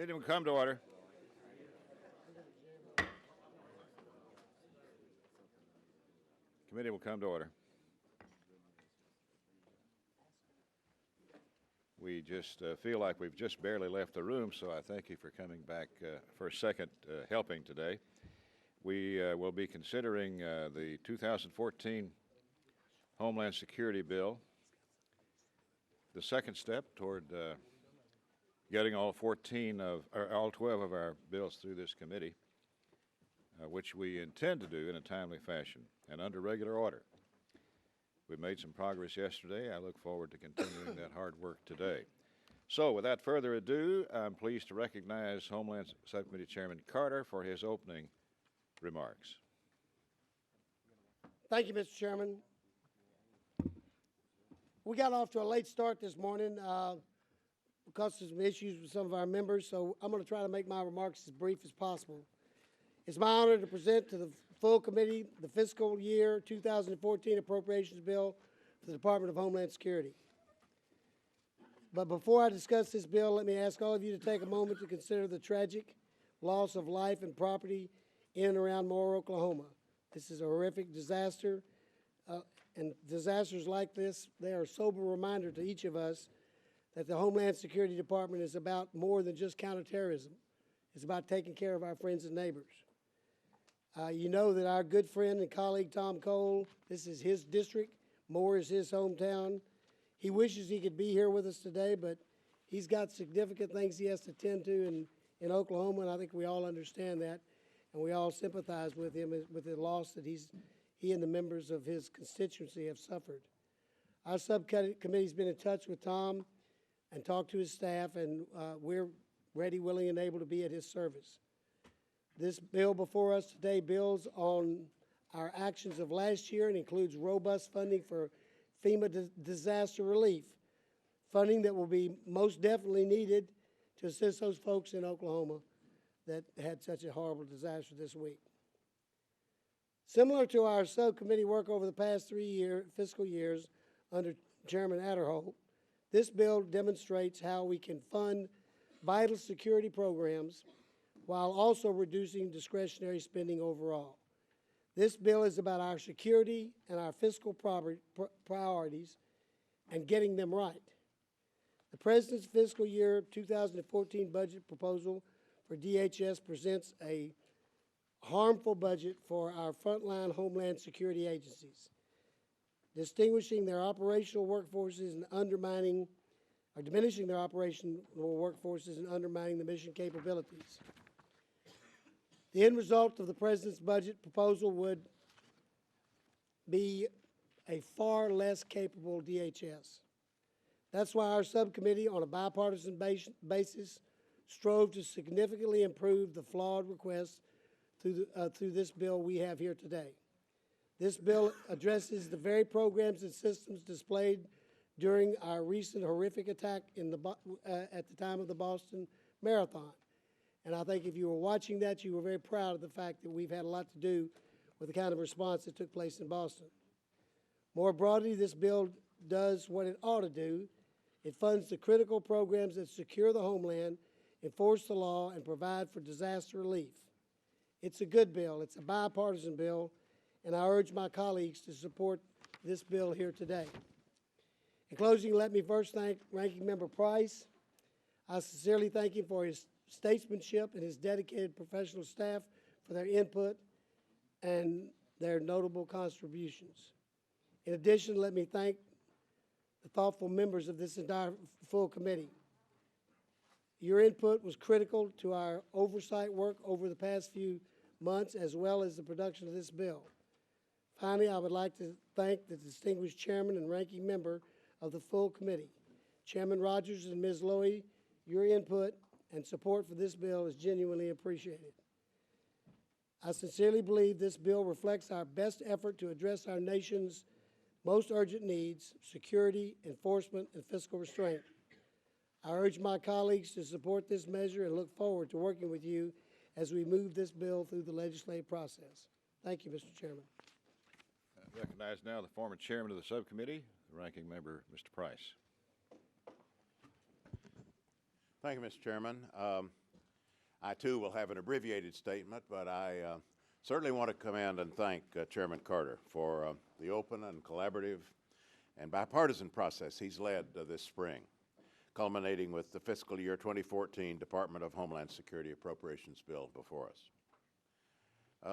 Meeting will come to order. Committee will come to order. We just feel like we've just barely left the room, so I thank you for coming back for a second helping today. We will be considering the 2014 Homeland Security Bill, the second step toward getting all 12 of our bills through this committee, which we intend to do in a timely fashion and under regular order. We made some progress yesterday. I look forward to continuing that hard work today. So, without further ado, I'm pleased to recognize Homeland Subcommittee Chairman Carter for his opening remarks. Thank you, Mr. Chairman. We got off to a late start this morning because of some issues with some of our members, so I'm going to try to make my remarks as brief as possible. It's my honor to present to the full committee the fiscal year 2014 Appropriations Bill for the Department of Homeland Security. But before I discuss this bill, let me ask all of you to take a moment to consider the tragic loss of life and property in and around Moore, Oklahoma. This is a horrific disaster, and disasters like this, they are a sober reminder to each of us that the Homeland Security Department is about more than just counterterrorism. It's about taking care of our friends and neighbors. You know that our good friend and colleague Tom Cole, this is his district. Moore is his hometown. He wishes he could be here with us today, but he's got significant things he has to tend to in Oklahoma, and I think we all understand that, and we all sympathize with him with the loss that he and the members of his constituency have suffered. Our subcommittee's been in touch with Tom and talked to his staff, and we're ready, willing, and able to be at his service. This bill before us today builds on our actions of last year and includes robust funding for FEMA disaster relief, funding that will be most definitely needed to assist those folks in Oklahoma that had such a horrible disaster this week. Similar to our subcommittee work over the past 3 fiscal years under Chairman Adderholt, this bill demonstrates how we can fund vital security programs while also reducing discretionary spending overall. This bill is about our security and our fiscal priorities and getting them right. The President's fiscal year 2014 budget proposal for DHS presents a harmful budget for our frontline Homeland Security agencies, distinguishing their operational workforces and diminishing their operational workforces and undermining the mission capabilities. The end result of the President's budget proposal would be a far less capable DHS. That's why our subcommittee, on a bipartisan basis, strove to significantly improve the flawed requests through this bill we have here today. This bill addresses the very programs and systems displayed during our recent horrific attack at the time of the Boston Marathon. And I think if you were watching that, you were very proud of the fact that we've had a lot to do with the kind of response that took place in Boston. More broadly, this bill does what it ought to do. It funds the critical programs that secure the homeland, enforce the law, and provide for disaster relief. It's a good bill. It's a bipartisan bill, and I urge my colleagues to support this bill here today. In closing, let me first thank Ranking Member Price. I sincerely thank him for his statesmanship and his dedicated professional staff for their input and their notable contributions. In addition, let me thank the thoughtful members of this entire full committee. Your input was critical to our oversight work over the past few months, as well as the production of this bill. Finally, I would like to thank the distinguished chairman and ranking member of the full committee. Chairman Rogers and Ms. Lowy, your input and support for this bill is genuinely appreciated. I sincerely believe this bill reflects our best effort to address our nation's most urgent needs: security, enforcement, and fiscal restraint. I urge my colleagues to support this measure and look forward to working with you as we move this bill through the legislative process. Thank you, Mr. Chairman. I recognize now the former chairman of the subcommittee, the ranking member, Mr. Price. Thank you, Mr. Chairman. I too will have an abbreviated statement, but I certainly want to commend and thank Chairman Carter for the open and collaborative and bipartisan process he's led this spring, culminating with the fiscal year 2014 Department of Homeland Security Appropriations bill before us.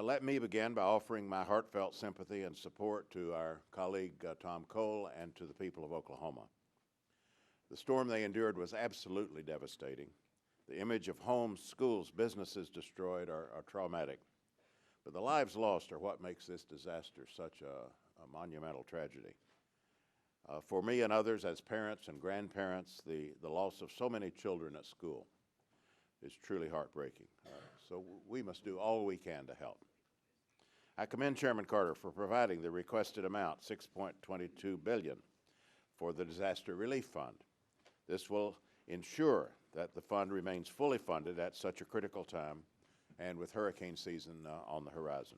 Let me begin by offering my heartfelt sympathy and support to our colleague Tom Cole and to the people of Oklahoma. The storm they endured was absolutely devastating. The image of homes, schools, businesses destroyed are traumatic, but the lives lost are what makes this disaster such a monumental tragedy. For me and others as parents and grandparents, the loss of so many children at school is truly heartbreaking. So we must do all we can to help. I commend Chairman Carter for providing the requested amount, $6.22 billion, for the Disaster Relief Fund. This will ensure that the fund remains fully funded at such a critical time and with hurricane season on the horizon.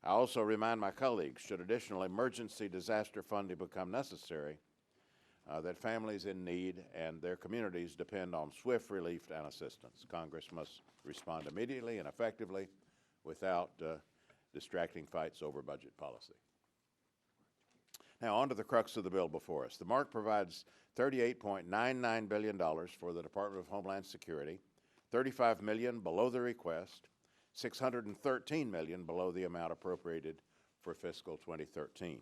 I also remind my colleagues, should additional emergency disaster funding become necessary, that families in need and their communities depend on swift relief and assistance. Congress must respond immediately and effectively without distracting fights over budget policy. Now, on to the crux of the bill before us. The MARC provides $38.99 billion for the Department of Homeland Security, $35 million below the request, $613 million below the amount appropriated for fiscal 2013.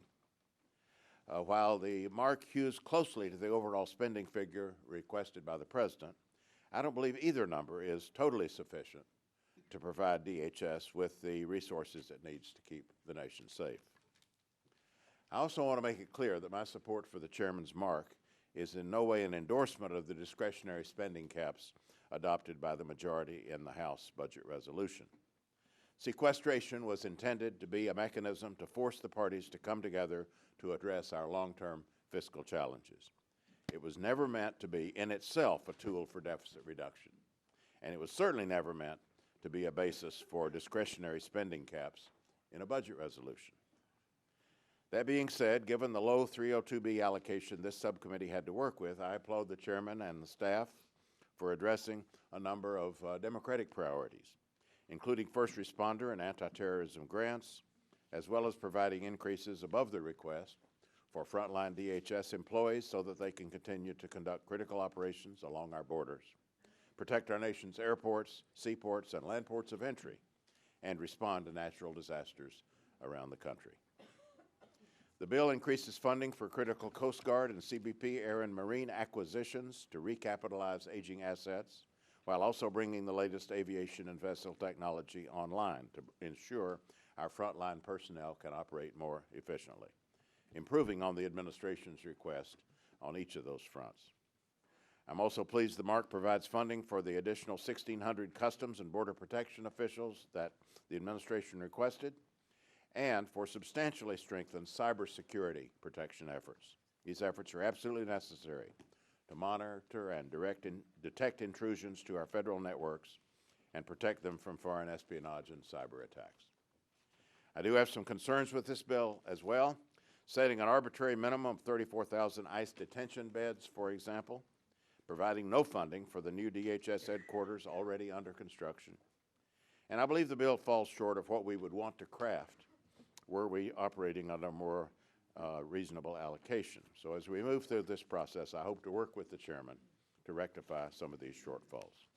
While the MARC hews closely to the overall spending figure requested by the President, I don't believe either number is totally sufficient to provide DHS with the resources it needs to keep the nation safe. I also want to make it clear that my support for the Chairman's MARC is in no way an endorsement of the discretionary spending caps adopted by the majority in the House budget resolution. Sequestration was intended to be a mechanism to force the parties to come together to address our long-term fiscal challenges. It was never meant to be in itself a tool for deficit reduction, and it was certainly never meant to be a basis for discretionary spending caps in a budget resolution. That being said, given the low 302B allocation this subcommittee had to work with, I applaud the chairman and the staff for addressing a number of Democratic priorities, including first responder and anti-terrorism grants, as well as providing increases above the request for frontline DHS employees so that they can continue to conduct critical operations along our borders, protect our nation's airports, seaports, and land ports of entry, and respond to natural disasters around the country. The bill increases funding for critical Coast Guard and CBP air and marine acquisitions to recapitalize aging assets, while also bringing the latest aviation and vessel technology online to ensure our frontline personnel can operate more efficiently, improving on the administration's request on each of those fronts. I'm also pleased the MARC provides funding for the additional 1,600 Customs and Border Protection officials that the administration requested, and for substantially strengthened cybersecurity protection efforts. These efforts are absolutely necessary to monitor and detect intrusions to our federal networks and protect them from foreign espionage and cyber attacks. I do have some concerns with this bill as well, setting an arbitrary minimum of 34,000 ICE detention beds, for example, providing no funding for the new DHS headquarters already under construction. And I believe the bill falls short of what we would want to craft were we operating on a more reasonable allocation. So as we move through this process, I hope to work with the chairman to rectify some of these shortfalls.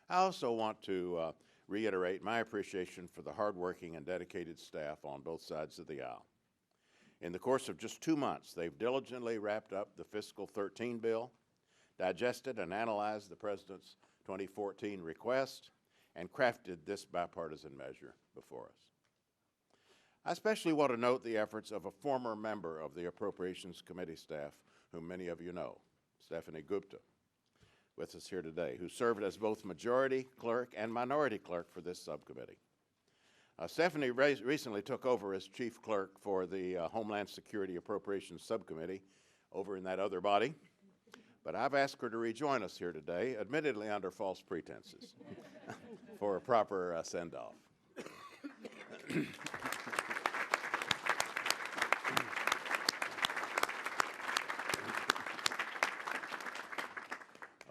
I also want to reiterate my appreciation for the hardworking and dedicated staff on both sides of the aisle. In the course of just 2 months, they've diligently wrapped up the fiscal 13 bill, digested and analyzed the President's 2014 request, and crafted this bipartisan measure before us. I especially want to note the efforts of a former member of the Appropriations Committee staff, whom many of you know, Stephanie Gupta, with us here today, who served as both majority clerk and minority clerk for this subcommittee. Stephanie recently took over as chief clerk for the Homeland Security Appropriations Subcommittee over in that other body, but I've asked her to rejoin us here today, admittedly under false pretenses, for a proper send-off.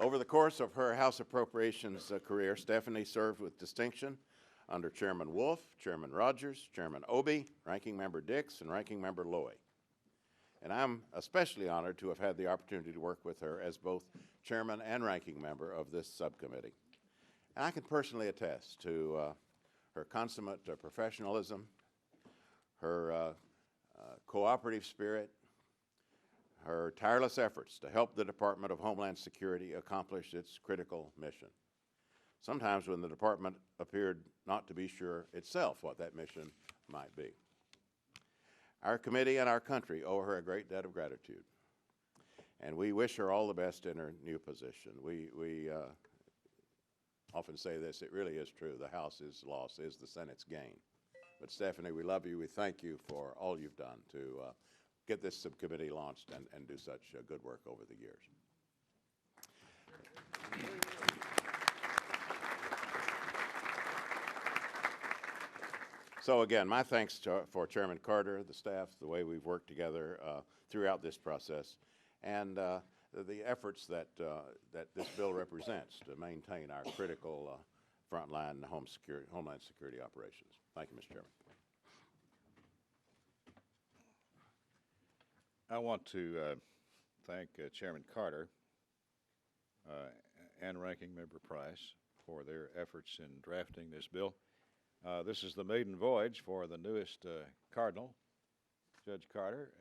Over the course of her House Appropriations career, Stephanie served with distinction under Chairman Wolf, Chairman Rogers, Chairman Obey, Ranking Member Dix, and Ranking Member Loy. And I'm especially honored to have had the opportunity to work with her as both Chairman and Ranking Member of this subcommittee. And I can personally attest to her consummate professionalism, her cooperative spirit, her tireless efforts to help the Department of Homeland Security accomplish its critical mission. Sometimes when the department appeared not to be sure itself what that mission might be. Our committee and our country owe her a great debt of gratitude, and we wish her all the best in her new position. We often say this, it really is true, the House's loss is the Senate's gain. But Stephanie, we love you, we thank you for all you've done to get this subcommittee launched and do such good work over the years. So again, my thanks for Chairman Carter, the staff, the way we've worked together throughout this process, and the efforts that this bill represents to maintain our critical frontline Homeland Security operations. Thank you, Mr. Chairman. I want to thank Chairman Carter and Ranking Member Price for their efforts in drafting this bill. This is the maiden voyage for the newest Cardinal, Judge Carter,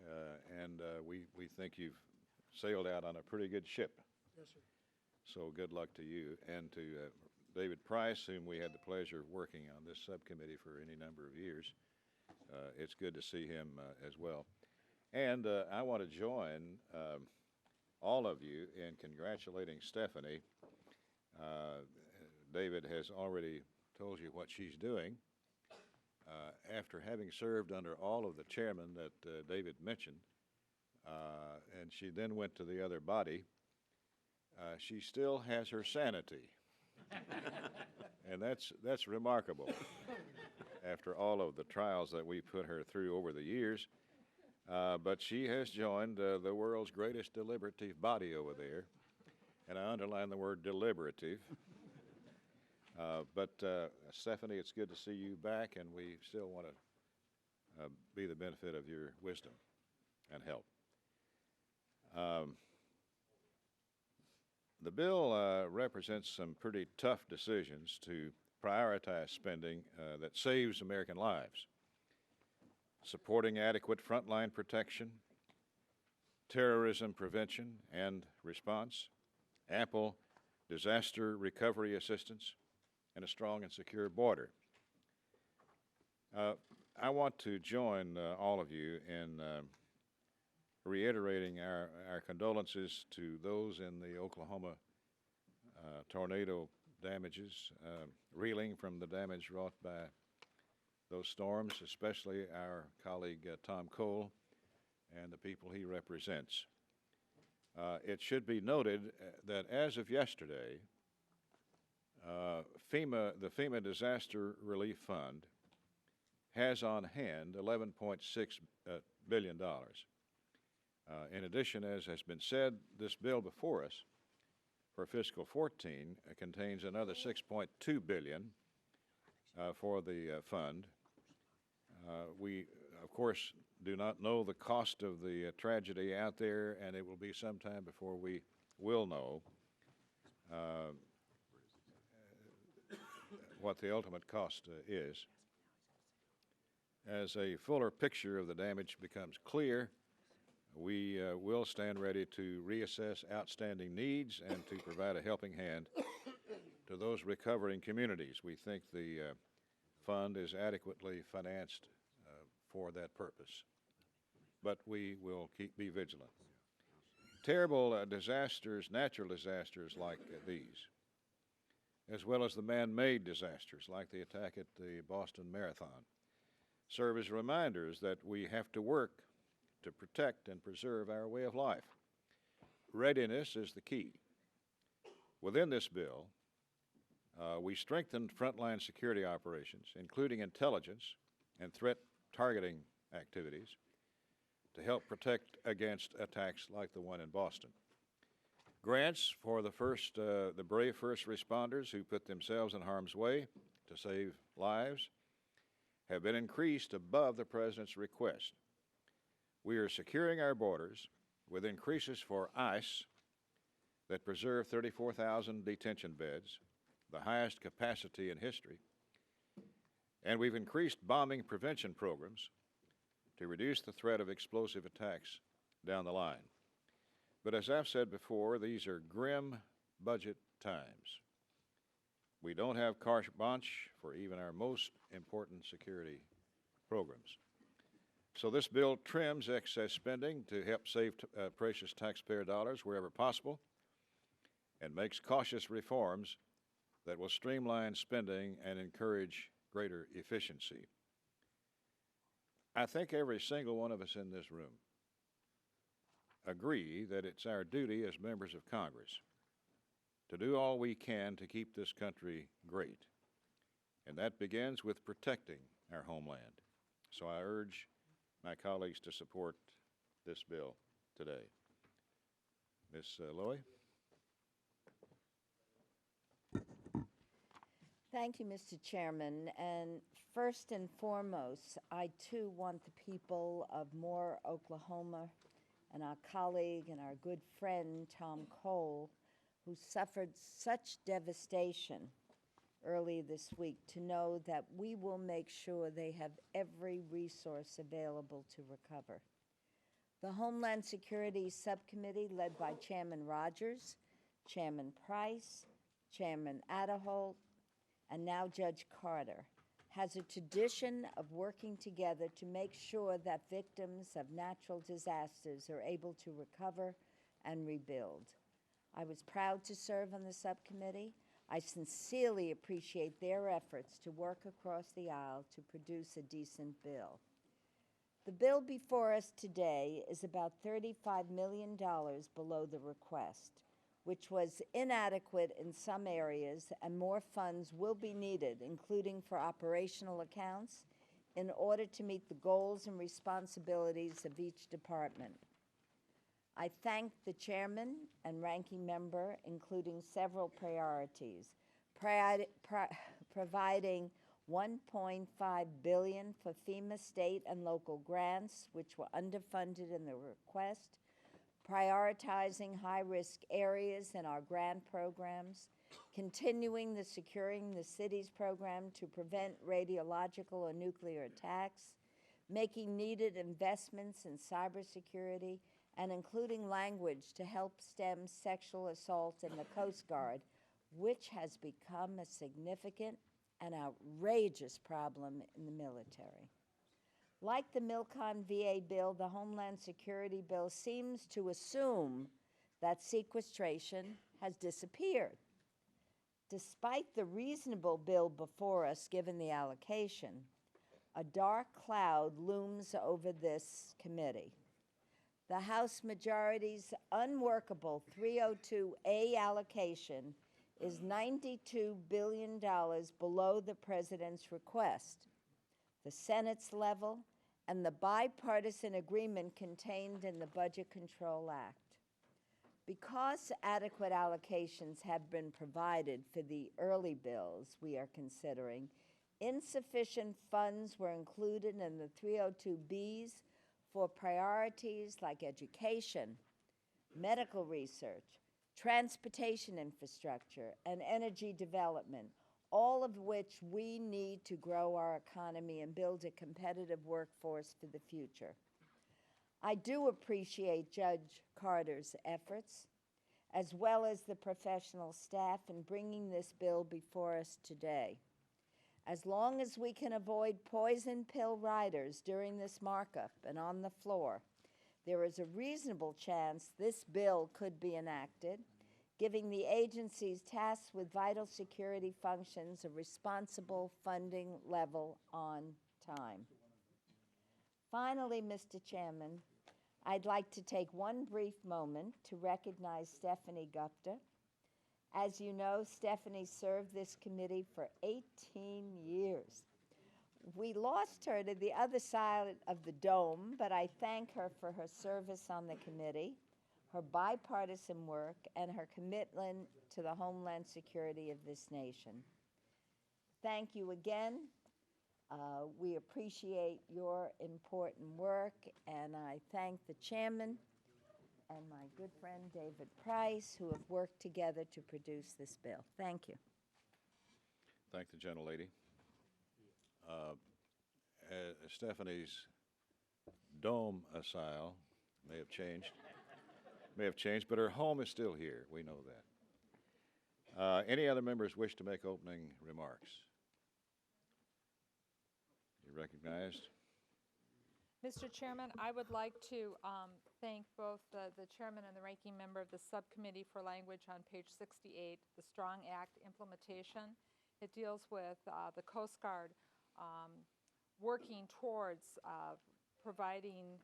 and we think you've sailed out on a pretty good ship. Yes, sir. So good luck to you and to David Price, whom we had the pleasure of working on this subcommittee for any number of years. It's good to see him as well. And I want to join all of you in congratulating Stephanie. David has already told you what she's doing. After having served under all of the chairmen that David mentioned, and she then went to the other body, she still has her sanity. And that's remarkable after all of the trials that we put her through over the years. But she has joined the world's greatest deliberative body over there, and I underline the word deliberative. But Stephanie, it's good to see you back, and we still want to be the benefit of your wisdom and help. The bill represents some pretty tough decisions to prioritize spending that saves American lives. Supporting adequate frontline protection, terrorism prevention and response, ample disaster recovery assistance, and a strong and secure border. I want to join all of you in reiterating our condolences to those in the Oklahoma tornado damages, reeling from the damage wrought by those storms, especially our colleague Tom Cole and the people he represents. It should be noted that as of yesterday, the FEMA Disaster Relief Fund has on hand $11.6 billion. In addition, as has been said, this bill before us for fiscal 14 contains another $6.2 billion for the fund. We, of course, do not know the cost of the tragedy out there, and it will be some time before we will know what the ultimate cost is. As a fuller picture of the damage becomes clear, we will stand ready to reassess outstanding needs and to provide a helping hand to those recovering communities. We think the fund is adequately financed for that purpose, but we will be vigilant. Terrible disasters, natural disasters like these, as well as the man-made disasters like the attack at the Boston Marathon, serve as reminders that we have to work to protect and preserve our way of life. Readiness is the key. Within this bill, we strengthened frontline security operations, including intelligence and threat targeting activities, to help protect against attacks like the one in Boston. Grants for the brave first responders who put themselves in harm's way to save lives have been increased above the President's request. We are securing our borders with increases for ICE that preserve 34,000 detention beds, the highest capacity in history, and we've increased bombing prevention programs to reduce the threat of explosive attacks down the line. But as I've said before, these are grim budget times. We don't have carte blanche for even our most important security programs. So this bill trims excess spending to help save precious taxpayer dollars wherever possible and makes cautious reforms that will streamline spending and encourage greater efficiency. I think every single one of us in this room agree that it's our duty as members of Congress to do all we can to keep this country great, and that begins with protecting our homeland. So I urge my colleagues to support this bill today. Ms. Loy? Thank you, Mr. Chairman. And first and foremost, I too want the people of Moore, Oklahoma, and our colleague and our good friend, Tom Cole, who suffered such devastation early this week, to know that we will make sure they have every resource available to recover. The Homeland Security Subcommittee, led by Chairman Rogers, Chairman Price, Chairman Aderholt, and now Judge Carter, has a tradition of working together to make sure that victims of natural disasters are able to recover and rebuild. I was proud to serve on the subcommittee. I sincerely appreciate their efforts to work across the aisle to produce a decent bill. The bill before us today is about $35 million below the request, which was inadequate in some areas, and more funds will be needed, including for operational accounts, in order to meet the goals and responsibilities of each department. I thank the chairman and ranking member, including several priorities, providing $1.5 billion for FEMA state and local grants, which were underfunded in the request, prioritizing high-risk areas in our grant programs, continuing the Securing the Cities program to prevent radiological or nuclear attacks, making needed investments in cybersecurity, and including language to help stem sexual assault in the Coast Guard, which has become a significant and outrageous problem in the military. Like the Milcon VA bill, the Homeland Security bill seems to assume that sequestration has disappeared. Despite the reasonable bill before us, given the allocation, a dark cloud looms over this committee. The House majority's unworkable 302A allocation is $92 billion below the president's request, the Senate's level, and the bipartisan agreement contained in the Budget Control Act. Because adequate allocations have been provided for the early bills we are considering, insufficient funds were included in the 302Bs for priorities like education, medical research, transportation infrastructure, and energy development, all of which we need to grow our economy and build a competitive workforce for the future. I do appreciate Judge Carter's efforts, as well as the professional staff in bringing this bill before us today. As long as we can avoid poison pill riders during this markup and on the floor, there is a reasonable chance this bill could be enacted, giving the agencies tasked with vital security functions a responsible funding level on time. Finally, Mr. Chairman, I'd like to take one brief moment to recognize Stephanie Gupta. As you know, Stephanie served this committee for 18 years. We lost her to the other side of the dome, but I thank her for her service on the committee, her bipartisan work, and her commitment to the homeland security of this nation. Thank you again. We appreciate your important work, and I thank the chairman and my good friend David Price, who have worked together to produce this bill. Thank you. Thank the gentlelady. Stephanie's domicile may have changed, but her home is still here. We know that. Any other members wish to make opening remarks? You're recognized. Mr. Chairman, I would like to thank both the chairman and the ranking member of the subcommittee for language on page 68, the Strong Act implementation. It deals with the Coast Guard working towards providing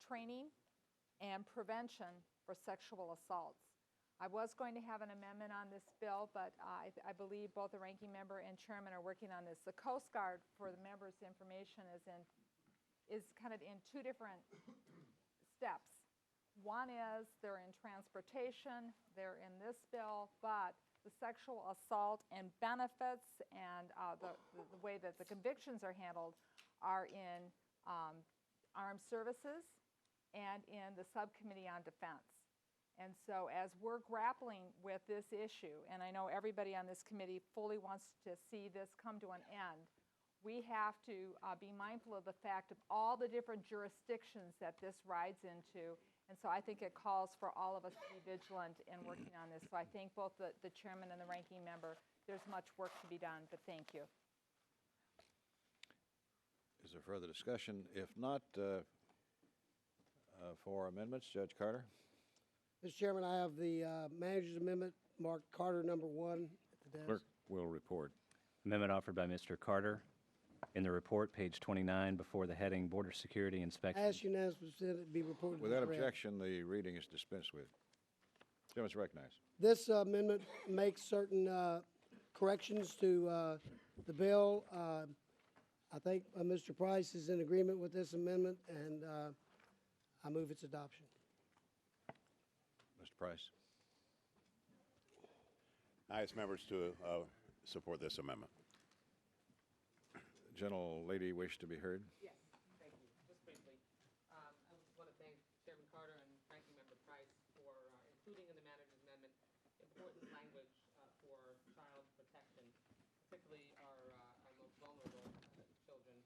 training and prevention for sexual assaults. I was going to have an amendment on this bill, but I believe both the ranking member and chairman are working on this. The Coast Guard, for the members' information, is kind of in two different steps. One is they're in transportation, they're in this bill, but the sexual assault and benefits and the way that the convictions are handled are in armed services and in the subcommittee on defense. And so as we're grappling with this issue, and I know everybody on this committee fully wants to see this come to an end, we have to be mindful of the fact of all the different jurisdictions that this rides into. And so I think it calls for all of us to be vigilant in working on this. So I thank both the chairman and the ranking member. There's much work to be done, but thank you. Is there further discussion? If not, for amendments, Judge Carter? Mr. Chairman, I have the manager's amendment marked Carter number 1 at the desk. Clerk will report. Amendment offered by Mr. Carter. In the report, page 29, before the heading Border Security Inspection. I ask unanimous consent it be reported. Without as read. objection, the reading is dispensed with. Gentleman's recognized. This amendment makes certain corrections to the bill. I think Mr. Price is in agreement with this amendment, and I move its adoption. Mr. Price? I ask members to support this amendment. Gentlelady wish to be heard? Yes, thank you. Just briefly, I want to thank Chairman Carter and Ranking Member Price for including in the manager's amendment important language for child protection, particularly our most vulnerable children.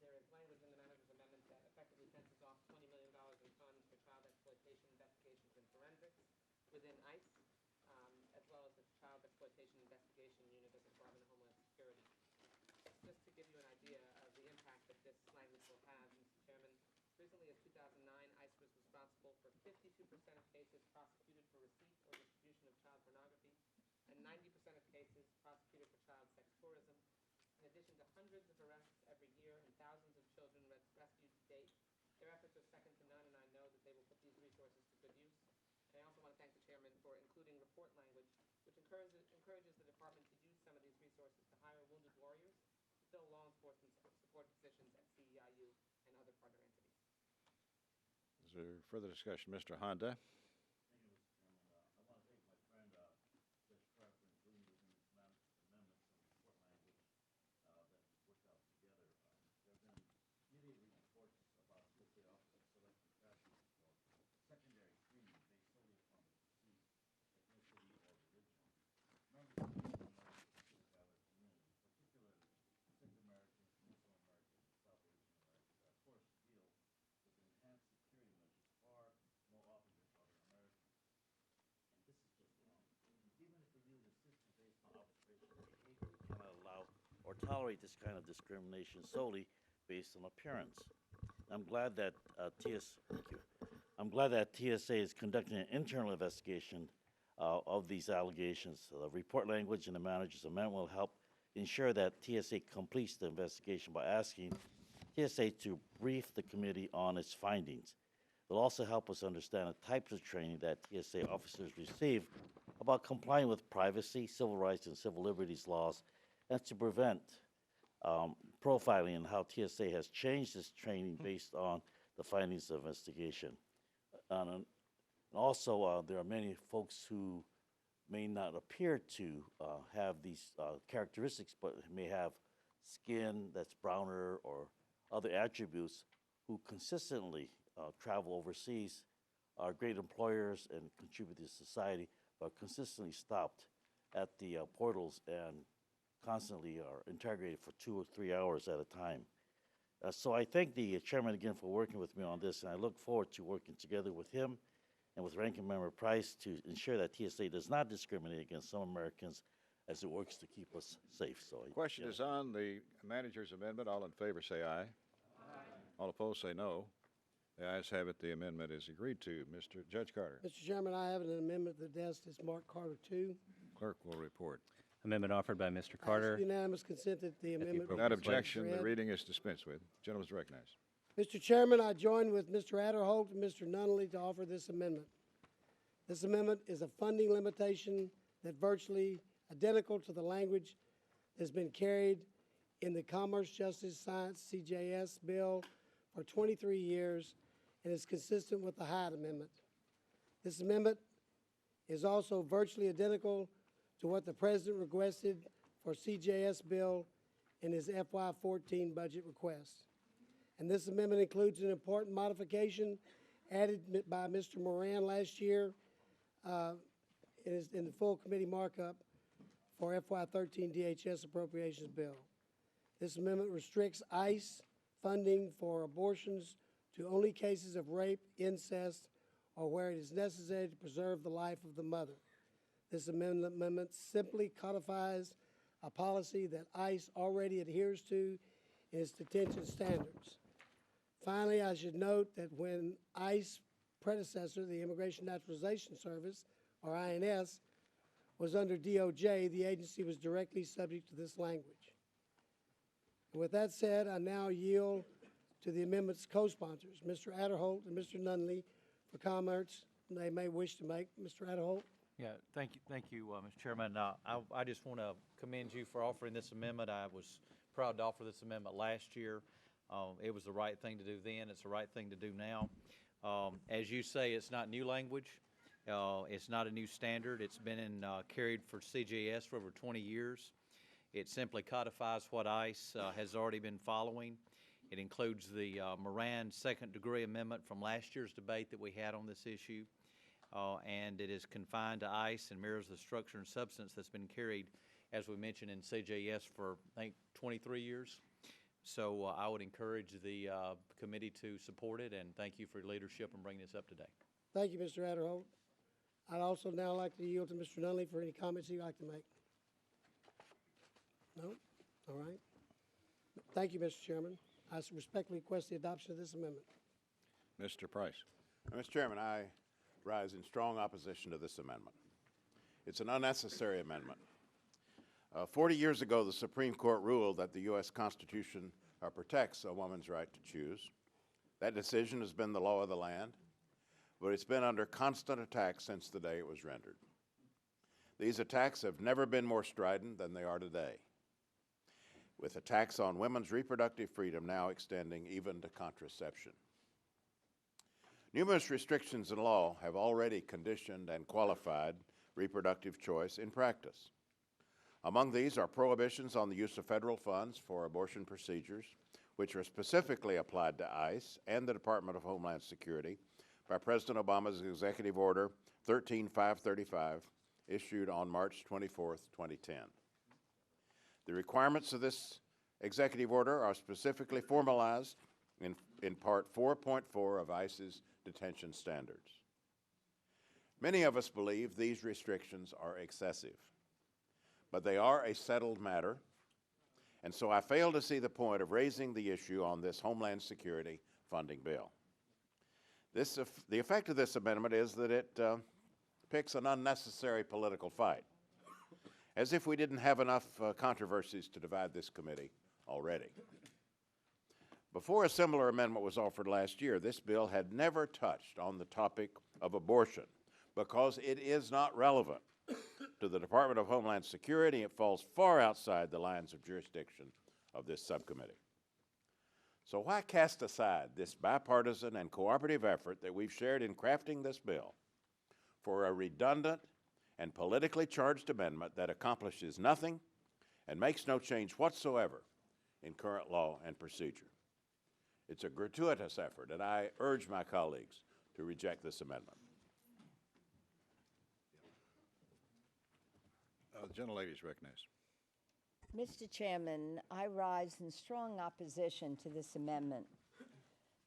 There is language in the manager's amendment that effectively fences off $20 million in funds for child exploitation investigations and forensics within ICE, as well as the Child Exploitation Investigation Unit of the Department of Homeland Security. Just to give you an idea of the impact that this language will have, Mr. Chairman, as recently as 2009, ICE was responsible for 52% of cases prosecuted for receipt or distribution of child pornography, and 90% of cases prosecuted for child sex tourism. In addition to hundreds of arrests every year and thousands of children rescued to date, their efforts are second to none, and I know that they will put these resources to good use. And I also want to thank the chairman for including report language, which encourages the department to use some of these resources to hire wounded warriors to fill law enforcement support positions at CEIU and other partner entities. Is there further discussion? Mr. Honda? Cannot allow or tolerate this kind of discrimination solely based on appearance. I'm glad that TSA is conducting an internal investigation of these allegations. The report language in the manager's amendment will help ensure that TSA completes the investigation by asking TSA to brief the committee on its findings. It will also help us understand the types of training that TSA officers receive about complying with privacy, civil rights, and civil liberties laws, and to prevent profiling, and how TSA has changed its training based on the findings of investigation. And also, there are many folks who may not appear to have these characteristics, but may have skin that's browner or other attributes, who consistently travel overseas, are great employers and contribute to society, but consistently stopped at the portals and constantly are interrogated for 2 or 3 hours at a time. So I thank the chairman again for working with me on this, and I look forward to working together with him and with Ranking Member Price to ensure that TSA does not discriminate against some Americans as it works to keep us safe. So, Question yeah. is on the manager's amendment. All in favor say aye. All opposed say no. The ayes have it. The amendment is agreed to. Mr. Judge Carter, Mr. Chairman, I have an amendment to the desk. It's Mark Carter 2. clerk will report. Amendment offered by Mr. I ask Carter. unanimous consent that the amendment. appropriate Without place. objection, the Read. reading is dispensed with. Gentleman is recognized. Mr. Chairman, I join with Mr. Adderholt and Mr. Nunley to offer this amendment. This amendment is a funding limitation that virtually identical to the language that's been carried in the Commerce, Justice, Science, CJS bill for 23 years and is consistent with the Hyde Amendment. This amendment is also virtually identical to what the President requested for CJS bill in his FY14 budget request. And this amendment includes an important modification added by Mr. Moran last year in the full committee markup for FY13 DHS appropriations bill. This amendment restricts ICE funding for abortions to only cases of rape, incest, or where it is necessary to preserve the life of the mother. This amendment simply codifies a policy that ICE already adheres to in its detention standards. Finally, I should note that when ICE predecessor, the Immigration Naturalization Service, or INS, was under DOJ, the agency was directly subject to this language. And with that said, I now yield to the amendment's co-sponsors, Mr. Adderholt and Mr. Nunley, for comments they may wish to make. Mr. Adderholt? Yeah, thank you, Mr. Chairman. I just want to commend you for offering this amendment. I was proud to offer this amendment last year. It was the right thing to do then. It's the right thing to do now. As you say, it's not new language. It's not a new standard. It's been carried for CJS for over 20 years. It simply codifies what ICE has already been following. It includes the Moran second-degree amendment from last year's debate that we had on this issue. And it is confined to ICE and mirrors the structure and substance that's been carried, as we mentioned, in CJS for, I think, 23 years. So I would encourage the committee to support it, and thank you for your leadership in bringing this up today. Thank you, Mr. Adderholt. I'd also now like to yield to Mr. Nunley for any comments he'd like to make. No? All right. Thank you, Mr. Chairman. I respectfully request the adoption of this amendment. Mr. Price. Mr. Chairman, I rise in strong opposition to this amendment. It's an unnecessary amendment. 40 years ago, the Supreme Court ruled that the U.S. Constitution protects a woman's right to choose. That decision has been the law of the land, but it's been under constant attack since the day it was rendered. These attacks have never been more strident than they are today, with attacks on women's reproductive freedom now extending even to contraception. Numerous restrictions in law have already conditioned and qualified reproductive choice in practice. Among these are prohibitions on the use of federal funds for abortion procedures, which are specifically applied to ICE and the Department of Homeland Security by President Obama's Executive Order 13535, issued on March 24, 2010. The requirements of this executive order are specifically formalized in Part 4.4 of ICE's detention standards. Many of us believe these restrictions are excessive, but they are a settled matter, and so I fail to see the point of raising the issue on this Homeland Security funding bill. The effect of this amendment is that it picks an unnecessary political fight, as if we didn't have enough controversies to divide this committee already. Before a similar amendment was offered last year, this bill had never touched on the topic of abortion because it is not relevant to the Department of Homeland Security. It falls far outside the lines of jurisdiction of this subcommittee. So why cast aside this bipartisan and cooperative effort that we've shared in crafting this bill for a redundant and politically charged amendment that accomplishes nothing and makes no change whatsoever in current law and procedure? It's a gratuitous effort, and I urge my colleagues to reject this amendment. The gentlelady is recognized. Mr. Chairman, I rise in strong opposition to this amendment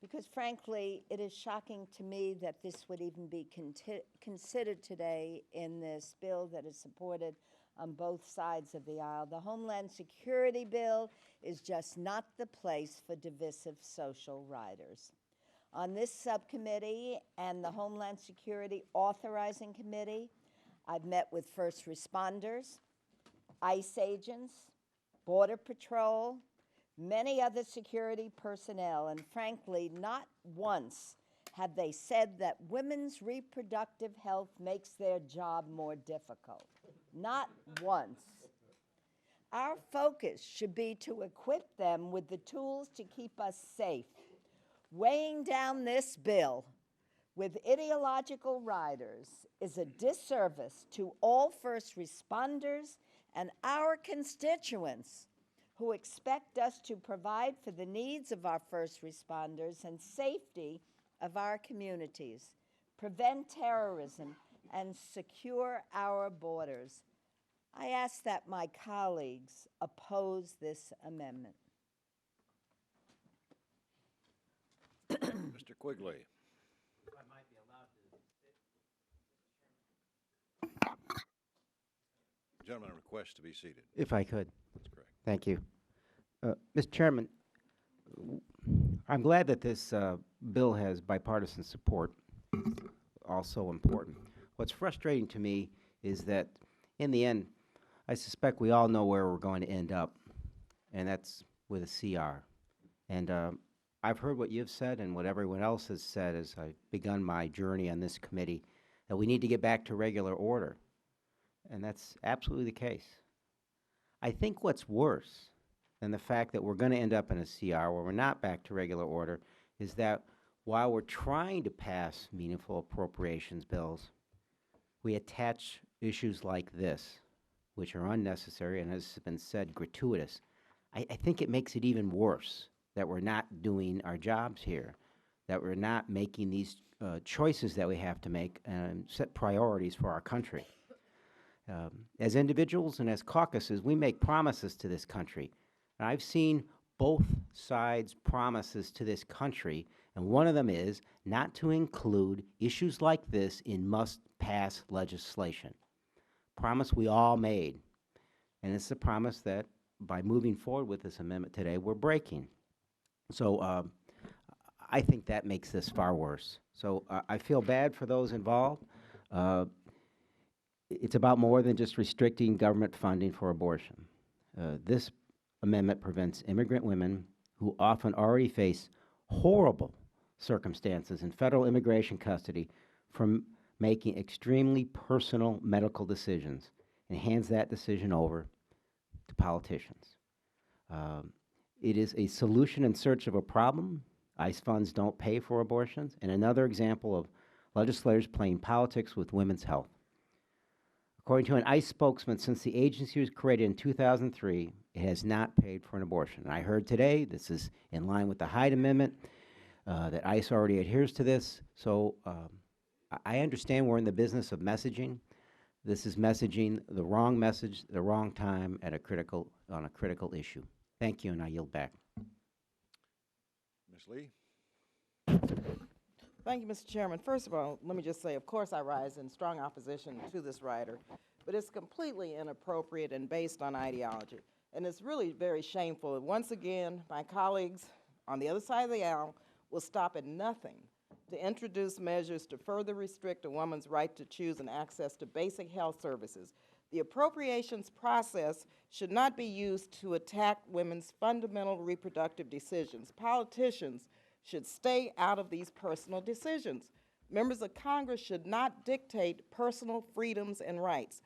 because, frankly, it is shocking to me that this would even be considered today in this bill that is supported on both sides of the aisle. The Homeland Security bill is just not the place for divisive social riders. On this subcommittee and the Homeland Security Authorizing Committee, I've met with first responders, ICE agents, Border Patrol, many other security personnel, and frankly, not once have they said that women's reproductive health makes their job more difficult. Not once. Our focus should be to equip them with the tools to keep us safe. Weighing down this bill with ideological riders is a disservice to all first responders and our constituents who expect us to provide for the needs of our first responders and safety of our communities, prevent terrorism, and secure our borders. I ask that my colleagues oppose this amendment. Mr. Quigley. Gentleman requests to be seated. If I could. That's correct. Thank you. Mr. Chairman, I'm glad that this bill has bipartisan support. Also important. What's frustrating to me is that in the end, I suspect we all know where we're going to end up, and that's with a CR. And I've heard what you've said and what everyone else has said as I've begun my journey on this committee, that we need to get back to regular order. And that's absolutely the case. I think what's worse than the fact that we're going to end up in a CR where we're not back to regular order is that while we're trying to pass meaningful appropriations bills, we attach issues like this, which are unnecessary and, as has been said, gratuitous. I think it makes it even worse that we're not doing our jobs here, that we're not making these choices that we have to make and set priorities for our country. As individuals and as caucuses, we make promises to this country. And I've seen both sides' promises to this country, and one of them is not to include issues like this in must-pass legislation. Promise we all made. And it's a promise that by moving forward with this amendment today, we're breaking. So I think that makes this far worse. So I feel bad for those involved. It's about more than just restricting government funding for abortion. This amendment prevents immigrant women who often already face horrible circumstances in federal immigration custody from making extremely personal medical decisions and hands that decision over to politicians. It is a solution in search of a problem. ICE funds don't pay for abortions, and another example of legislators playing politics with women's health. According to an ICE spokesman, since the agency was created in 2003, it has not paid for an abortion. And I heard today, this is in line with the Hyde Amendment, that ICE already adheres to this. So I understand we're in the business of messaging. This is messaging the wrong message, the wrong time on a critical issue. Thank you, and I yield back. Ms. Lee? Thank you, Mr. Chairman. First of all, let me just say, of course, I rise in strong opposition to this rider, but it's completely inappropriate and based on ideology. And it's really very shameful that once again, my colleagues on the other side of the aisle will stop at nothing to introduce measures to further restrict a woman's right to choose and access to basic health services. The appropriations process should not be used to attack women's fundamental reproductive decisions. Politicians should stay out of these personal decisions. Members of Congress should not dictate personal freedoms and rights.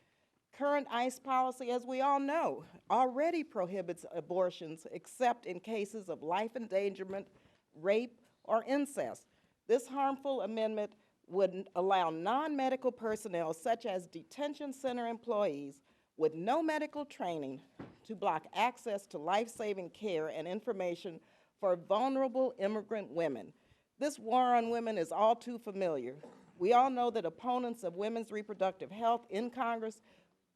Current ICE policy, as we all know, already prohibits abortions except in cases of life endangerment, rape, or incest. This harmful amendment would allow non-medical personnel, such as detention center employees with no medical training, to block access to life-saving care and information for vulnerable immigrant women. This war on women is all too familiar. We all know that opponents of women's reproductive health in Congress,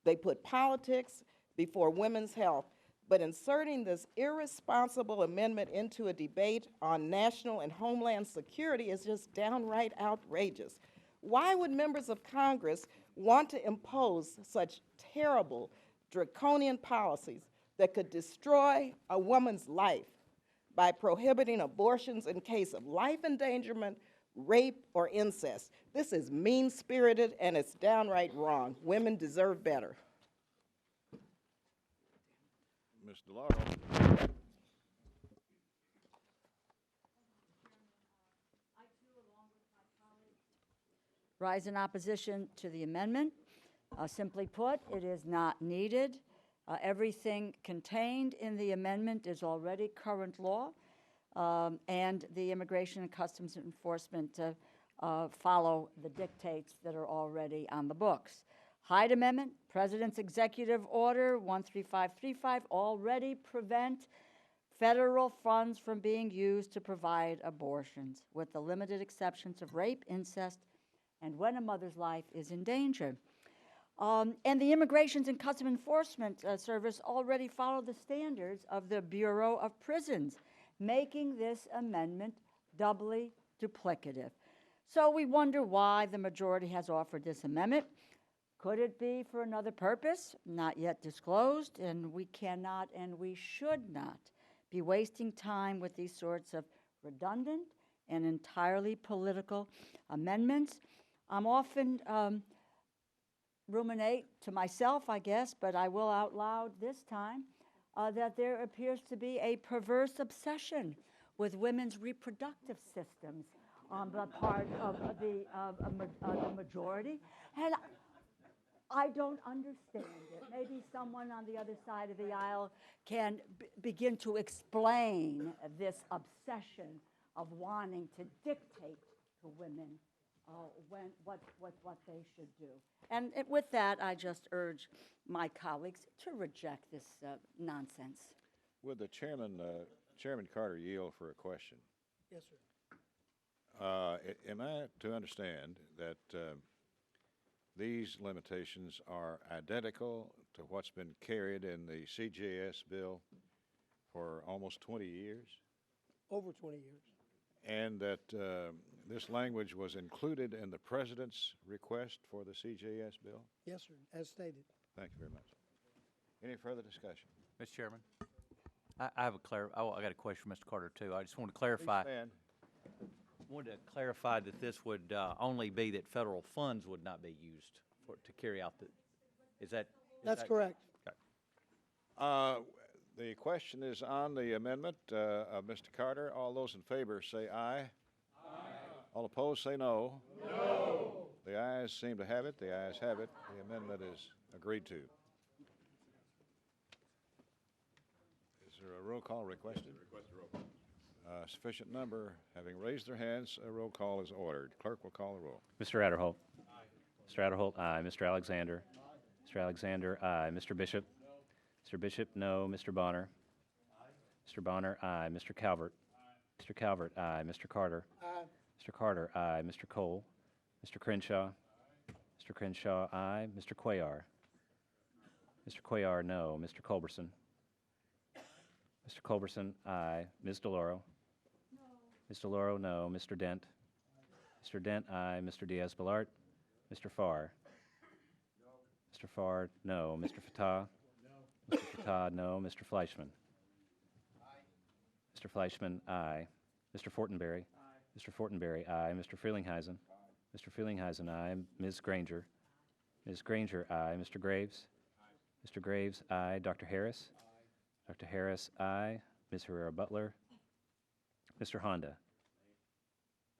they put politics before women's health. But inserting this irresponsible amendment into a debate on national and homeland security is just downright outrageous. Why would members of Congress want to impose such terrible, draconian policies that could destroy a woman's life by prohibiting abortions in case of life endangerment, rape, or incest? This is mean-spirited and it's downright wrong. Women deserve better. Ms. DeLauro. Rise in opposition to the amendment. Simply put, it is not needed. Everything contained in the amendment is already current law, and the Immigration and Customs Enforcement follow the dictates that are already on the books. Hyde Amendment, President's Executive Order 13535 already prevent federal funds from being used to provide abortions, with the limited exceptions of rape, incest, and when a mother's life is in danger. And the Immigration and Customs Enforcement Service already followed the standards of the Bureau of Prisons, making this amendment doubly duplicative. So we wonder why the majority has offered this amendment. Could it be for another purpose? Not yet disclosed, and we cannot and we should not be wasting time with these sorts of redundant and entirely political amendments. I'm often ruminate to myself, I guess, but I will out loud this time, that there appears to be a perverse obsession with women's reproductive systems on the part of the majority. And I don't understand it. Maybe someone on the other side of the aisle can begin to explain this obsession of wanting to dictate to women what they should do. And with that, I just urge my colleagues to reject this nonsense. Would the Chairman Carter yield for a question? Yes, sir. Am I to understand that these limitations are identical to what's been carried in the CJS bill for almost 20 years? Over 20 years. And that this language was included in the President's request for the CJS bill? Yes, sir, as stated. Thank you very much. Any further discussion? Mr. Chairman, I have I got a question for Mr. Carter, too. I just want to clarify. Please stand. Wanted to clarify that this would only be that federal funds would not be used to carry out the, is that? That's correct. Okay. The question is on the amendment of Mr. Carter. All those in favor say aye. Aye. All opposed say no. No. The ayes seem to have it. The ayes have it. The amendment is agreed to. Is there a roll call requested? Request a roll call. Sufficient number having raised their hands, a roll call is ordered. Clerk will call the roll. Mr. Adderholt. Aye. Mr. Adderholt, aye. Mr. Alexander. Aye. Mr. Alexander, aye. Mr. Bishop. No. Mr. Bishop, no. Mr. Bonner. Aye. Mr. Bonner, aye. Mr. Calvert. Aye. Mr. Calvert, aye. Mr. Carter. Aye. Mr. Carter, aye. Mr. Cole. Mr. Crenshaw. Aye. Mr. Crenshaw, aye. Mr. Cuellar. Mr. Cuellar, no. Mr. Culberson. Mr. Culberson, aye. Ms. DeLauro. No. Ms. DeLauro, no. Mr. Dent. Aye. Mr. Dent, aye. Mr. Diaz-Balart. Mr. Farr. No. Mr. Farr, no. Mr. Fattah. No. Mr. Fattah, no. Mr. Fleischman. Aye. Mr. Fleischman, aye. Mr. Fortenberry. Aye. Mr. Fortenberry, aye. Mr. Frelinghuysen. Aye. Mr. Frelinghuysen, aye. Ms. Granger. Ms. Granger, aye. Mr. Graves. Aye. Mr. Graves, aye. Dr. Harris. Aye. Dr. Harris, aye. Ms. Herrera Butler. Mr. Honda.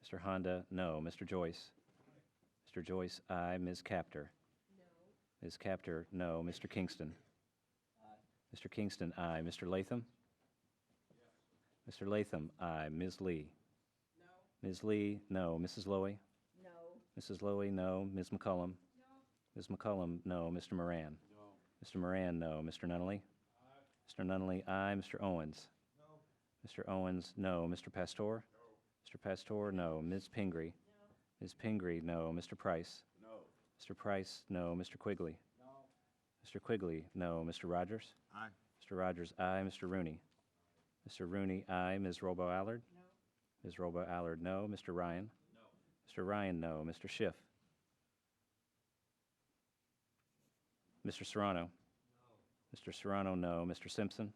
Mr. Honda, no. Mr. Joyce. Mr. Joyce, aye. Ms. Capter. Ms. Capter, no. Mr. Kingston? Mr. Kingston, aye. Mr. Latham? Mr. Latham, aye. Ms. Lee? No. Ms. Lee, no. Mrs. Lowy? No. Mrs. Lowy, no. Ms. McCullum? No. Ms. McCullum, no. Mr. Moran? No. Mr. Moran, no. Mr. Nunnally? Aye. Mr. Nunnally, aye. Mr. Owens? No. Mr. Owens, no. Mr. Pastor? No. Mr. Pastor, no. Ms. Pingree? No. Ms. Pingree, no. Mr. Price? No. Mr. Price, no. Mr. Quigley? No. Mr. Quigley, no. Mr. Rogers? Aye. Mr. Rogers, aye. Mr. Rooney? Mr. Rooney, aye. Ms. Robo-Allard? No. Ms. Robo-Allard, no. Mr. Ryan? No. Mr. Ryan, no. Mr. Schiff? Mr. Serrano? No. Mr. Serrano, no. Mr. Simpson?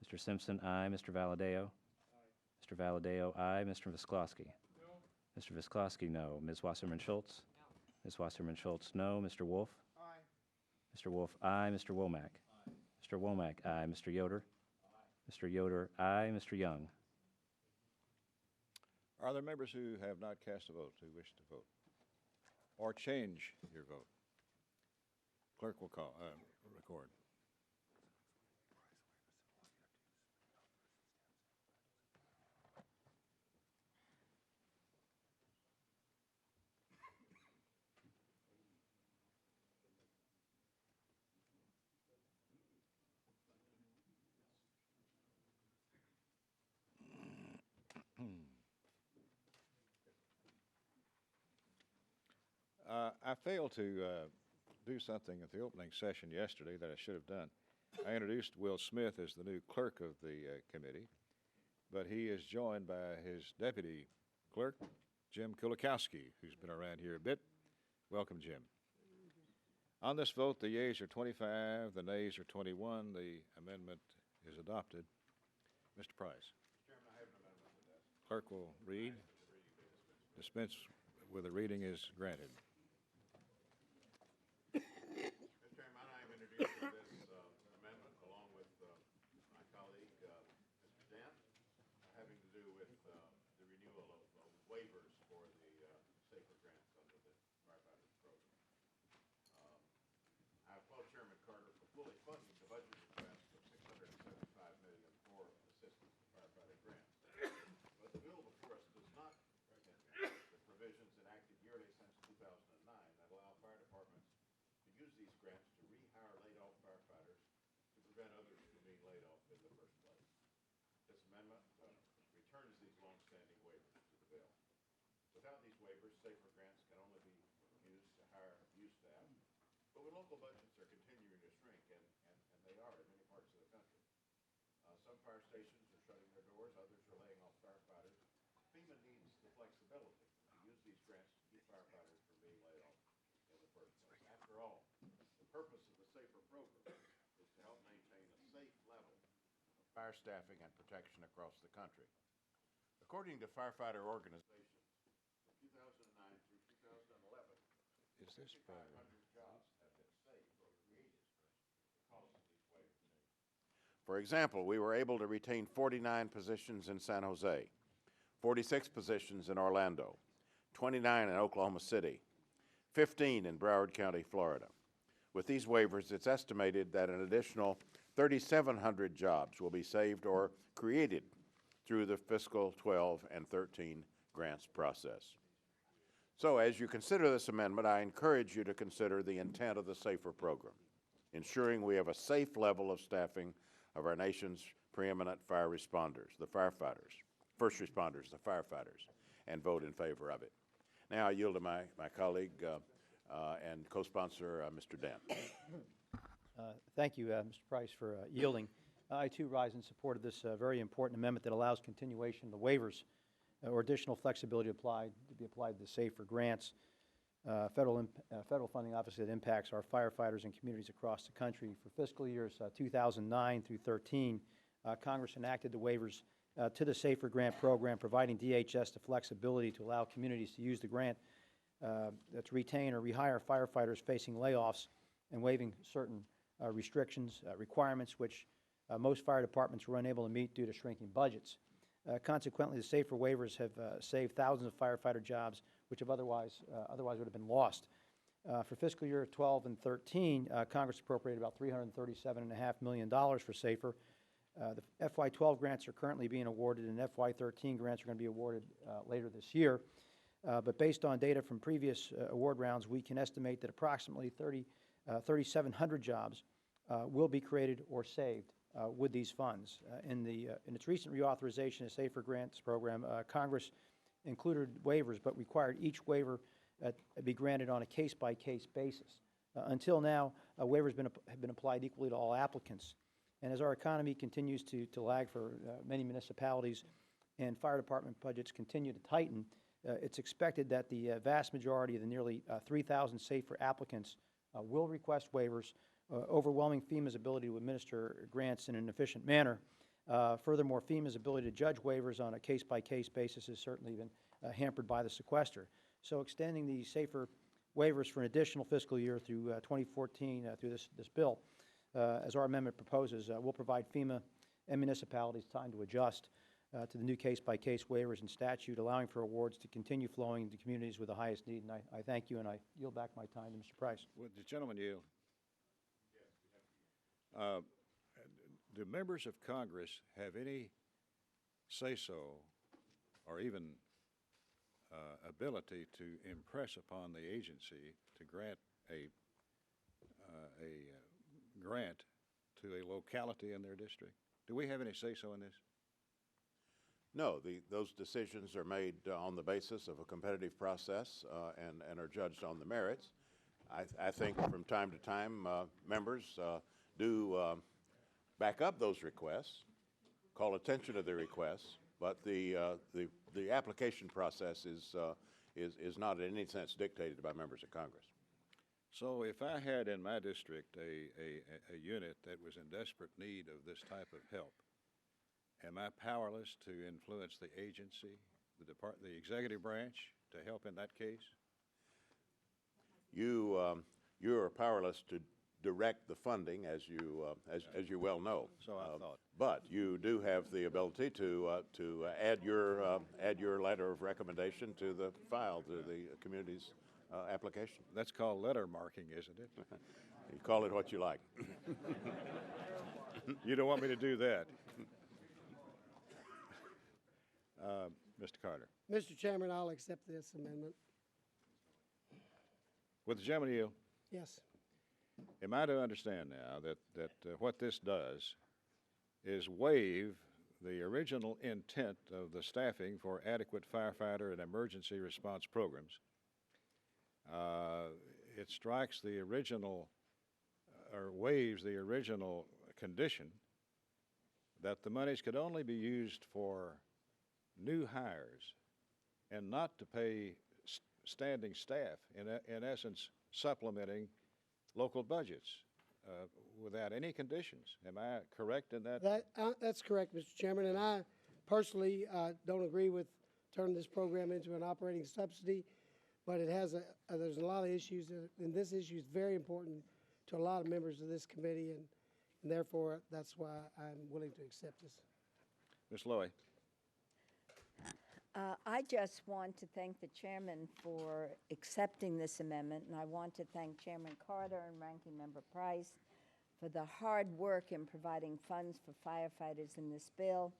Mr. Simpson, aye. Mr. Valadeo? Aye. Mr. Valadeo, aye. Mr. Visklosky? No. Mr. Visklosky, no. Ms. Wasserman Schultz? No. Ms. Wasserman Schultz, no. Mr. Wolf? Aye. Mr. Wolf, aye. Mr. Womack? Aye. Mr. Womack, aye. Mr. Yoder? Aye. Mr. Yoder, aye. Mr. Young? Are there members who have not cast a vote, who wish to vote? Or change your vote? Clerk will record. I failed to do something at the opening session yesterday that I should have done. I introduced Will Smith as the new clerk of the committee, but he is joined by his deputy clerk, Jim Kulikowski, who's been around here a bit. Welcome, Jim. On this vote, the yeas are 25, the nays are 21. The amendment is adopted. Mr. Price. Chairman, I have an amendment to that. Clerk will read. Dispense with the reading is granted. Mr. Chairman, I am introducing this amendment along with my colleague, Mr. Dent, having to do with the renewal of waivers for the safer grants under the firefighters program. I applaud Chairman Carter for fully funding the budget request of $675 million for assistance to firefighter grants. But the bill before us does not implement the provisions enacted yearly since 2009 that allow fire departments to use these grants to rehire laid-off firefighters to prevent others from being laid off in the first place. This amendment returns these long-standing waivers to the bill. Without these waivers, safer grants can only be used to hire new staff. But when local budgets are continuing to shrink, and they are in many parts of the country, some fire stations are shutting their doors, others are laying off firefighters. FEMA needs the flexibility to use these grants to keep firefighters from being laid off in the first place. After all, the purpose of the SAFER program is to help maintain a safe level of fire staffing and protection across the country. According to firefighter organizations, from 2009 through 2011, Is this 5,500 jobs have been saved or created because of these waivers. For example, we were able to retain 49 positions in San Jose, 46 positions in Orlando, 29 in Oklahoma City, 15 in Broward County, Florida. With these waivers, it's estimated that an additional 3,700 jobs will be saved or created through the fiscal 12 and 13 grants process. So as you consider this amendment, I encourage you to consider the intent of the SAFER program, ensuring we have a safe level of staffing of our nation's preeminent fire responders, the firefighters, first responders, the firefighters, and vote in favor of it. Now I yield to my colleague and co-sponsor, Mr. Dent. Thank you, Mr. Price, for yielding. I, too, rise in support of this very important amendment that allows continuation of the waivers or additional flexibility to be applied to the SAFER grants. Federal funding, obviously, that impacts our firefighters and communities across the country. For fiscal years 2009 through 13, Congress enacted the waivers to the SAFER grant program, providing DHS the flexibility to allow communities to use the grant to retain or rehire firefighters facing layoffs and waiving certain restrictions, requirements, which most fire departments were unable to meet due to shrinking budgets. Consequently, the SAFER waivers have saved thousands of firefighter jobs, which have otherwise would have been lost. For fiscal year 12 and 13, Congress appropriated about $337.5 million for SAFER. The FY12 grants are currently being awarded, and FY13 grants are going to be awarded later this year. But based on data from previous award rounds, we can estimate that approximately 3,700 jobs will be created or saved with these funds. In its recent reauthorization of SAFER grants program, Congress included waivers, but required each waiver be granted on a case-by-case basis. Until now, waivers have been applied equally to all applicants. And as our economy continues to lag for many municipalities and fire department budgets continue to tighten, it's expected that the vast majority of the nearly 3,000 SAFER applicants will request waivers, overwhelming FEMA's ability to administer grants in an efficient manner. Furthermore, FEMA's ability to judge waivers on a case-by-case basis has certainly been hampered by the sequester. So extending the SAFER waivers for an additional fiscal year through 2014 through this bill, as our amendment proposes, will provide FEMA and municipalities time to adjust to the new case-by-case waivers and statute, allowing for awards to continue flowing to communities with the highest need. And I thank you, and I yield back my time to Mr. Price. Would the gentleman yield? Do members of Congress have any say-so or even ability to impress upon the agency to grant a grant to a locality in their district? Do we have any say-so in this? No, those decisions are made on the basis of a competitive process and are judged on the merits. I think from time to time members do back up those requests, call attention to the requests, but the application process is not in any sense dictated by members of Congress. So if I had in my district a unit that was in desperate need of this type of help, am I powerless to influence the agency, the executive branch, to help in that case? You are powerless to direct the funding, as you well know. So I thought. But you do have the ability to add your letter of recommendation to the file, to the community's application. That's called letter marking, isn't it? You call it what you like. You don't want me to do that. Mr. Carter. Mr. Chairman, I'll accept this amendment. Would the gentleman yield? Yes. Am I to understand now that what this does is waive the original intent of the staffing for adequate firefighter and emergency response programs? It strikes the original, or waives the original condition that the monies could only be used for new hires and not to pay standing staff, in essence supplementing local budgets without any conditions. Am I correct in that? That's correct, Mr. Chairman, and I personally don't agree with turning this program into an operating subsidy, but it has there's a lot of issues, and this issue is very important to a lot of members of this committee, and therefore that's why I'm willing to accept this. Ms. Lowy. I just want to thank the chairman for accepting this amendment, and I want to thank Chairman Carter and Ranking Member Price for the hard work in providing funds for firefighters in this bill,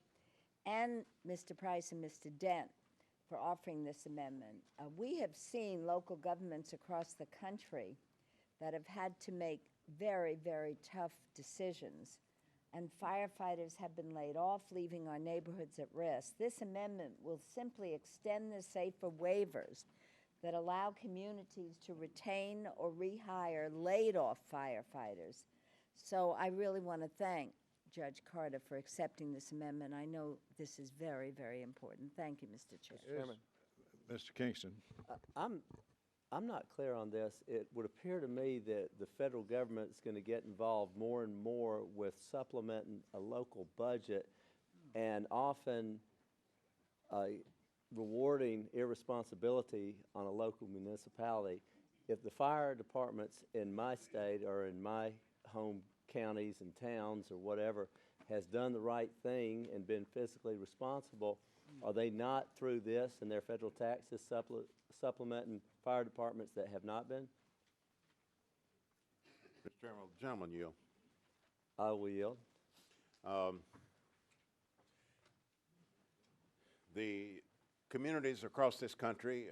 and Mr. Price and Mr. Dent for offering this amendment. We have seen local governments across the country that have had to make very, very tough decisions, and firefighters have been laid off, leaving our neighborhoods at risk. This amendment will simply extend the SAFER waivers that allow communities to retain or rehire laid-off firefighters. So I really want to thank Judge Carter for accepting this amendment. I know this is very, very important. Thank you, Mr. Chairman. Mr. Kingston. I'm not clear on this. It would appear to me that the federal government is going to get involved more and more with supplementing a local budget and often rewarding irresponsibility on a local municipality. If the fire departments in my state or in my home counties and towns or whatever has done the right thing and been fiscally responsible, are they not through this and their federal taxes supplementing fire departments that have not been? Chairman, will the gentleman yield? I will yield. The communities across this country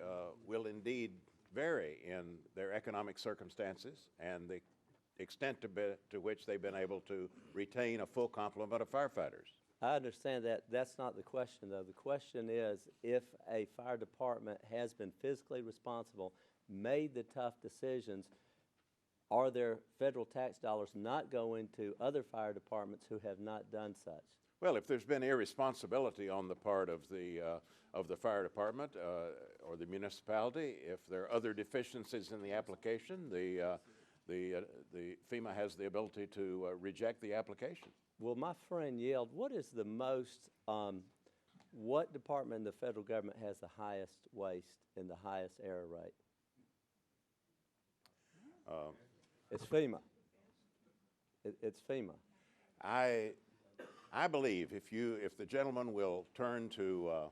will indeed vary in their economic circumstances and the extent to which they've been able to retain a full complement of firefighters. I understand that. That's not the question, though. The question is if a fire department has been fiscally responsible, made the tough decisions, are there federal tax dollars not going to other fire departments who have not done such? Well, if there's been irresponsibility on the part of the fire department or the municipality, if there are other deficiencies in the application, the FEMA has the ability to reject the application. Well, my friend yelled, what is the most, what department in the federal government has the highest waste and the highest error rate? It's FEMA. It's FEMA. I believe if the gentleman will turn to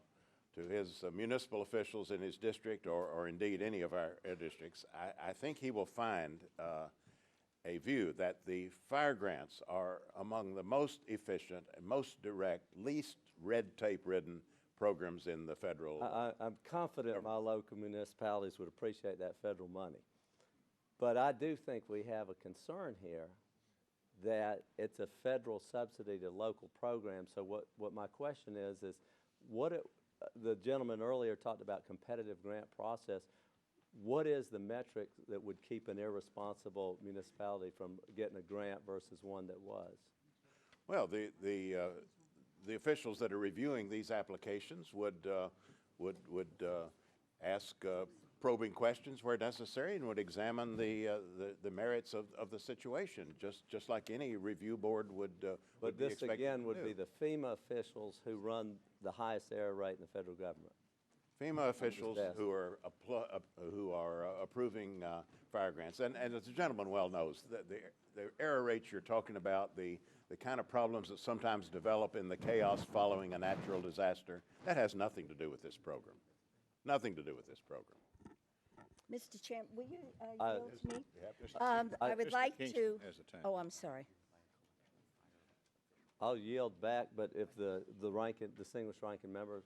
his municipal officials in his district or indeed any of our districts, I think he will find a view that the fire grants are among the most efficient and most direct, least red tape ridden programs in the federal. I'm confident my local municipalities would appreciate that federal money. But I do think we have a concern here that it's a federal subsidy to local programs. So what my question is the gentleman earlier talked about competitive grant process. What is the metric that would keep an irresponsible municipality from getting a grant versus one that was? Well, the officials that are reviewing these applications would ask probing questions where necessary and would examine the merits of the situation, just like any review board would But be this expected again to would do. be the FEMA officials who run the highest error rate in the federal government. FEMA officials Just who are approving fire grants, and as the gentleman well knows, the error rates you're talking about, the kind of problems that sometimes develop in the chaos following a natural disaster, that has nothing to do with this program. Nothing to do with this program. Mr. Chairman, will you yield to me? Yeah, I would Mr. like Kingston to, has the time. oh, I'm sorry. I'll yield back, but if the distinguished ranking member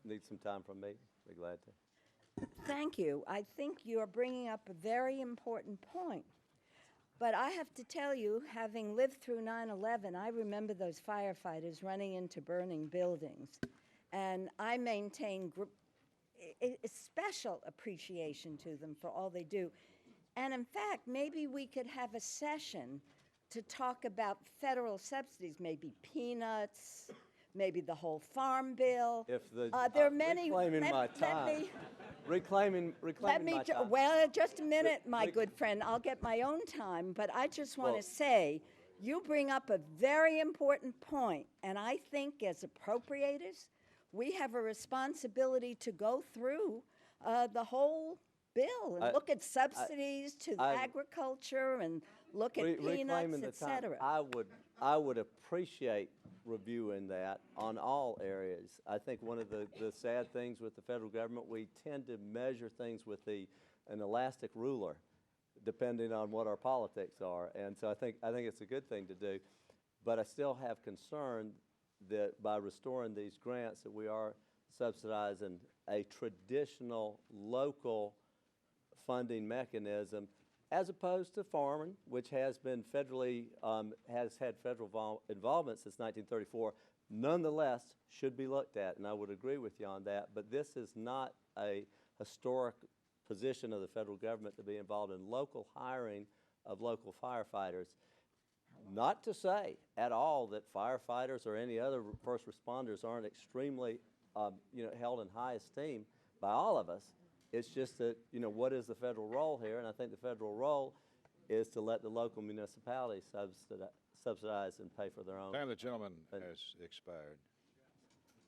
needs some time from me, I'd be glad to. Thank you. I think you're bringing up a very important point. But I have to tell you, having lived through 9/11, I remember those firefighters running into burning buildings. And I maintain a special appreciation to them for all they do. And in fact, maybe we could have a session to talk about federal subsidies, maybe peanuts, maybe the whole farm bill. If the There are many. reclaiming my time. Reclaiming my time. Well, just a minute, my good friend. I'll get my own time, but I just want to say, you bring up a very important point, and I think as appropriators, we have a responsibility to go through the whole bill and look at subsidies to agriculture and look at Reclaiming peanuts, the et time. cetera. I would appreciate reviewing that on all areas. I think one of the sad things with the federal government, we tend to measure things with an elastic ruler, depending on what our politics are. And so I think it's a good thing to do. But I still have concern that by restoring these grants that we are subsidizing a traditional local funding mechanism as opposed to farming, which has been federally, has had federal involvement since 1934, nonetheless should be looked at, and I would agree with you on that. But this is not a historic position of the federal government to be involved in local hiring of local firefighters. Not to say at all that firefighters or any other first responders aren't extremely, held in high esteem by all of us. It's just that, what is the federal role here? And I think the federal role is to let the local municipalities subsidize and pay for their own. Time of the gentleman has expired.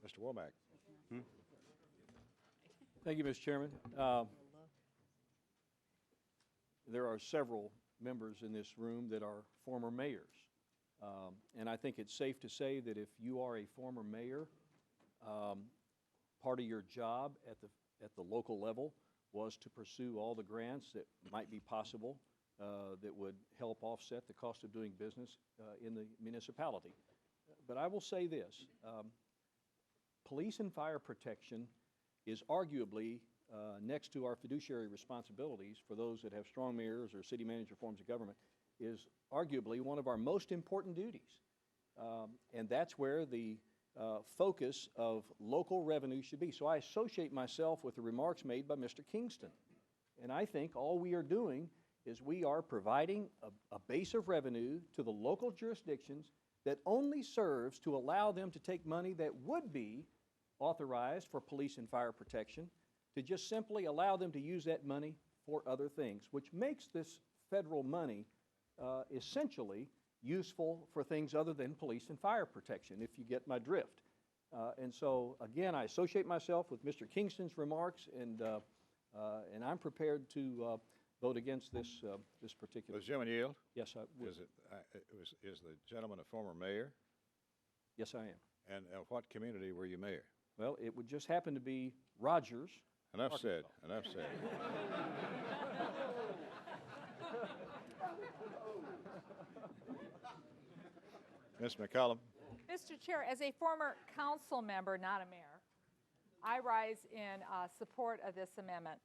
Mr. Womack. Thank you, Mr. Chairman. There are several members in this room that are former mayors. And I think it's safe to say that if you are a former mayor, part of your job at the local level was to pursue all the grants that might be possible that would help offset the cost of doing business in the municipality. But I will say this, police and fire protection is arguably, next to our fiduciary responsibilities for those that have strong mayors or city manager forms of government, is arguably one of our most important duties. And that's where the focus of local revenue should be. So I associate myself with the remarks made by Mr. Kingston. And I think all we are doing is we are providing a base of revenue to the local jurisdictions that only serves to allow them to take money that would be authorized for police and fire protection, to just simply allow them to use that money for other things, which makes this federal money essentially useful for things other than police and fire protection, if you get my drift. And so, again, I associate myself with Mr. Kingston's remarks, and I'm prepared to vote against this particular. Was Jim yield? Yes, I would. Is the gentleman a former mayor? Yes, I am. And what community were you mayor? Well, it would just happen to be Rogers. Enough said. Enough said. Ms. McCollum. Mr. Chair, as a former council member, not a mayor, I rise in support of this amendment.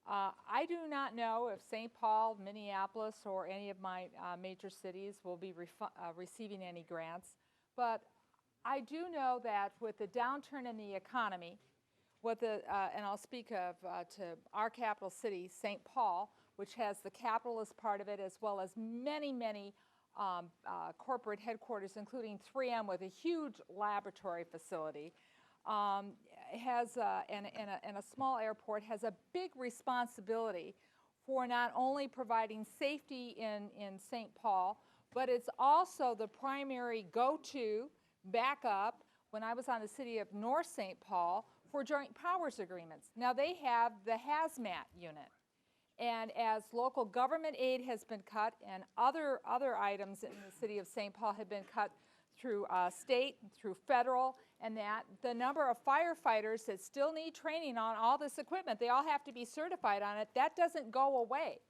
I do not know if St. Paul, Minneapolis, or any of my major cities will be receiving any grants, but I do know that with the downturn in the economy, and I'll speak of to our capital city, St. Paul, which has the Capitol as part of it, as well as many, many corporate headquarters, including 3M with a huge laboratory facility, and a small airport, has a big responsibility for not only providing safety in St. Paul, but it's also the primary go-to backup when I was on the city of North St. Paul for joint powers agreements. Now they have the hazmat unit. And as local government aid has been cut and other items in the city of St. Paul have been cut through state, through federal, and that the number of firefighters that still need training on all this equipment, they all have to be certified on it, that doesn't go away.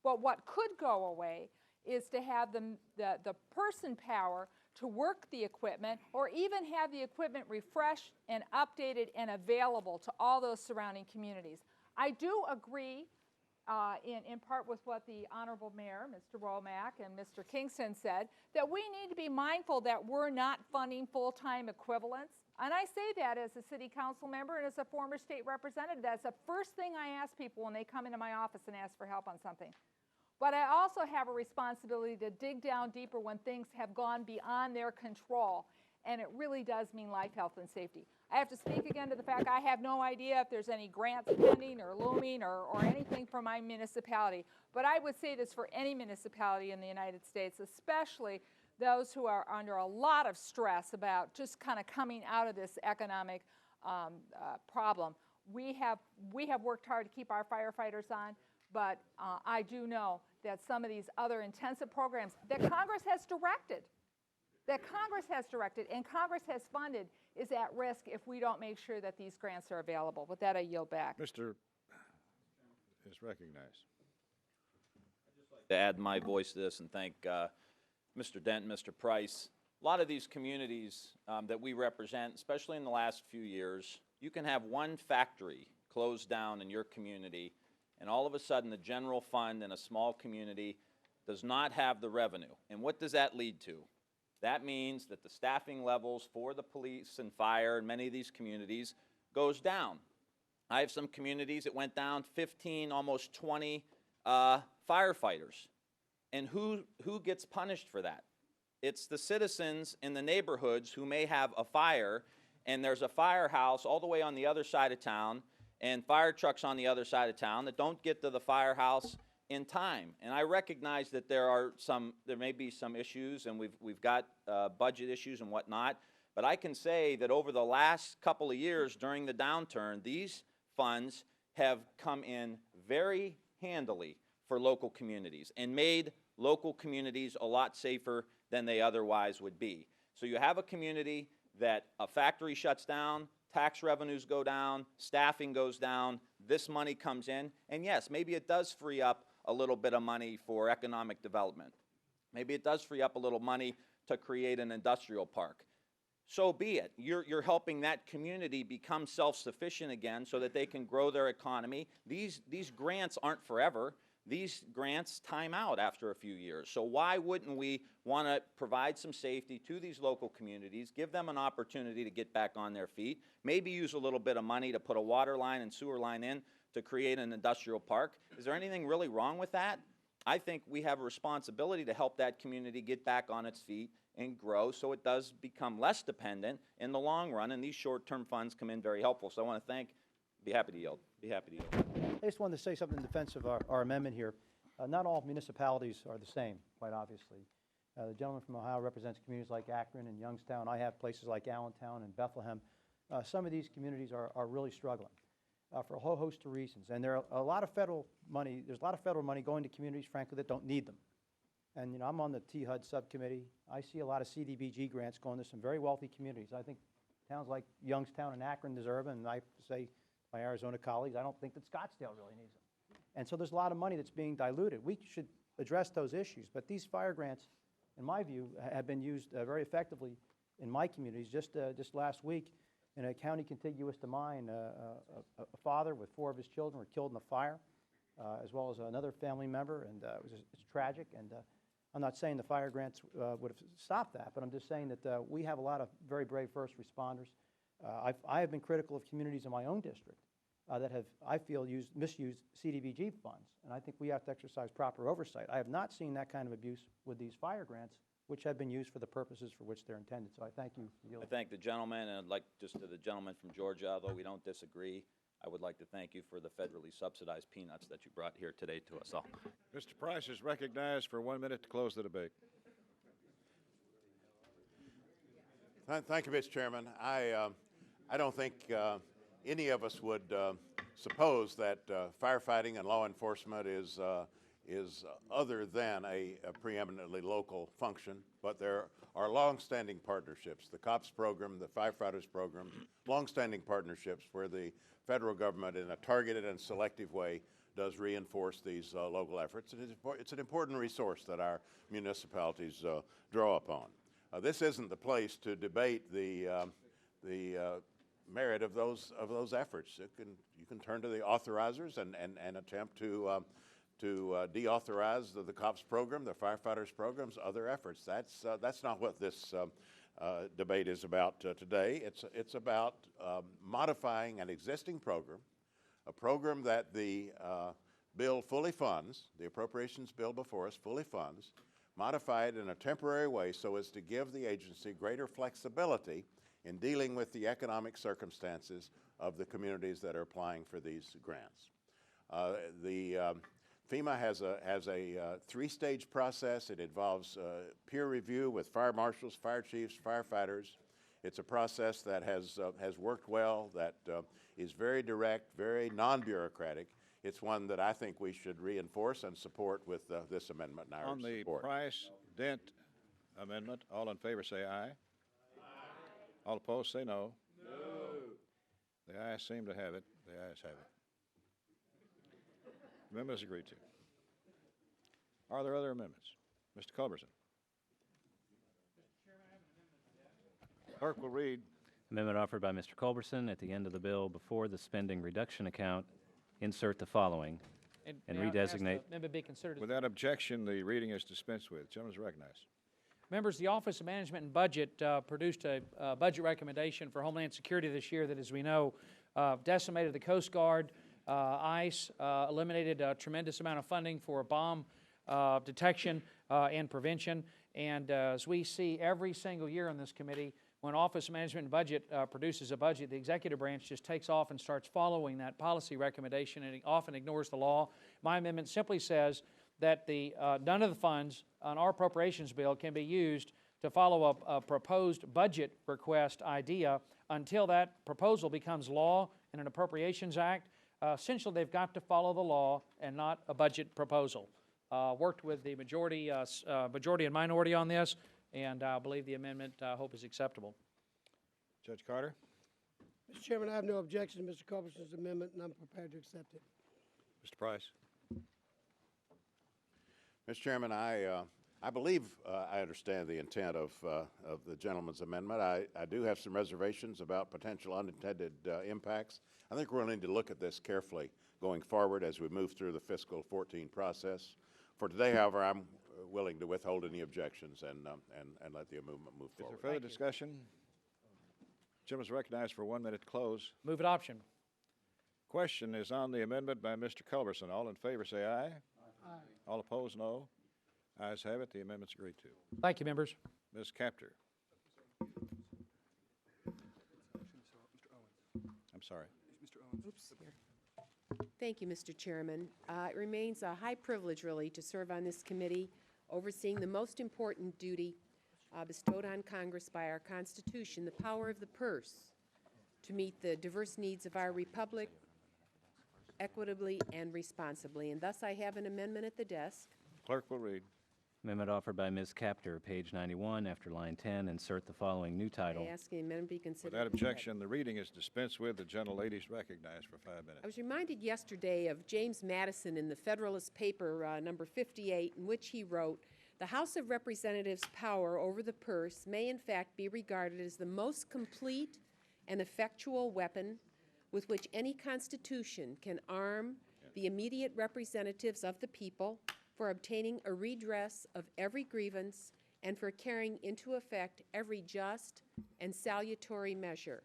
But what could go away is to have the person power to work the equipment, or even have the equipment refreshed and updated and available to all those surrounding communities. I do agree in part with what the Honorable Mayor, Mr. Womack, and Mr. Kingston said, that we need to be mindful that we're not funding full-time equivalents. And I say that as a city council member and as a former state representative. That's the first thing I ask people when they come into my office and ask for help on something. But I also have a responsibility to dig down deeper when things have gone beyond their control. And it really does mean life, health, and safety. I have to speak again to the fact I have no idea if there's any grants pending or looming or anything for my municipality. But I would say this for any municipality in the United States, especially those who are under a lot of stress about just kind of coming out of this economic problem. We have worked hard to keep our firefighters on, but I do know that some of these other intensive programs that Congress has directed, and Congress has funded, is at risk if we don't make sure that these grants are available. With that, I yield back. Mr. is recognized. To add my voice to this and thank Mr. Dent and Mr. Price. A lot of these communities that we represent, especially in the last few years, you can have one factory closed down in your community, and all of a sudden the general fund in a small community does not have the revenue. And what does that lead to? That means that the staffing levels for the police and fire in many of these communities goes down. I have some communities that went down 15, almost 20 firefighters. And who gets punished for that? It's the citizens in the neighborhoods who may have a fire, and there's a firehouse all the way on the other side of town, and fire trucks on the other side of town that don't get to the firehouse in time. And I recognize that there may be some issues, and we've got budget issues and whatnot, but I can say that over the last couple of years during the downturn, these funds have come in very handily for local communities and made local communities a lot safer than they otherwise would be. So you have a community that a factory shuts down, tax revenues go down, staffing goes down, this money comes in, and yes, maybe it does free up a little bit of money for economic development. Maybe it does free up a little money to create an industrial park. So be it. You're helping that community become self-sufficient again so that they can grow their economy. These grants aren't forever. These grants time out after a few years. So why wouldn't we want to provide some safety to these local communities, give them an opportunity to get back on their feet, maybe use a little bit of money to put a water line and sewer line in to create an industrial park? Is there anything really wrong with that? I think we have a responsibility to help that community get back on its feet and grow so it does become less dependent in the long run, and these short-term funds come in very helpful. So I want to be happy to yield. I just wanted to say something in defense of our amendment here. Not all municipalities are the same, quite obviously. The gentleman from Ohio represents communities like Akron and Youngstown. I have places like Allentown and Bethlehem. Some of these communities are really struggling for a whole host of reasons. And there are a lot of federal money, there's a lot of federal money going to communities, frankly, that don't need them. And, you know, I'm on the THUD subcommittee. I see a lot of CDBG grants going to some very wealthy communities. I think towns like Youngstown and Akron deserve them, and I say my Arizona colleagues, I don't think that Scottsdale really needs them. And so there's a lot of money that's being diluted. We should address those issues. But these fire grants, in my view, have been used very effectively in my communities. Just last week, in a county contiguous to mine, a father with 4 of his children were killed in a fire, as well as another family member, and it's tragic. And I'm not saying the fire grants would have stopped that, but I'm just saying that we have a lot of very brave first responders. I have been critical of communities in my own district that have, I feel, misused CDBG funds, and I think we have to exercise proper oversight. I have not seen that kind of abuse with these fire grants, which have been used for the purposes for which they're intended. So I thank you. I thank the gentleman, and I'd like just to the gentleman from Georgia, although we don't disagree, I would like to thank you for the federally subsidized peanuts that you brought here today to us all. Mr. Price is recognized for 1 minute to close the debate. Thank you, Mr. Chairman. I don't think any of us would suppose that firefighting and law enforcement is other than a preeminently local function, but there are longstanding partnerships. The COPS program, the firefighters program, longstanding partnerships where the federal government in a targeted and selective way does reinforce these local efforts. It's an important resource that our municipalities draw upon. This isn't the place to debate the merit of those efforts. You can turn to the authorizers and attempt to deauthorize the COPS program, the firefighters programs, other efforts. That's not what this debate is about today. It's about modifying an existing program, a program that the bill fully funds, the appropriations bill before us fully funds, modified in a temporary way so as to give the agency greater flexibility in dealing with the economic circumstances of the communities that are applying for these grants. FEMA has a 3-stage process. It involves peer review with fire marshals, fire chiefs, firefighters. It's a process that has worked well, that is very direct, very non-bureaucratic. It's one that I think we should reinforce and support with this amendment and our On the support. Price-Dent amendment, all in favor say aye. Aye. All opposed say no. No. The ayes seem to have it. The ayes have it. Amendment is agreed to. Are there other amendments? Mr. Culberson. Clerk will read. Amendment offered by Mr. Culberson. At the end of the bill, before the spending reduction account, insert the following and may I ask redesignate. the amendment be considered as Without objection, the reading is dispensed with. Gentleman is recognized. Members, the Office of Management and Budget produced a budget recommendation for Homeland Security this year that, as we know, decimated the Coast Guard, ICE, eliminated a tremendous amount of funding for bomb detection and prevention. And as we see every single year on this committee, when Office of Management and Budget produces a budget, the executive branch just takes off and starts following that policy recommendation, and it often ignores the law. My amendment simply says that none of the funds on our appropriations bill can be used to follow a proposed budget request idea until that proposal becomes law in an Appropriations Act. Essentially, they've got to follow the law and not a budget proposal. Worked with the majority and minority on this, and I believe the amendment, I hope, is acceptable. Judge Carter. Mr. Chairman, I have no objection to Mr. Culberson's amendment, and I'm prepared to accept it. Mr. Price. Mr. Chairman, I believe I understand the intent of the gentleman's amendment. I do have some reservations about potential unintended impacts. I think we'll need to look at this carefully going forward as we move through the fiscal 14 process. For today, however, I'm willing to withhold any objections and let the amendment move forward. Is there further discussion? Jim is recognized for 1 minute to close. Move adoption. Question is on the amendment by Mr. Culberson. All in favor say aye. Aye. All opposed, no. Ayes have it. The amendment's agreed to. Thank you, members. Ms. Capter. I'm sorry. Oops. Thank you, Mr. Chairman. It remains a high privilege, really, to serve on this committee, overseeing the most important duty bestowed on Congress by our Constitution, the power of the purse, to meet the diverse needs of our republic equitably and responsibly. And thus, I have an amendment at the desk. Clerk will read. Amendment offered by Ms. Capter, page 91, after line 10, insert the following new title. I ask the amendment be considered. Without objection, the reading is dispensed with. The gentlelady is recognized for 5 minutes. I was reminded yesterday of James Madison in the Federalist paper, number 58, in which he wrote, "The House of Representatives' power over the purse may in fact be regarded as the most complete and effectual weapon with which any constitution can arm the immediate representatives of the people for obtaining a redress of every grievance and for carrying into effect every just and salutary measure.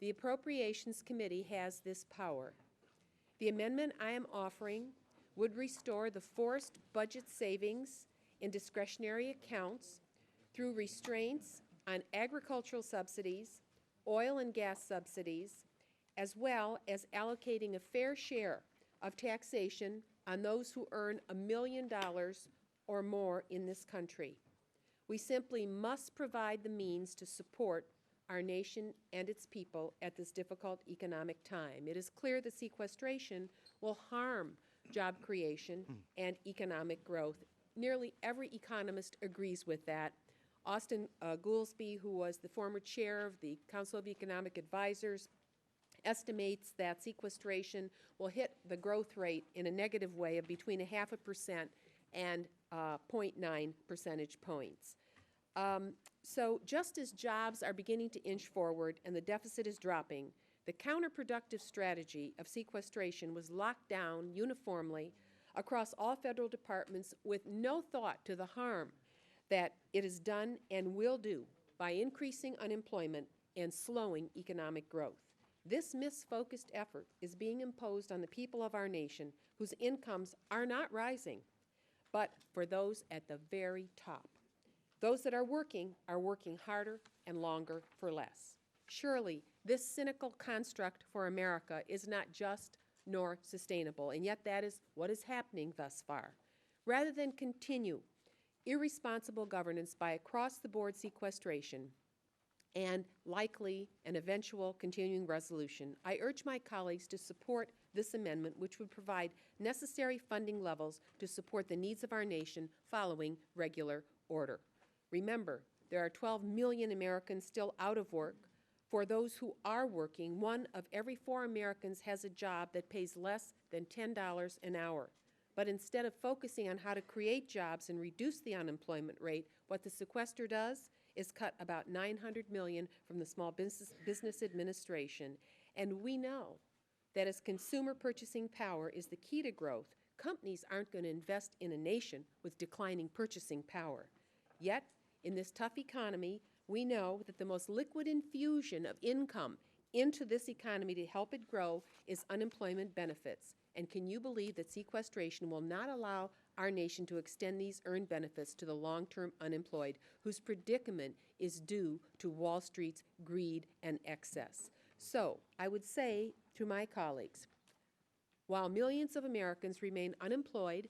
The Appropriations Committee has this power. The amendment I am offering would restore the forced budget savings in discretionary accounts through restraints on agricultural subsidies, oil and gas subsidies, as well as allocating a fair share of taxation on those who earn $1 million or more in this country. We simply must provide the means to support our nation and its people at this difficult economic time. It is clear that sequestration will harm job creation and economic growth. Nearly every economist agrees with that. Austin Goolsbee, who was the former chair of the Council of Economic Advisors, estimates that sequestration will hit the growth rate in a negative way of between 0.5% and 0.9 percentage points. So just as jobs are beginning to inch forward and the deficit is dropping, the counterproductive strategy of sequestration was locked down uniformly across all federal departments with no thought to the harm that it has done and will do by increasing unemployment and slowing economic growth. This misfocused effort is being imposed on the people of our nation whose incomes are not rising, but for those at the very top. Those that are working harder and longer for less. Surely, this cynical construct for America is not just nor sustainable, and yet that is what is happening thus far. Rather than continue irresponsible governance by across-the-board sequestration, and likely an eventual continuing resolution, I urge my colleagues to support this amendment, which would provide necessary funding levels to support the needs of our nation following regular order. Remember, there are 12 million Americans still out of work. For those who are working, 1 of every 4 Americans has a job that pays less than $10 an hour. But instead of focusing on how to create jobs and reduce the unemployment rate, what the sequester does is cut about $900 million from the Small Business Administration. And we know that as consumer purchasing power is the key to growth, companies aren't going to invest in a nation with declining purchasing power. Yet, in this tough economy, we know that the most liquid infusion of income into this economy to help it grow is unemployment benefits. And can you believe that sequestration will not allow our nation to extend these earned benefits to the long-term unemployed, whose predicament is due to Wall Street's greed and excess? So, I would say to my colleagues, while millions of Americans remain unemployed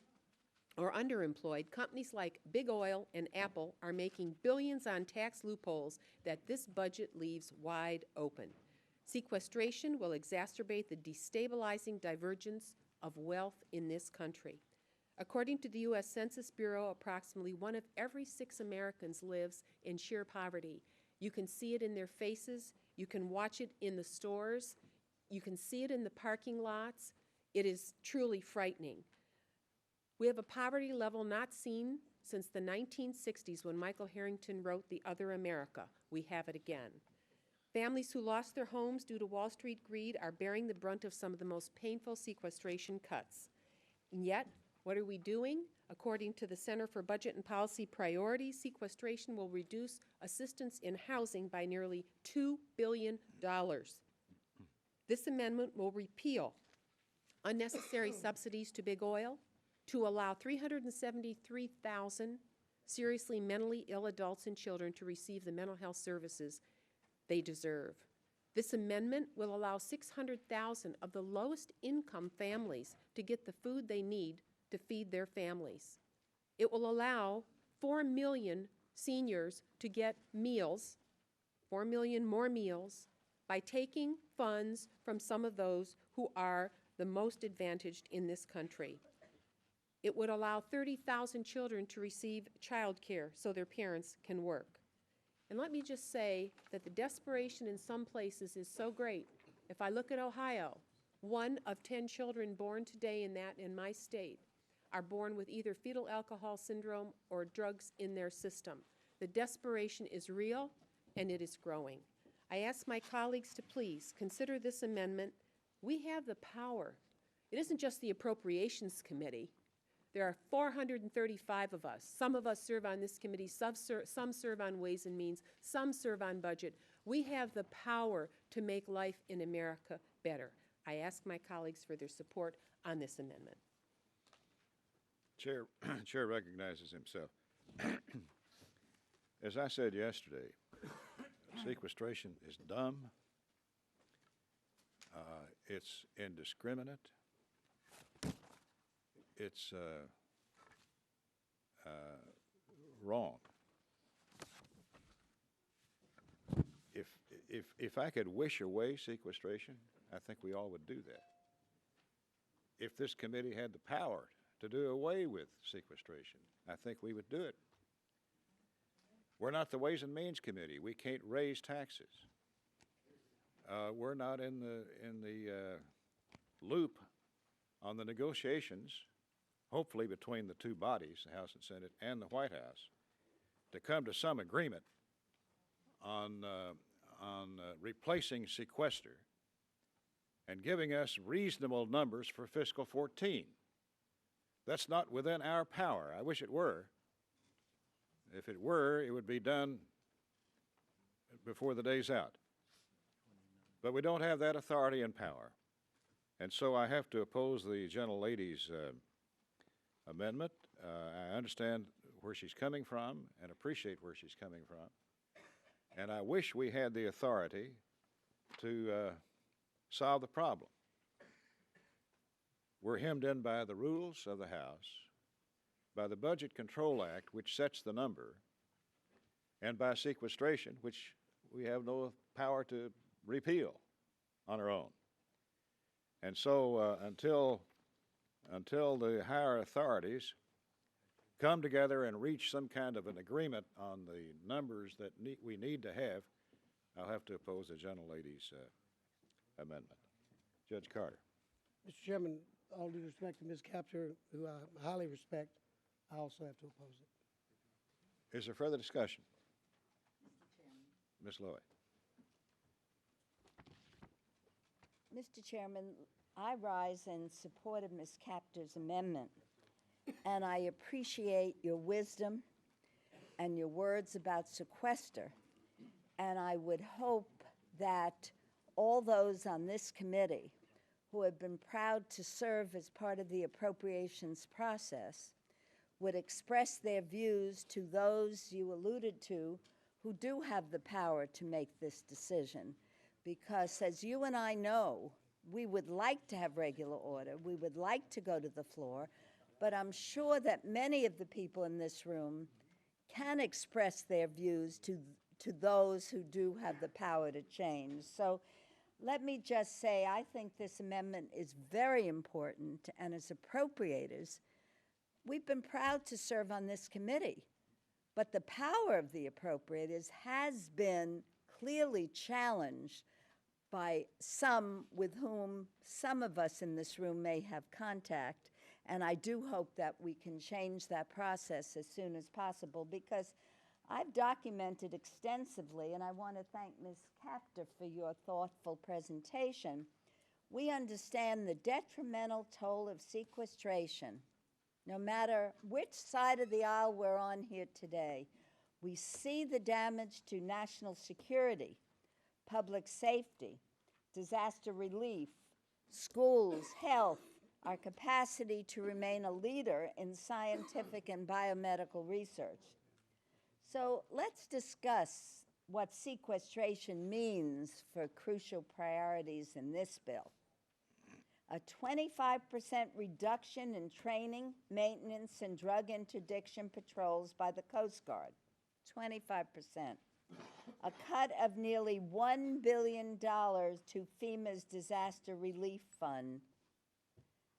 or underemployed, companies like Big Oil and Apple are making billions on tax loopholes that this budget leaves wide open. Sequestration will exacerbate the destabilizing divergence of wealth in this country. According to the U.S. Census Bureau, approximately 1 of every 6 Americans lives in sheer poverty. You can see it in their faces. You can watch it in the stores. You can see it in the parking lots. It is truly frightening. We have a poverty level not seen since the 1960s when Michael Harrington wrote The Other America. We have it again. Families who lost their homes due to Wall Street greed are bearing the brunt of some of the most painful sequestration cuts. And yet, what are we doing? According to the Center for Budget and Policy Priorities, sequestration will reduce assistance in housing by nearly $2 billion. This amendment will repeal unnecessary subsidies to big oil, to allow 373,000 seriously mentally ill adults and children to receive the mental health services they deserve. This amendment will allow 600,000 of the lowest income families to get the food they need to feed their families. It will allow 4 million seniors to get meals, 4 million more meals, by taking funds from some of those who are the most advantaged in this country. It would allow 30,000 children to receive child care so their parents can work. And let me just say that the desperation in some places is so great. If I look at Ohio, 1 of 10 children born today in my state are born with either fetal alcohol syndrome or drugs in their system. The desperation is real and it is growing. I ask my colleagues to please consider this amendment. We have the power. It isn't just the Appropriations Committee. There are 435 of us. Some of us serve on this committee, some serve on Ways and Means, some serve on Budget. We have the power to make life in America better. I ask my colleagues for their support on this amendment. Chair recognizes himself. As I said yesterday, sequestration is dumb. It's indiscriminate. It's wrong. If I could wish away sequestration, I think we all would do that. If this committee had the power to do away with sequestration, I think we would do it. We're not the Ways and Means Committee. We can't raise taxes. We're not in the loop on the negotiations, hopefully between the two bodies, the House and Senate and the White House, to come to some agreement on replacing sequester and giving us reasonable numbers for fiscal 14. That's not within our power. I wish it were. If it were, it would be done before the day's out. But we don't have that authority and power. And so I have to oppose the gentlelady's amendment. I understand where she's coming from and appreciate where she's coming from. And I wish we had the authority to solve the problem. We're hemmed in by the rules of the House, by the Budget Control Act, which sets the number, and by sequestration, which we have no power to repeal on our own. And so until the higher authorities come together and reach some kind of an agreement on the numbers that we need to have, I'll have to oppose the gentlelady's amendment. Judge Carter. Mr. Chairman, all due respect to Ms. Capter, who I highly respect, I also have to oppose it. Is there further discussion? Ms. Loy. Mr. Chairman, I rise in support of Ms. Capter's amendment, and I appreciate your wisdom and your words about sequester, and I would hope that all those on this committee who have been proud to serve as part of the appropriations process would express their views to those you alluded to who do have the power to make this decision. Because as you and I know, we would like to have regular order, we would like to go to the floor, but I'm sure that many of the people in this room can express their views to those who do have the power to change. So let me just say, I think this amendment is very important, and as appropriators, we've been proud to serve on this committee, but the power of the appropriators has been clearly challenged by some with whom some of us in this room may have contact, And I do hope that we can change that process as soon as possible, because I've documented extensively, and I want to thank Ms. Captor for your thoughtful presentation. We understand the detrimental toll of sequestration. No matter which side of the aisle we're on here today, we see the damage to national security, public safety, disaster relief, schools, health, our capacity to remain a leader in scientific and biomedical research. So let's discuss what sequestration means for crucial priorities in this bill. A 25% reduction in training, maintenance, and drug interdiction patrols by the Coast Guard. 25%. A cut of nearly $1 billion to FEMA's Disaster Relief Fund.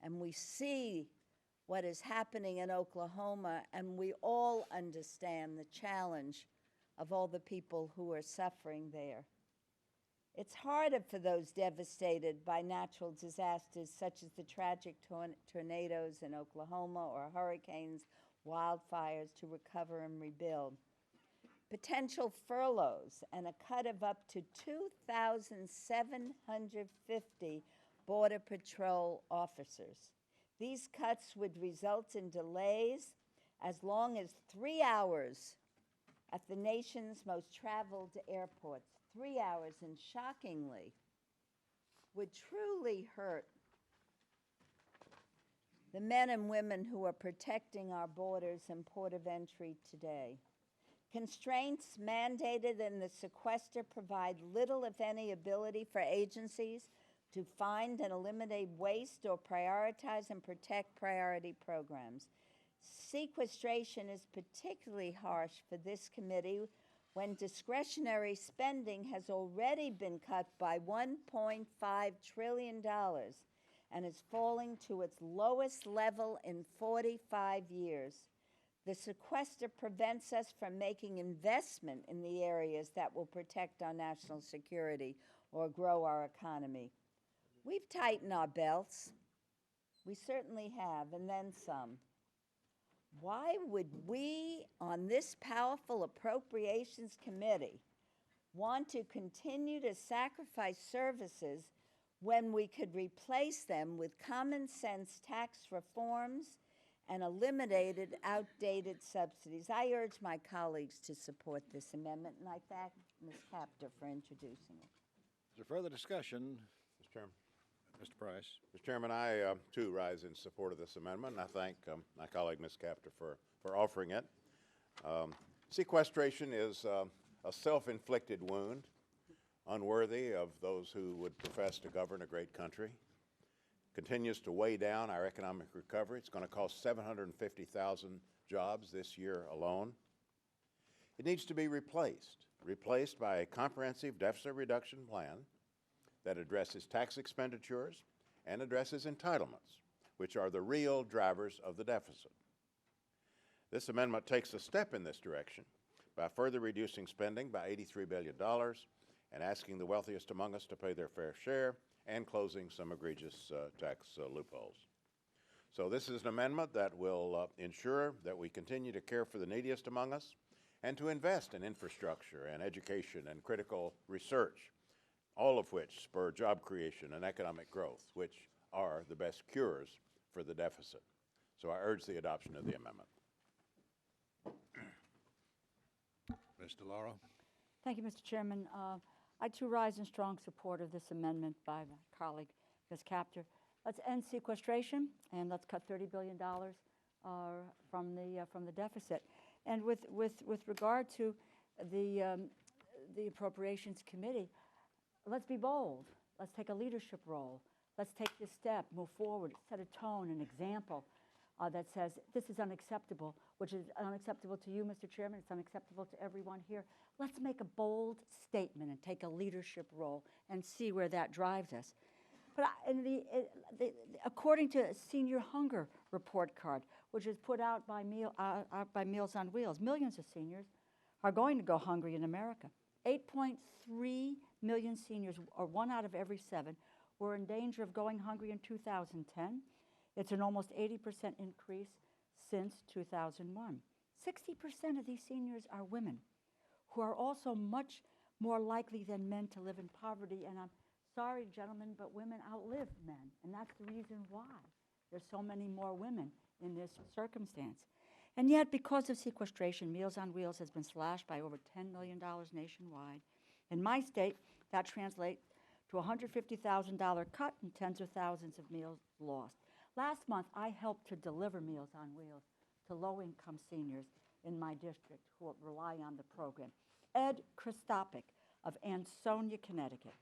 And we see what is happening in Oklahoma, and we all understand the challenge of all the people who are suffering there. It's harder for those devastated by natural disasters such as the tragic tornadoes in Oklahoma or hurricanes, wildfires, to recover and rebuild. Potential furloughs and a cut of up to 2,750 Border Patrol officers. These cuts would result in delays as long as 3 hours at the nation's most traveled airports. 3 hours, and shockingly, would truly hurt the men and women who are protecting our borders and port of entry today. Constraints mandated in the sequester provide little, if any, ability for agencies to find and eliminate waste or prioritize and protect priority programs. Sequestration is particularly harsh for this committee when discretionary spending has already been cut by $1.5 trillion and is falling to its lowest level in 45 years. The sequester prevents us from making investment in the areas that will protect our national security or grow our economy. We've tightened our belts. We certainly have, and then some. Why would we, on this powerful Appropriations Committee, want to continue to sacrifice services when we could replace them with common sense tax reforms and eliminated outdated subsidies? I urge my colleagues to support this amendment, and I thank Ms. Captor for introducing it. Is there further discussion? Mr. Chairman. Mr. Price. Mr. Chairman, I, too, rise in support of this amendment, and I thank my colleague, Ms. Captor, for offering it. Sequestration is a self-inflicted wound, unworthy of those who would profess to govern a great country. Continues to weigh down our economic recovery. It's going to cost 750,000 jobs this year alone. It needs to be replaced by a comprehensive deficit reduction plan that addresses tax expenditures and addresses entitlements, which are the real drivers of the deficit. This amendment takes a step in this direction by further reducing spending by $83 billion and asking the wealthiest among us to pay their fair share and closing some egregious tax loopholes. So this is an amendment that will ensure that we continue to care for the neediest among us and to invest in infrastructure and education and critical research, all of which spur job creation and economic growth, which are the best cures for the deficit. So I urge the adoption of the amendment. Ms. DeLauro. Thank you, Mr. Chairman. I too rise in strong support of this amendment by my colleague, Ms. Captor. Let's end sequestration and let's cut $30 billion from the deficit. And with regard to the Appropriations Committee, let's be bold. Let's take a leadership role. Let's take this step, move forward, set a tone, an example that says this is unacceptable, which is unacceptable to you, Mr. Chairman. It's unacceptable to everyone here. Let's make a bold statement and take a leadership role and see where that drives us. But according to a senior hunger report card, which is put out by Meals on Wheels, millions of seniors are going to go hungry in America. 8.3 million seniors, or 1 out of every 7, were in danger of going hungry in 2010. It's an almost 80% increase since 2001. 60% of these seniors are women, who are also much more likely than men to live in poverty. And I'm sorry, gentlemen, but women outlive men, and that's the reason why there's so many more women in this circumstance. And yet, because of sequestration, Meals on Wheels has been slashed by over $10 million nationwide. In my state, that translates to a $150,000 cut and tens of thousands of meals lost. Last month, I helped to deliver Meals on Wheels to low-income seniors in my district who rely on the program. Ed Christopik of Ansonia, Connecticut,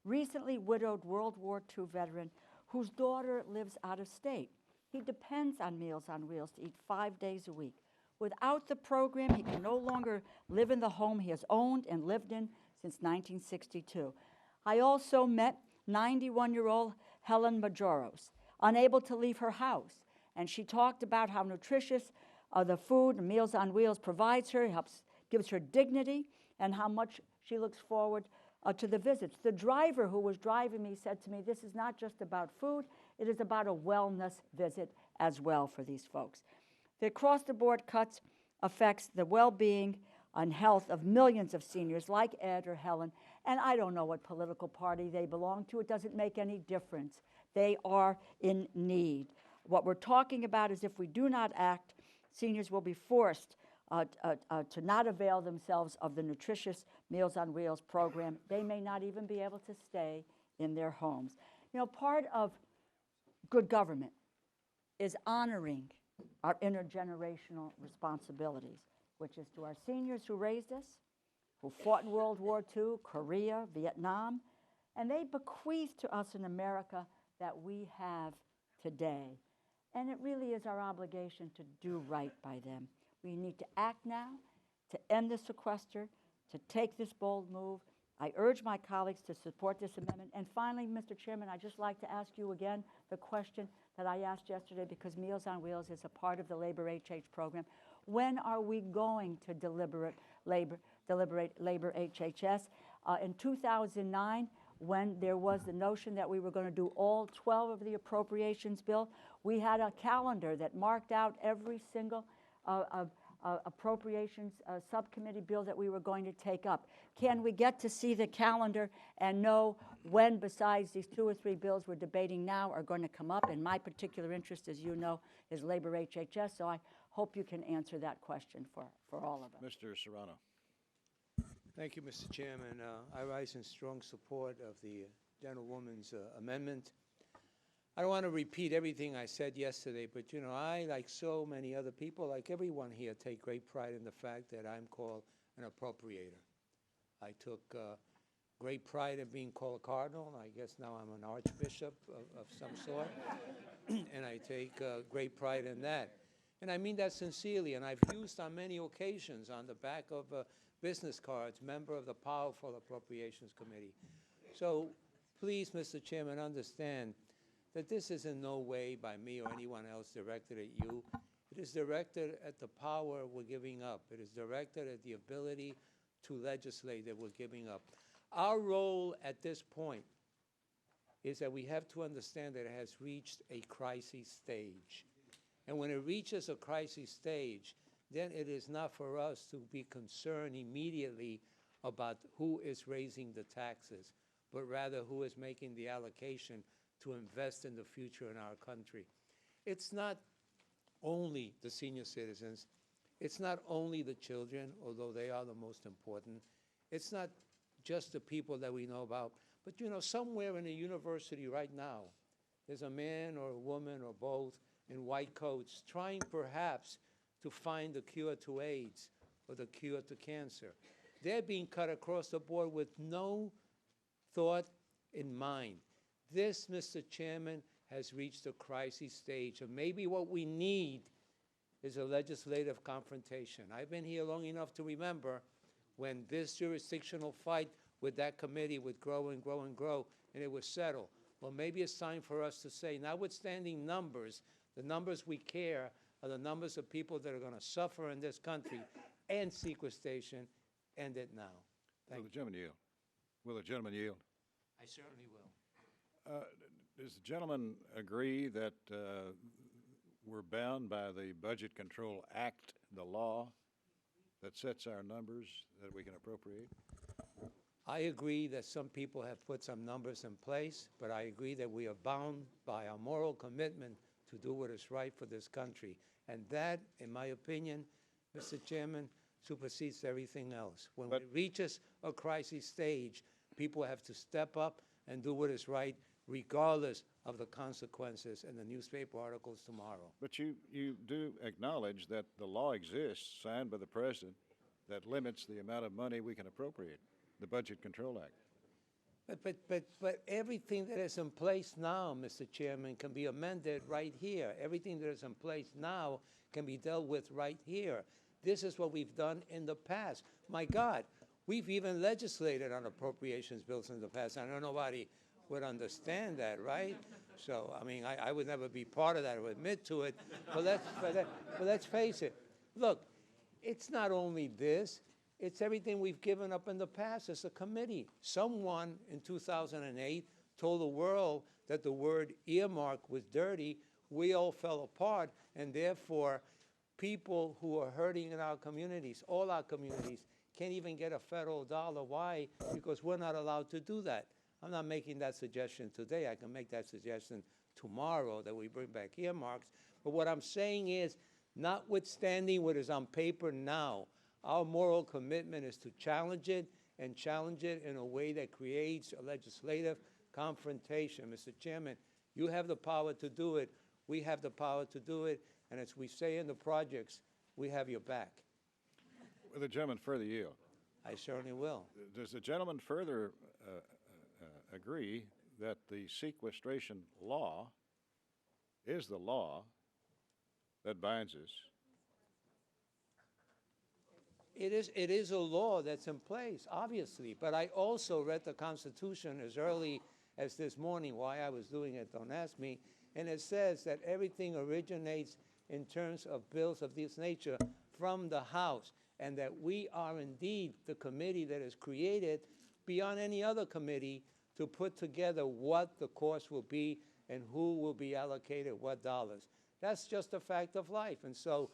recently widowed World War II veteran whose daughter lives out of state. He depends on Meals on Wheels to eat 5 days a week. Without the program, he can no longer live in the home he has owned and lived in since 1962. I also met 91-year-old Helen Majoros, unable to leave her house, and she talked about how nutritious the food and Meals on Wheels provides her, gives her dignity, and how much she looks forward to the visits. The driver who was driving me said to me, this is not just about food, it is about a wellness visit as well for these folks. The across-the-board cuts affects the well-being and health of millions of seniors like Ed or Helen, and I don't know what political party they belong to. It doesn't make any difference. They are in need. What we're talking about is if we do not act, seniors will be forced to not avail themselves of the nutritious Meals on Wheels program. They may not even be able to stay in their homes. You know, part of good government is honoring our intergenerational responsibilities, which is to our seniors who raised us, who fought in World War II, Korea, Vietnam, and they bequeathed to us in America that we have today. And it really is our obligation to do right by them. We need to act now, to end the sequester, to take this bold move. I urge my colleagues to support this amendment. And finally, Mr. Chairman, I'd just like to ask you again the question that I asked yesterday, because Meals on Wheels is a part of the Labor HH program. When are we going to deliberate Labor HHS? In 2009, when there was the notion that we were going to do all 12 of the appropriations bill, we had a calendar that marked out every single appropriations subcommittee bill that we were going to take up. Can we get to see the calendar and know when, besides these 2 or 3 bills we're debating now, are going to come up? And my particular interest, as you know, is Labor HHS, so I hope you can answer that question for all of us. Mr. Serrano. Thank you, Mr. Chairman. I rise in strong support of the gentlewoman's amendment. I don't want to repeat everything I said yesterday, but, you know, I, like so many other people, like everyone here, take great pride in the fact that I'm called an appropriator. I took great pride in being called a cardinal. I guess now I'm an archbishop of some sort, and I take great pride in that. And I mean that sincerely, and I've used on many occasions on the back of business cards, member of the powerful Appropriations Committee. So please, Mr. Chairman, understand that this is in no way by me or anyone else directed at you. It is directed at the power we're giving up. It is directed at the ability to legislate that we're giving up. Our role at this point is that we have to understand that it has reached a crisis stage. And when it reaches a crisis stage, then it is not for us to be concerned immediately about who is raising the taxes, but rather who is making the allocation to invest in the future in our country. It's not only the senior citizens. It's not only the children, although they are the most important. It's not just the people that we know about. But, you know, somewhere in a university right now, there's a man or a woman or both in white coats trying perhaps to find the cure to AIDS or the cure to cancer. They're being cut across the board with no thought in mind. This, Mr. Chairman, has reached a crisis stage, and maybe what we need is a legislative confrontation. I've been here long enough to remember when this jurisdictional fight with that committee would grow and grow and grow, and it was settled. Well, maybe it's time for us to say, notwithstanding numbers, the numbers we care are the numbers of people that are going to suffer in this country, and sequestration, end it now. Thank you. Will the gentleman yield? Will the gentleman yield? I certainly will. Does the gentleman agree that we're bound by the Budget Control Act, the law that sets our numbers that we can appropriate? I agree that some people have put some numbers in place, but I agree that we are bound by our moral commitment to do what is right for this country. And that, in my opinion, Mr. Chairman, supersedes everything else. When it reaches a crisis stage, people have to step up and do what is right, regardless of the consequences in the newspaper articles tomorrow. But you do acknowledge that the law exists, signed by the president, that limits the amount of money we can appropriate, the Budget Control Act. But everything that is in place now, Mr. Chairman, can be amended right here. Everything that is in place now can be dealt with right here. This is what we've done in the past. My God, we've even legislated on appropriations bills in the past. I know nobody would understand that, right? So, I mean, I would never be part of that or admit to it. But let's face it. Look, it's not only this. It's everything we've given up in the past as a committee. Someone in 2008 told the world that the word earmark was dirty. We all fell apart, and therefore, people who are hurting in our communities, all our communities, can't even get a federal dollar. Why? Because we're not allowed to do that. I'm not making that suggestion today. I can make that suggestion tomorrow that we bring back earmarks. But what I'm saying is, notwithstanding what is on paper now, our moral commitment is to challenge it and challenge it in a way that creates a legislative confrontation. Mr. Chairman, you have the power to do it. We have the power to do it. And as we say in the projects, we have your back. Will the gentleman further yield? I certainly will. Does the gentleman further agree that the sequestration law is the law that binds us? It is a law that's in place, obviously, but I also read the Constitution as early as this morning. Why I was doing it, don't ask me. And it says that everything originates in terms of bills of this nature from the House, and that we are indeed the committee that is created beyond any other committee to put together what the cost will be and who will be allocated what dollars. That's just a fact of life. And so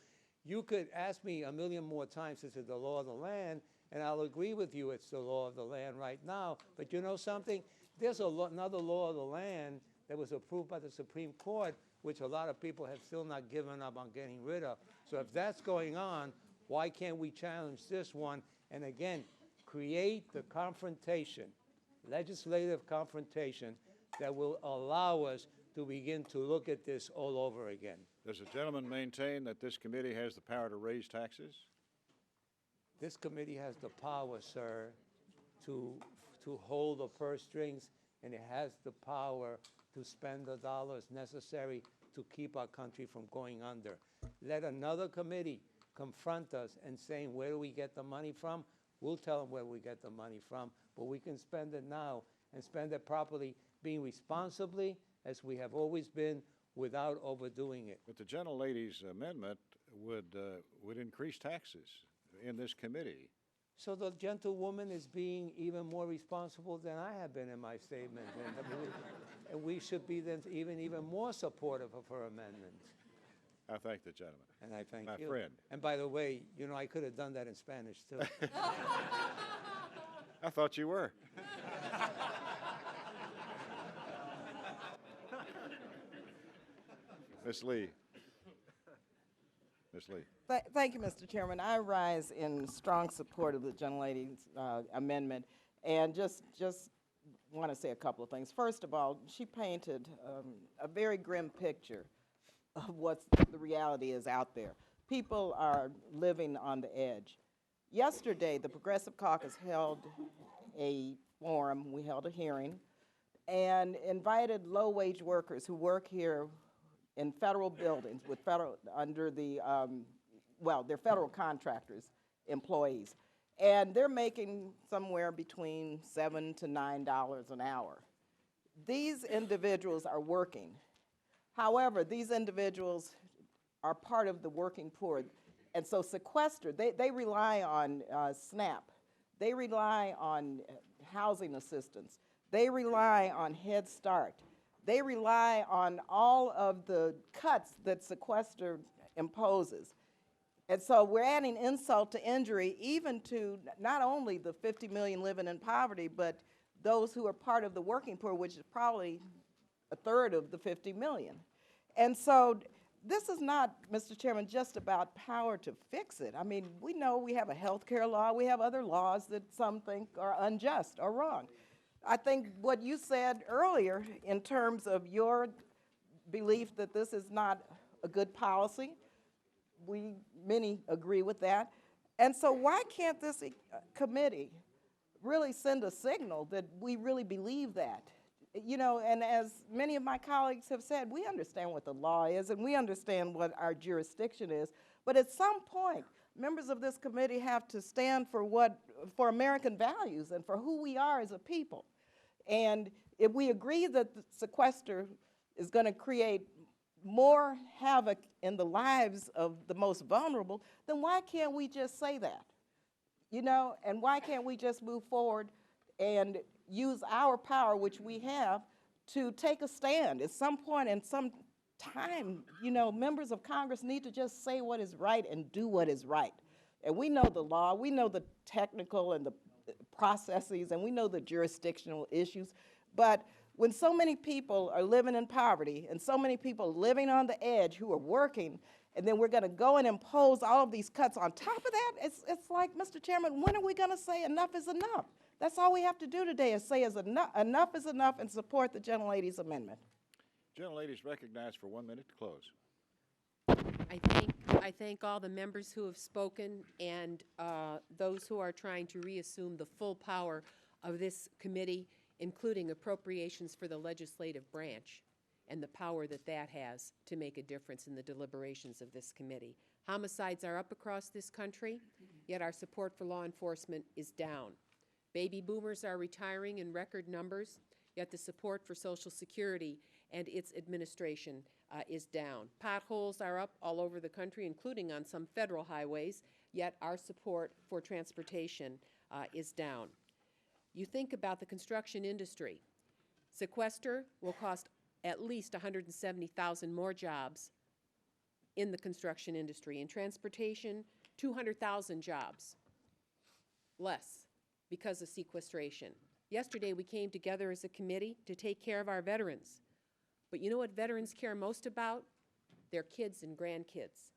you could ask me a million more times, is it the law of the land? And I'll agree with you, it's the law of the land right now. But you know something? There's another law of the land that was approved by the Supreme Court, which a lot of people have still not given up on getting rid of. So if that's going on, why can't we challenge this one? And again, create the confrontation, legislative confrontation, that will allow us to begin to look at this all over again. Does the gentleman maintain that this committee has the power to raise taxes? This committee has the power, sir, to hold the purse strings, and it has the power to spend the dollars necessary to keep our country from going under. Let another committee confront us and saying, where do we get the money from? We'll tell them where we get the money from, but we can spend it now and spend it properly, being responsibly, as we have always been, without overdoing it. But the gentlelady's amendment would increase taxes in this committee. So the gentlewoman is being even more responsible than I have been in my statement. And we should be then even more supportive of her amendment. I thank the gentleman. And I thank my you. friend. And by the way, you know, I could have done that in Spanish, too. I thought you were. Ms. Lee. Ms. Lee. Thank you, Mr. Chairman. I rise in strong support of the gentlelady's amendment, and just want to say a couple of things. First of all, she painted a very grim picture of what the reality is out there. People are living on the edge. Yesterday, the Progressive Caucus held a forum, we held a hearing, and invited low-wage workers who work here in federal buildings with under the, they're federal contractors, employees. And they're making somewhere between $7 to $9 an hour. These individuals are working. However, these individuals are part of the working poor. And so sequester, they rely on SNAP. They rely on housing assistance. They rely on Head Start. They rely on all of the cuts that sequester imposes. And so we're adding insult to injury, even to not only the 50 million living in poverty, but those who are part of the working poor, which is probably a third of the 50 million. And so this is not, Mr. Chairman, just about power to fix it. I mean, we know we have a health care law, we have other laws that some think are unjust or wrong. I think what you said earlier in terms of your belief that this is not a good policy, many agree with that. And so why can't this committee really send a signal that we really believe that? You know, and as many of my colleagues have said, we understand what the law is and we understand what our jurisdiction is, but at some point, members of this committee have to stand for American values and for who we are as a people. And if we agree that the sequester is going to create more havoc in the lives of the most vulnerable, then why can't we just say that? You know, and why can't we just move forward and use our power, which we have, to take a stand? At some point in some time, you know, members of Congress need to just say what is right and do what is right. And we know the law, we know the technical and the processes, and we know the jurisdictional issues, but when so many people are living in poverty and so many people living on the edge who are working, and then we're going to go and impose all of these cuts on top of that, it's like, Mr. Chairman, when are we going to say enough is enough? That's all we have to do today is say enough is enough and support the gentlelady's amendment. Gentlelady's recognized for 1 minute to close. I thank all the members who have spoken and those who are trying to reassume the full power of this committee, including appropriations for the legislative branch and the power that that has to make a difference in the deliberations of this committee. Homicides are up across this country, yet our support for law enforcement is down. Baby boomers are retiring in record numbers, yet the support for Social Security and its administration is down. Potholes are up all over the country, including on some federal highways, yet our support for transportation is down. You think about the construction industry. Sequester will cost at least 170,000 more jobs in the construction industry. In transportation, 200,000 jobs less because of sequestration. Yesterday, we came together as a committee to take care of our veterans. But you know what veterans care most about? Their kids and grandkids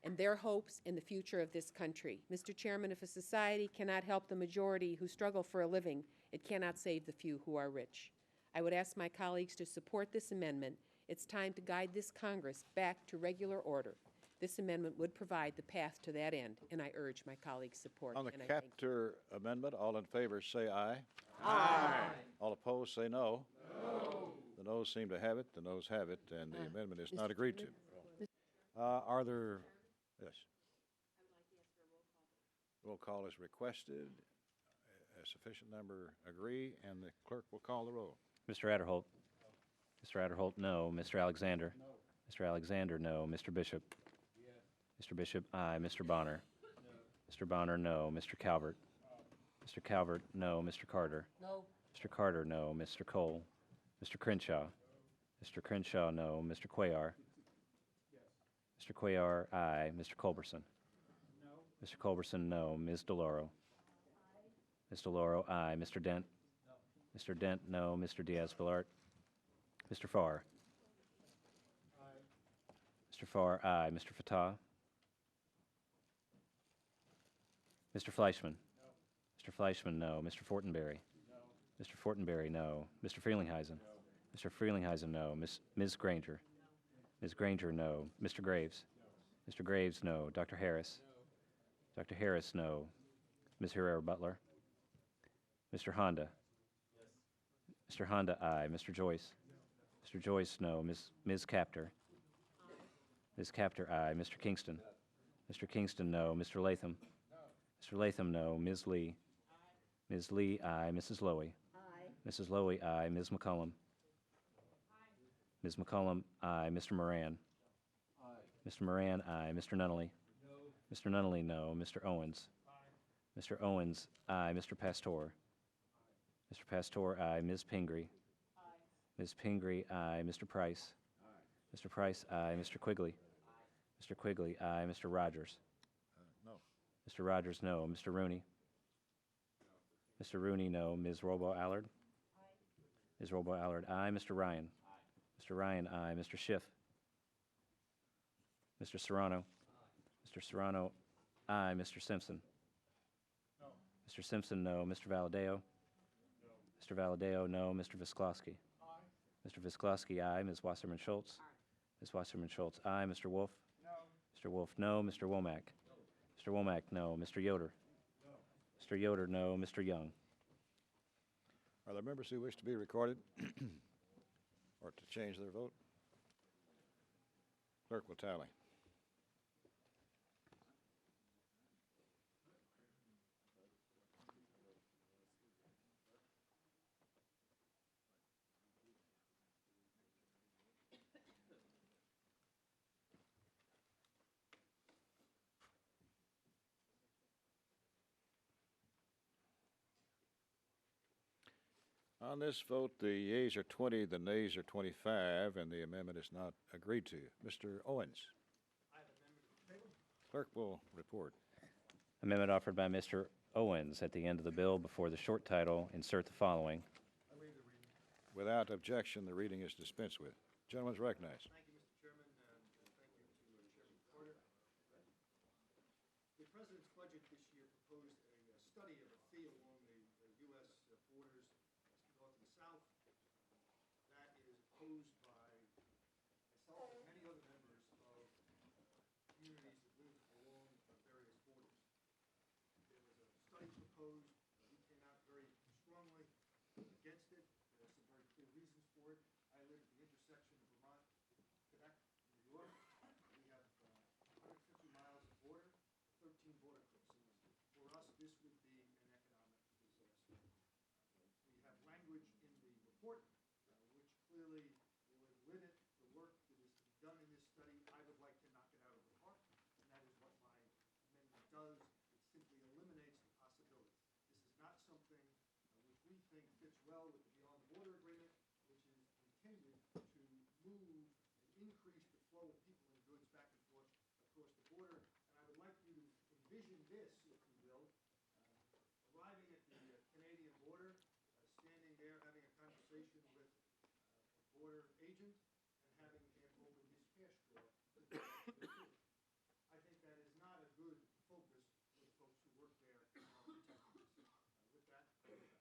and their hopes in the future of this country. Mr. Chairman, if a society cannot help the majority who struggle for a living, it cannot save the few who are rich. I would ask my colleagues to support this amendment. It's time to guide this Congress back to regular order. This amendment would provide the path to that end, and I urge my colleagues' support. On the captor amendment, all in favor say aye. Aye. All opposed say no. No. The noes seem to have it, the noes have it, and the amendment is not agreed to. Are there, yes? Roll call is requested. A sufficient number agree, and the clerk will call the roll. Mr. Adderholt. Mr. Adderholt, no. Mr. Alexander. No. Mr. Alexander, no. Mr. Bishop. Yes. Mr. Bishop, aye. Mr. Bonner. No. Mr. Bonner, no. Mr. Calvert. Mr. Calvert, no. Mr. Carter. No. Mr. Carter, no. Mr. Cole. Mr. Crenshaw. Mr. Crenshaw, no. Mr. Cuellar. Yes. Mr. Cuellar, aye. Mr. Culberson. No. Mr. Culberson, no. Ms. DeLauro. Ms. DeLauro, aye. Mr. Dent. No. Mr. Dent, no. Mr. Diaz-Balart. Mr. Farr. Aye. Mr. Farr, aye. Mr. Fattah. Mr. Fleischman. No. Mr. Fleischman, no. Mr. Fortenberry. No. Mr. Fortenberry, no. Mr. Frelinghuysen. No. Mr. Frelinghuysen, no. Ms. Granger. No. Ms. Granger, no. Mr. Graves. No. Mr. Graves, no. Dr. Harris. No. Dr. Harris, no. Ms. Herrera Butler. Mr. Honda. Yes. Mr. Honda, aye. Mr. Joyce. No. Mr. Joyce, no. Ms. Captor. Aye. Ms. Captor, aye. Mr. Kingston. No. Mr. Kingston, no. Mr. Latham. No. Mr. Latham, no. Ms. Lee. Aye. Ms. Lee, aye. Mrs. Lowy. Aye. Mrs. Lowy, aye. Ms. McCollum. Aye. Ms. McCollum, aye. Mr. Moran. Aye. Mr. Moran, aye. Mr. Nunnally. No. Mr. Nunnally, no. Mr. Owens. Aye. Mr. Owens, aye. Mr. Pastor. Aye. Mr. Pastor, aye. Ms. Pingree. Aye. Ms. Pingree, aye. Mr. Price? Aye. Mr. Price, aye. Mr. Quigley? Aye. Mr. Quigley, aye. Mr. Rogers? No. Mr. Rogers, no. Mr. Rooney? No. Mr. Rooney, no. Ms. Robo-Allard? Aye. Ms. Robo-Allard, aye. Mr. Ryan? Aye. Mr. Ryan, aye. Mr. Schiff? Mr. Serrano? Aye. Mr. Serrano, aye. Mr. Simpson? No. Mr. Simpson, no. Mr. Valadeo? No. Mr. Valadeo, no. Mr. Visklosky? Aye. Mr. Visklosky, aye. Ms. Wasserman Schultz? Aye. Ms. Wasserman Schultz, aye. Mr. Wolf? No. Mr. Wolf, no. Mr. Womack? No. Mr. Womack, no. Mr. Yoder? No. Mr. Yoder, no. Mr. Young? Are there members who wish to be recorded or to change their vote? Clerk will tally. On this vote, the yeas are 20, the nays are 25, and the amendment is not agreed to. Mr. Owens. Clerk will report. Amendment offered by Mr. Owens. At the end of the bill, before the short title, insert the following. Without objection, the reading is dispensed with. Gentleman is recognized. Thank you, Mr. Chairman, and thank you to Chairman Carter. The President's budget this year proposed a study of a fee along the U.S. borders north and south. That is opposed by myself and many other members of communities that live along various borders. There was a study proposed. We came out very strongly against it. There are some very clear reasons for it. I live at the intersection of Vermont, Quebec, New York. We have 150 miles of border, 13 border crossings. For us, this would be an economic disaster. We have language in the report which clearly would limit the work that is to be done in this study. I would like to knock it out of the park, and that is what my amendment does. It simply eliminates the possibility. This is not something which we think fits well with the Beyond the Border Agreement, which is intended to move and increase the flow of people and goods back and forth across the border. And I would like you to envision this, if you will, arriving at the Canadian border, standing there having a conversation with a border agent and having him open his cash drawer. I think that is not a good focus for the folks who work there and are protecting us. With that, I'll go back.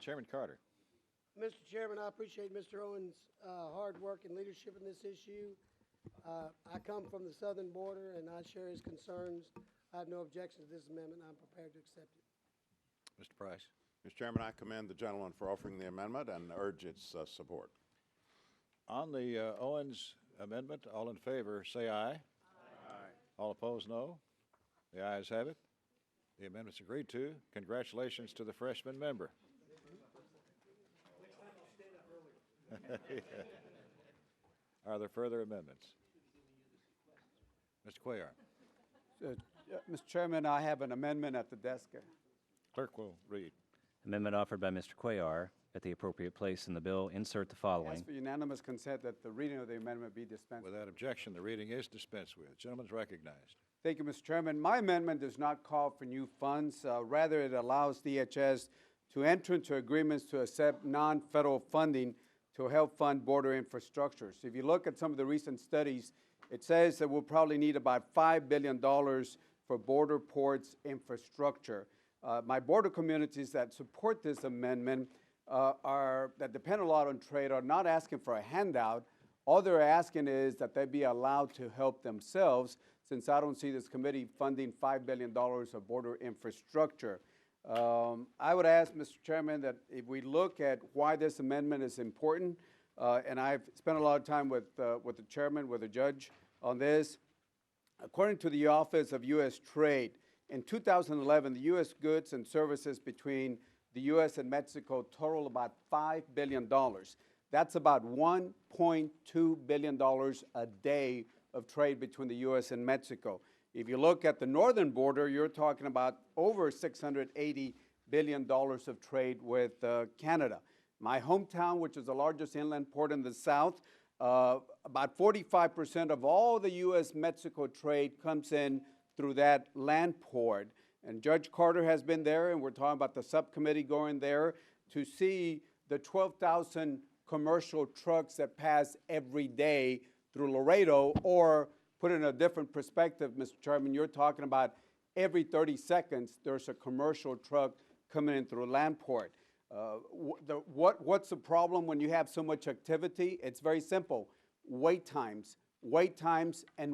Chairman Carter. Mr. Chairman, I appreciate Mr. Owens' hard work and leadership in this issue. I come from the southern border, and I share his concerns. I have no objection to this amendment. I'm prepared to accept it. Mr. Price. Mr. Chairman, I commend the gentleman for offering the amendment and urge its support. On the Owens amendment, all in favor say aye. Aye. All opposed, no. The ayes have it. The amendment's agreed to. Congratulations to the freshman member. Are there further amendments? Mr. Cuellar. Mr. Chairman, I have an amendment at the desk. Clerk will read. Amendment offered by Mr. Cuellar. At the appropriate place in the bill, insert the following. Ask for unanimous consent that the reading of the amendment be dispensed with. Without objection, the reading is dispensed with. Gentleman is recognized. Thank you, Mr. Chairman. My amendment does not call for new funds. Rather, it allows DHS to enter into agreements to accept non-federal funding to help fund border infrastructure. So if you look at some of the recent studies, it says that we'll probably need about $5 billion for border ports infrastructure. My border communities that support this amendment that depend a lot on trade are not asking for a handout. All they're asking is that they be allowed to help themselves, since I don't see this committee funding $5 billion of border infrastructure. I would ask, Mr. Chairman, that if we look at why this amendment is important, and I've spent a lot of time with the chairman, with the judge on this. According to the Office of U.S. Trade, in 2011, the U.S. goods and services between the U.S. and Mexico total about $5 billion. That's about $1.2 billion a day of trade between the U.S. and Mexico. If you look at the northern border, you're talking about over $680 billion of trade with Canada. My hometown, which is the largest inland port in the south, about 45% of all the U.S.-Mexico trade comes in through that land port. And Judge Carter has been there, and we're talking about the subcommittee going there to see the 12,000 commercial trucks that pass every day through Laredo, or put in a different perspective, Mr. Chairman, you're talking about every 30 seconds there's a commercial truck coming in through Landport. What's the problem when you have so much activity? It's very simple. Wait times, and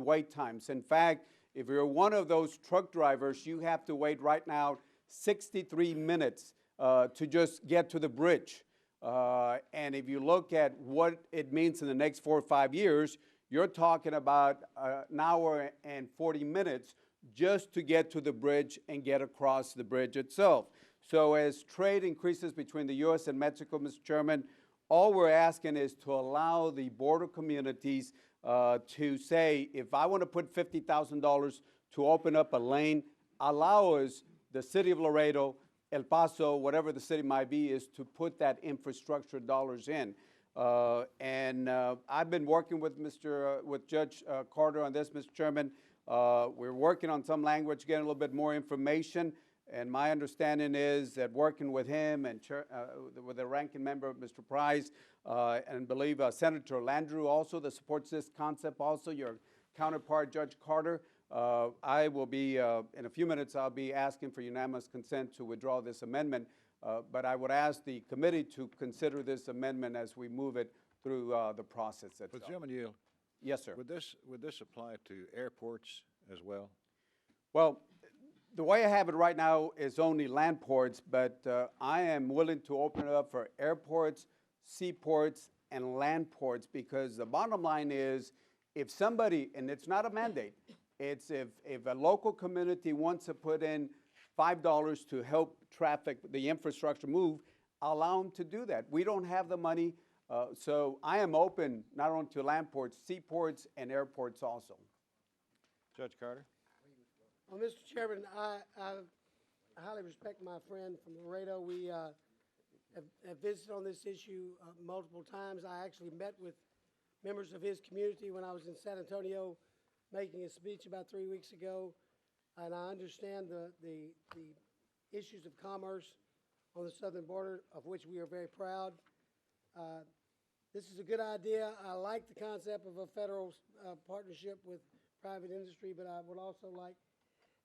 wait times. In fact, if you're one of those truck drivers, you have to wait right now 63 minutes to just get to the bridge. And if you look at what it means in the next 4 or 5 years, you're talking about an hour and 40 minutes just to get to the bridge and get across the bridge itself. So as trade increases between the U.S. and Mexico, Mr. Chairman, all we're asking is to allow the border communities to say, if I want to put $50,000 to open up a lane, allow us, the city of Laredo, El Paso, whatever the city might be, is to put that infrastructure dollars in. I've been working with Judge Carter on this, Mr. Chairman. We're working on some language, getting a little bit more information. And my understanding is that working with him and with the ranking member, Mr. Price, and believe Senator Landrieu also, that supports this concept also, your counterpart, Judge Carter, I will be, in a few minutes, I'll be asking for unanimous consent to withdraw this amendment. But I would ask the committee to consider this amendment as we move it through the process itself. With Chairman Yield. Yes, sir. Would this apply to airports as well? Well, the way I have it right now is only land ports, but I am willing to open it up for airports, seaports, and land ports, because the bottom line is, if somebody, and it's not a mandate, it's if a local community wants to put in $5 to help traffic, the infrastructure move, allow them to do that. We don't have the money, so I am open not only to land ports, seaports, and airports also. Judge Carter? Well, Mr. Chairman, I highly respect my friend from Laredo. We have visited on this issue multiple times. I actually met with members of his community when I was in San Antonio making a speech about 3 weeks ago, and I understand the issues of commerce on the southern border, of which we are very proud. This is a good idea. I like the concept of a federal partnership with private industry, but I would also like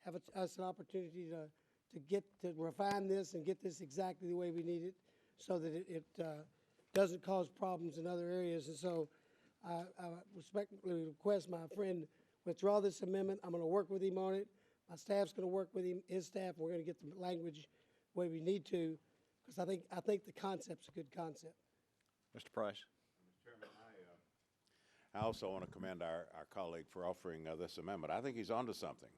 have us an opportunity to refine this and get this exactly the way we need it, so that it doesn't cause problems in other areas. And so I respectfully request my friend withdraw this amendment. I'm going to work with him on it. My staff's going to work with him, his staff. We're going to get the language the way we need to, because I think the concept's a good concept. Mr. Price? Mr. Chairman, I also want to commend our colleague for offering this amendment. I think he's onto something.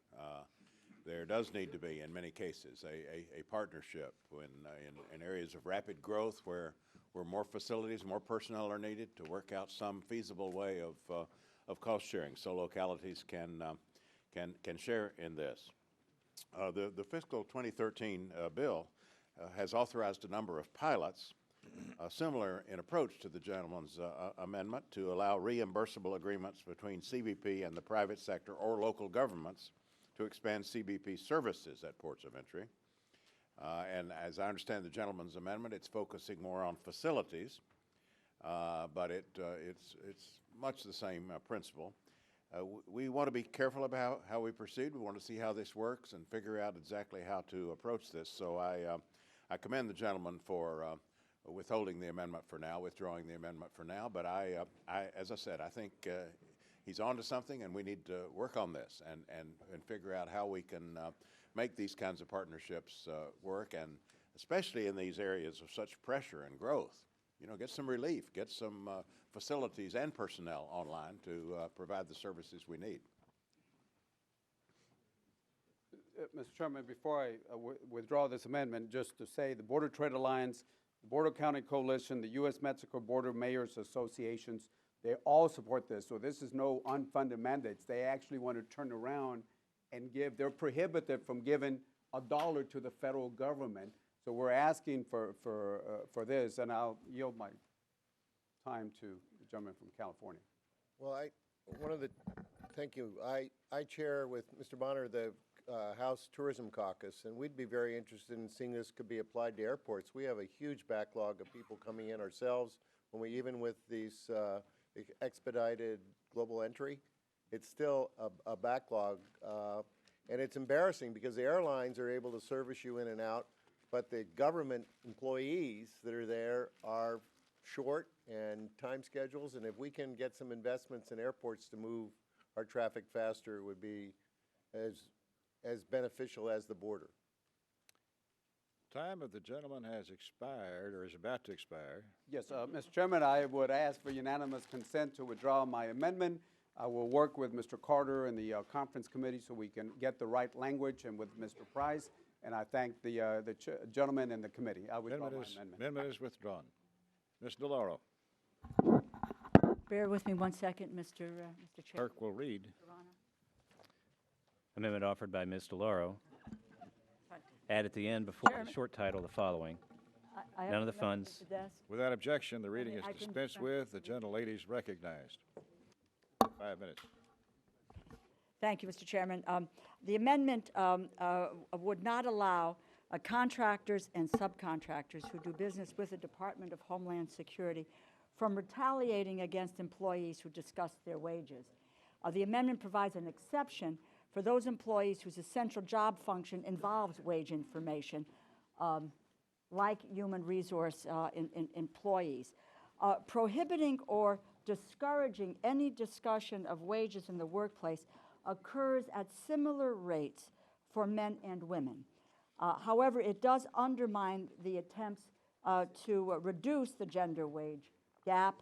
There does need to be, in many cases, a partnership in areas of rapid growth where more facilities, more personnel are needed to work out some feasible way of cost sharing, so localities can share in this. The fiscal 2013 bill has authorized a number of pilots, similar in approach to the gentleman's amendment, to allow reimbursable agreements between CBP and the private sector or local governments to expand CBP services at ports of entry. And as I understand the gentleman's amendment, it's focusing more on facilities, but it's much the same principle. We want to be careful about how we proceed. We want to see how this works and figure out exactly how to approach this. So I commend the gentleman for withholding the amendment for now, withdrawing the amendment for now. But as I said, I think he's on to something, and we need to work on this and figure out how we can make these kinds of partnerships work, and especially in these areas of such pressure and growth. You know, get some relief, get some facilities and personnel online to provide the services we need. Mr. Chairman, before I withdraw this amendment, just to say the Border Trade Alliance, the Border County Coalition, the U.S.-Mexico Border Mayors Associations, they all support this. So this is no unfunded mandates. They actually want to turn around and they're prohibited from giving $1 to the federal government. So we're asking for this, and I'll yield my time to the gentleman from California. Well, thank you. I chair with Mr. Bonner the House Tourism Caucus, and we'd be very interested in seeing this could be applied to airports. We have a huge backlog of people coming in ourselves. Even with these expedited global entry, it's still a backlog, and it's embarrassing because the airlines are able to service you in and out, but the government employees that are there are short and time schedules, and if we can get some investments in airports to move our traffic faster, it would be as beneficial as the border. Time of the gentleman has expired or is about to expire. Yes, Mr. Chairman, I would ask for unanimous consent to withdraw my amendment. I will work with Mr. Carter and the conference committee so we can get the right language, and with Mr. Price, and I thank the gentleman in the committee. I withdraw my amendment. Amendment is withdrawn. Ms. DeLauro. Bear with me one second, Mr. Chair. Clerk will read. Amendment offered by Ms. DeLauro. Add at the end before the short title the following. None of the funds. Without objection, the reading is dispensed with. The gentlelady's recognized. 5 minutes. Thank you, Mr. Chairman. The amendment would not allow contractors and subcontractors who do business with the Department of Homeland Security from retaliating against employees who discuss their wages. The amendment provides an exception for those employees whose essential job function involves wage information, like human resource employees. Prohibiting or discouraging any discussion of wages in the workplace occurs at similar rates for men and women. However, it does undermine the attempts to reduce the gender wage gap,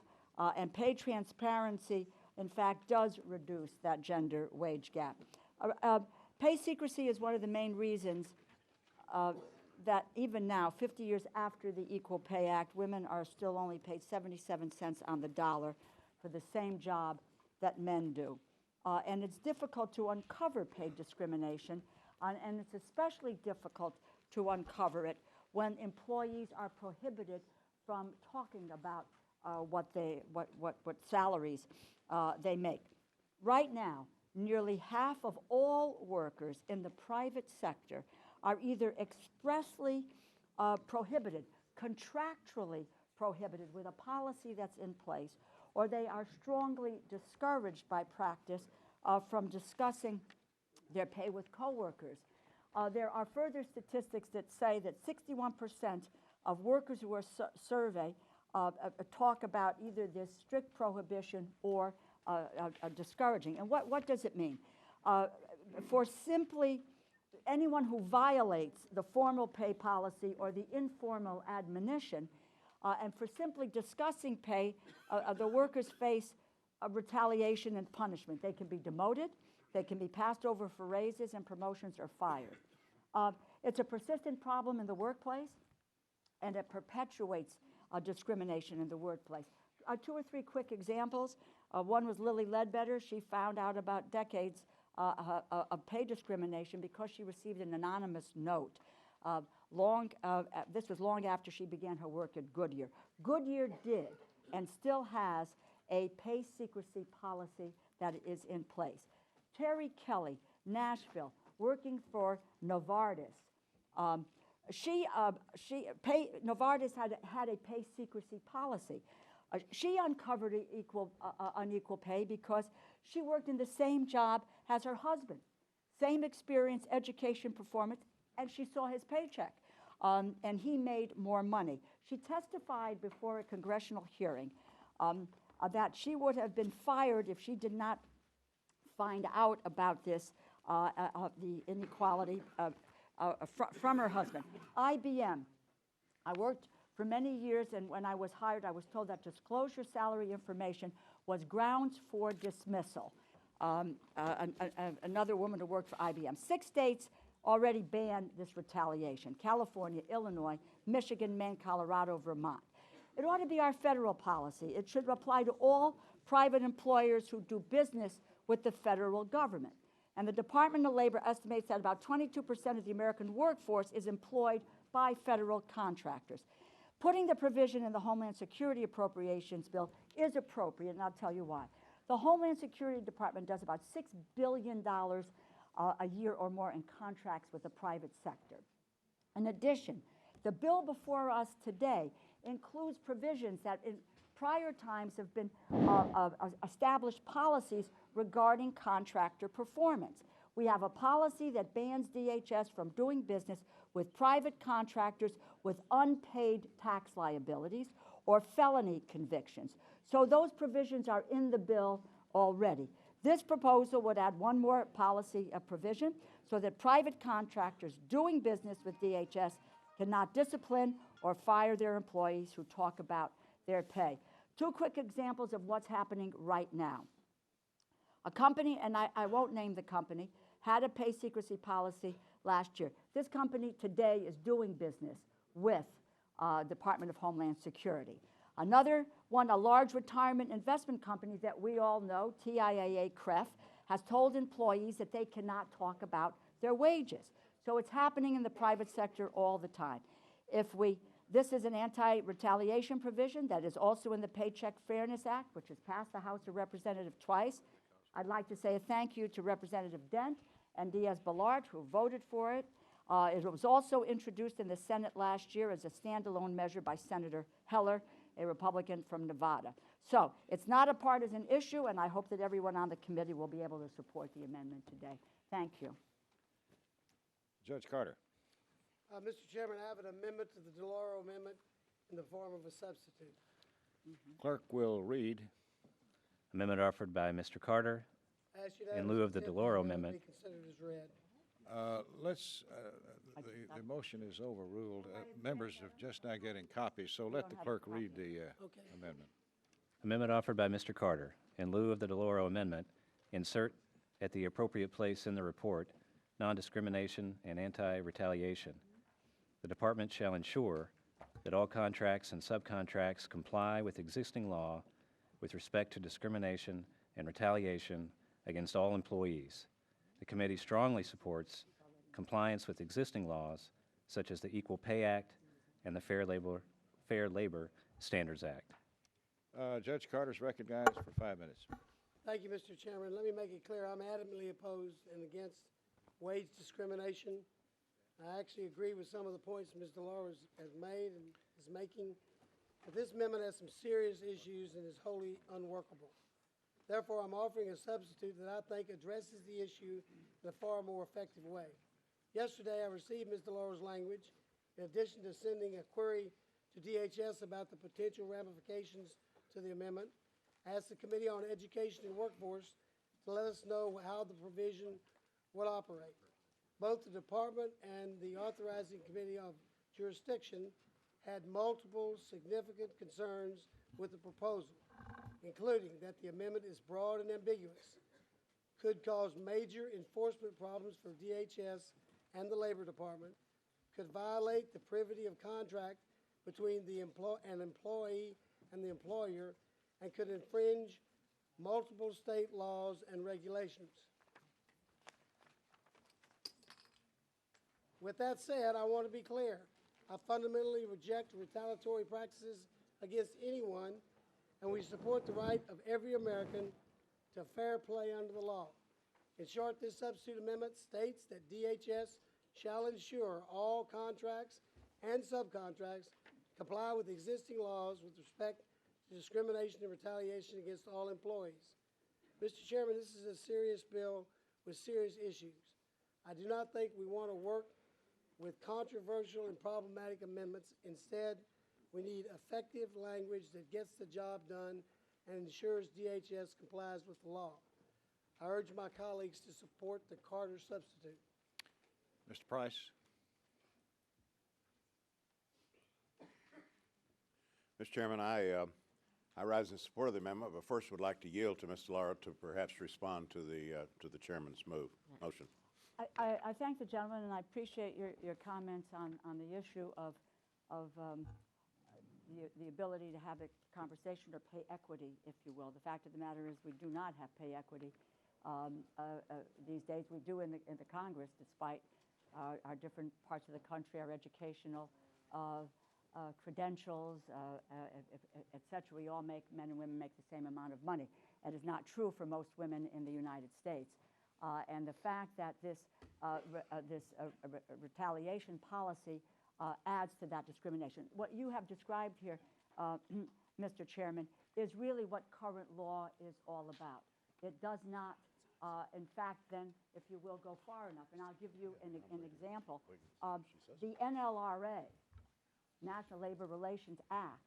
and pay transparency, in fact, does reduce that gender wage gap. Pay secrecy is one of the main reasons that even now, 50 years after the Equal Pay Act, women are still only paid 77 cents on the dollar for the same job that men do. And it's difficult to uncover pay discrimination, and it's especially difficult to uncover it when employees are prohibited from talking about what salaries they make. Right now, nearly half of all workers in the private sector are either expressly prohibited, contractually prohibited with a policy that's in place, or they are strongly discouraged by practice from discussing their pay with coworkers. There are further statistics that say that 61% of workers who are surveyed talk about either this strict prohibition or discouraging. And what does it mean? For simply anyone who violates the formal pay policy or the informal admonition, and for simply discussing pay, the workers face retaliation and punishment. They can be demoted, they can be passed over for raises, and promotions are fired. It's a persistent problem in the workplace, and it perpetuates discrimination in the workplace. 2 or 3 quick examples. One was Lily Ledbetter. She found out about decades of pay discrimination because she received an anonymous note. This was long after she began her work at Goodyear. Goodyear did and still has a pay secrecy policy that is in place. Terry Kelly, Nashville, working for Novartis. Novartis had a pay secrecy policy. She uncovered unequal pay because she worked in the same job as her husband, same experience, education, performance, and she saw his paycheck, and he made more money. She testified before a congressional hearing that she would have been fired if she did not find out about this, the inequality from her husband. IBM, I worked for many years, and when I was hired, I was told that disclosure salary information was grounds for dismissal. Another woman who worked for IBM. 6 states already banned this retaliation: California, Illinois, Michigan, Maine, Colorado, Vermont. It ought to be our federal policy. It should apply to all private employers who do business with the federal government. And the Department of Labor estimates that about 22% of the American workforce is employed by federal contractors. Putting the provision in the Homeland Security Appropriations Bill is appropriate, and I'll tell you why. The Homeland Security Department does about $6 billion a year or more in contracts with the private sector. In addition, the bill before us today includes provisions that in prior times have been established policies regarding contractor performance. We have a policy that bans DHS from doing business with private contractors with unpaid tax liabilities or felony convictions. So those provisions are in the bill already. This proposal would add one more policy provision so that private contractors doing business with DHS cannot discipline or fire their employees who talk about their pay. Two quick examples of what's happening right now. A company, and I won't name the company, had a pay secrecy policy last year. This company today is doing business with Department of Homeland Security. Another one, a large retirement investment company that we all know, TIAA-CREF, has told employees that they cannot talk about their wages. So it's happening in the private sector all the time. This is an anti-retaliation provision that is also in the Paycheck Fairness Act, which has passed the House of Representatives twice. I'd like to say a thank you to Representative Dent and Diaz-Balart, who voted for it. It was also introduced in the Senate last year as a standalone measure by Senator Heller, a Republican from Nevada. So it's not a partisan issue, and I hope that everyone on the committee will be able to support the amendment today. Thank you. Judge Carter. Mr. Chairman, I have an amendment to the DeLauro amendment in the form of a substitute. Clerk will read. Amendment offered by Mr. Carter in lieu of the DeLauro amendment. Be considered as read. The motion is overruled. Members are just now getting copies, so let the clerk read the amendment. Amendment offered by Mr. Carter in lieu of the DeLauro amendment. Insert at the appropriate place in the report, non-discrimination and anti-retaliation. The department shall ensure that all contracts and subcontracts comply with existing law with respect to discrimination and retaliation against all employees. The committee strongly supports compliance with existing laws such as the Equal Pay Act and the Fair Labor Standards Act. Judge Carter is recognized for 5 minutes. Thank you, Mr. Chairman. Let me make it clear, I'm adamantly opposed and against wage discrimination. I actually agree with some of the points Ms. DeLauro has made and is making, but this amendment has some serious issues and is wholly unworkable. Therefore, I'm offering a substitute that I think addresses the issue in a far more effective way. Yesterday, I received Ms. DeLauro's language, in addition to sending a query to DHS about the potential ramifications to the amendment. I asked the Committee on Education and Workforce to let us know how the provision will operate. Both the Department and the Authorizing Committee of Jurisdiction had multiple significant concerns with the proposal, including that the amendment is broad and ambiguous, could cause major enforcement problems for DHS and the Labor Department, could violate the privity of contract between an employee and the employer, and could infringe multiple state laws and regulations. With that said, I want to be clear. I fundamentally reject retaliatory practices against anyone, and we support the right of every American to fair play under the law. In short, this substitute amendment states that DHS shall ensure all contracts and subcontracts comply with existing laws with respect to discrimination and retaliation against all employees. Mr. Chairman, this is a serious bill with serious issues. I do not think we want to work with controversial and problematic amendments. Instead, we need effective language that gets the job done and ensures DHS complies with the law. I urge my colleagues to support the Carter substitute. Mr. Price. Mr. Chairman, I rise in support of the amendment, but first would like to yield to Ms. DeLauro to perhaps respond to the chairman's motion. I thank the gentleman, and I appreciate your comments on the issue of the ability to have a conversation or pay equity, if you will. The fact of the matter is we do not have pay equity these days. We do in the Congress, despite our different parts of the country, our educational credentials, et cetera. We all make, men and women make the same amount of money. That is not true for most women in the United States. And the fact that this retaliation policy adds to that discrimination. What you have described here, Mr. Chairman, is really what current law is all about. It does not, in fact, then, if you will, go far enough. And I'll give you an example. The NLRA, National Labor Relations Act,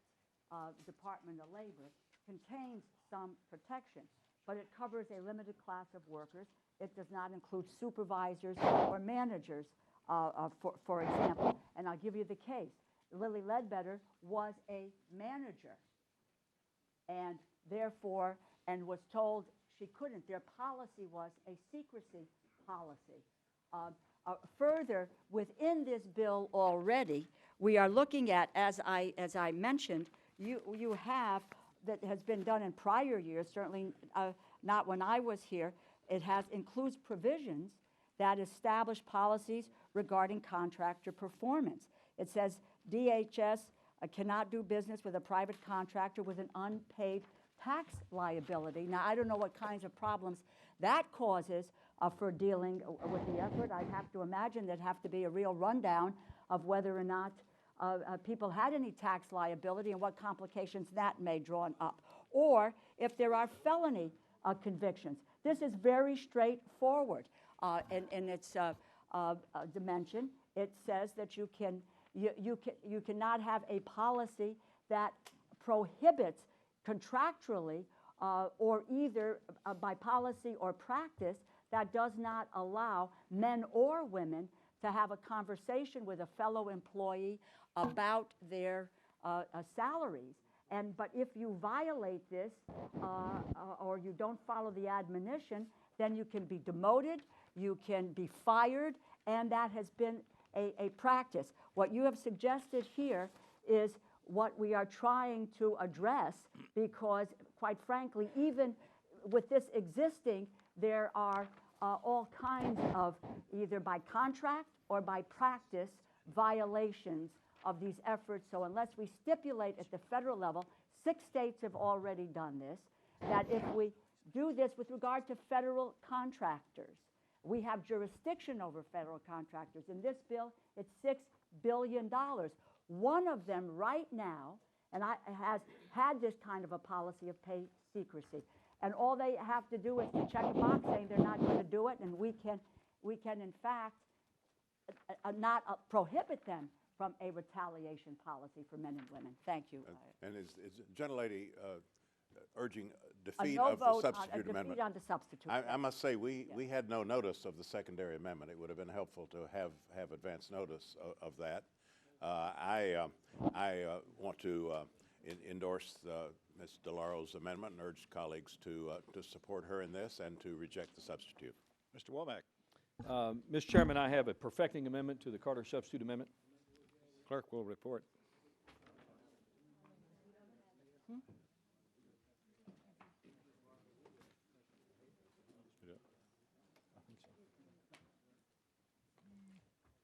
Department of Labor, contains some protection, but it covers a limited class of workers. It does not include supervisors or managers, for example. And I'll give you the case. Lily Ledbetter was a manager, and therefore, and was told she couldn't. Their policy was a secrecy policy. Further, within this bill already, we are looking at, as I mentioned, you have, that has been done in prior years, certainly not when I was here, it includes provisions that establish policies regarding contractor performance. It says DHS cannot do business with a private contractor with an unpaid tax liability. Now, I don't know what kinds of problems that causes for dealing with the effort. I'd have to imagine there'd have to be a real rundown of whether or not people had any tax liability and what complications that may draw up. Or if there are felony convictions. This is very straightforward in its dimension. It says that you cannot have a policy that prohibits contractually or either by policy or practice that does not allow men or women to have a conversation with a fellow employee about their salaries. But if you violate this or you don't follow the admonition, then you can be demoted, you can be fired, and that has been a practice. What you have suggested here is what we are trying to address, because quite frankly, even with this existing, there are all kinds of, either by contract or by practice, violations of these efforts. So unless we stipulate at the federal level, 6 states have already done this, that if we do this with regard to federal contractors, we have jurisdiction over federal contractors. In this bill, it's $6 billion. One of them right now, and has had this kind of a policy of pay secrecy. And all they have to do is to check a box saying they're not going to do it, and we can in fact not prohibit them from a retaliation policy for men and women. Thank you. And is the gentlelady urging defeat no of the vote substitute on, amendment? Defeat on the substitute. I must say, we had no notice of the secondary amendment. It would have been helpful to have advance notice of that. I want to endorse Ms. DeLauro's amendment and urge colleagues to support her in this and to reject the substitute. Mr. Womack. Mr. Chairman, I have a perfecting amendment to the Carter substitute amendment. Clerk will report.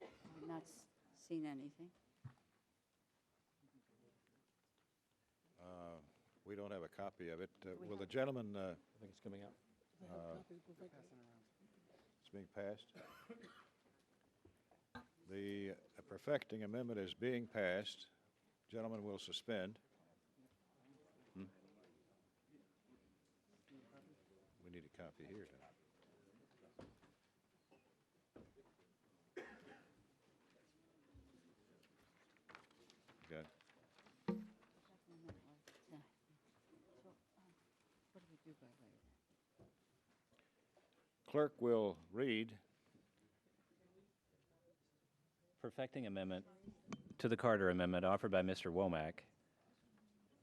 I've not seen anything. We don't have a copy of it. Will the gentleman? I think it's coming out. It's being passed. The perfecting amendment is being passed. Gentleman will suspend. We need a copy here. Got it. What do we do by way of that? Clerk will read. Perfecting amendment to the Carter Amendment offered by Mr. Womack.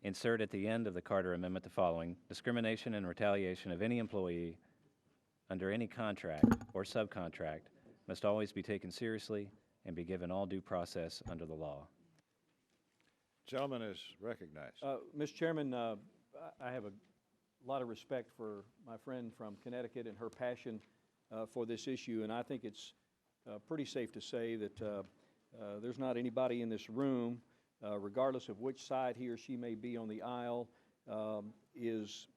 Insert at the end of the Carter Amendment the following: discrimination and retaliation of any employee under any contract or subcontract must always be taken seriously and be given all due process under the law. Gentleman is recognized. Mr. Chairman, I have a lot of respect for my friend from Connecticut and her passion for this issue, and I think it's pretty safe to say that there's not anybody in this room, regardless of which side he or she may be on the aisle, is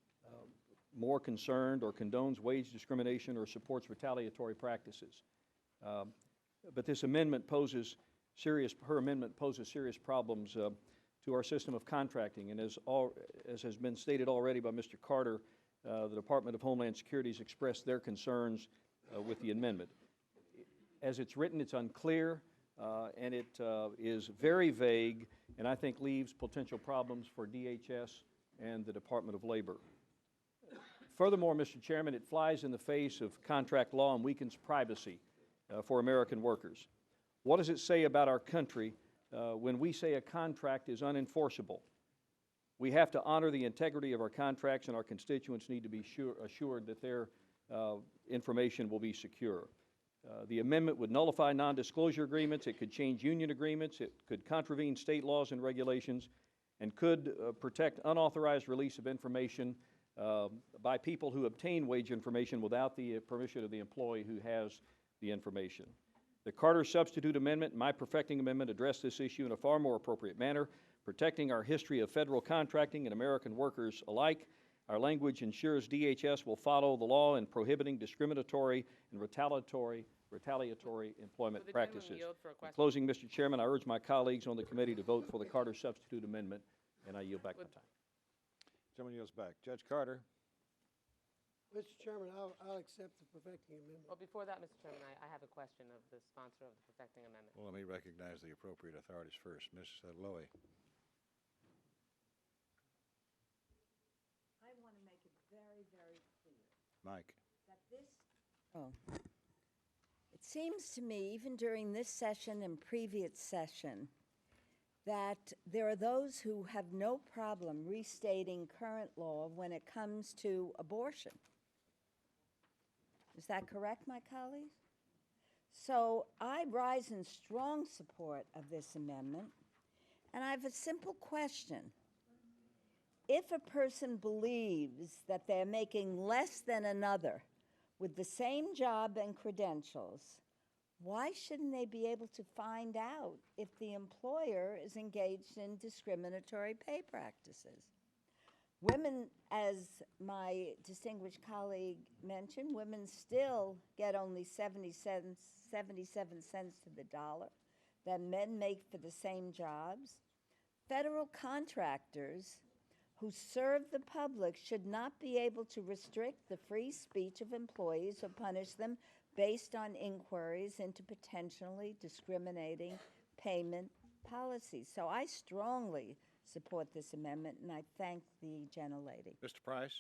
more concerned or condones wage discrimination or supports retaliatory practices. But this amendment poses her amendment poses serious problems to our system of contracting. And as has been stated already by Mr. Carter, the Department of Homeland Security has expressed their concerns with the amendment. As it's written, it's unclear, and it is very vague, and I think leaves potential problems for DHS and the Department of Labor. Furthermore, Mr. Chairman, it flies in the face of contract law and weakens privacy for American workers. What does it say about our country when we say a contract is unenforceable? We have to honor the integrity of our contracts, and our constituents need to be assured that their information will be secure. The amendment would nullify non-disclosure agreements, it could change union agreements, it could contravene state laws and regulations, and could protect unauthorized release of information by people who obtain wage information without the permission of the employee who has the information. The Carter Substitute Amendment and my Perfecting Amendment address this issue in a far more appropriate manner, protecting our history of federal contracting and American workers alike. Our language ensures DHS will follow the law in prohibiting discriminatory and retaliatory employment practices. In closing, Mr. Chairman, I urge my colleagues on the committee to vote for the Carter Substitute Amendment, and I yield back my time. Someone yields back. Judge Carter. Mr. Chairman, I'll accept the perfecting amendment. Well, before that, Mr. Chairman, I have a question of the sponsor of the perfecting amendment. Well, let me recognize the appropriate authorities first. Ms. Lowy. I want to make it very, very clear. Mike. That it seems to me, even during this session and previous session, that there are those who have no problem restating current law when it comes to abortion. Is that correct, my colleagues? So I rise in strong support of this amendment, and I have a simple question. If a person believes that they're making less than another with the same job and credentials, why shouldn't they be able to find out if the employer is engaged in discriminatory pay practices? Women, as my distinguished colleague mentioned, women still get only 77 cents to the dollar that men make for the same jobs. Federal contractors who serve the public should not be able to restrict the free speech of employees or punish them based on inquiries into potentially discriminating payment policies. So I strongly support this amendment, and I thank the gentlelady. Mr. Price.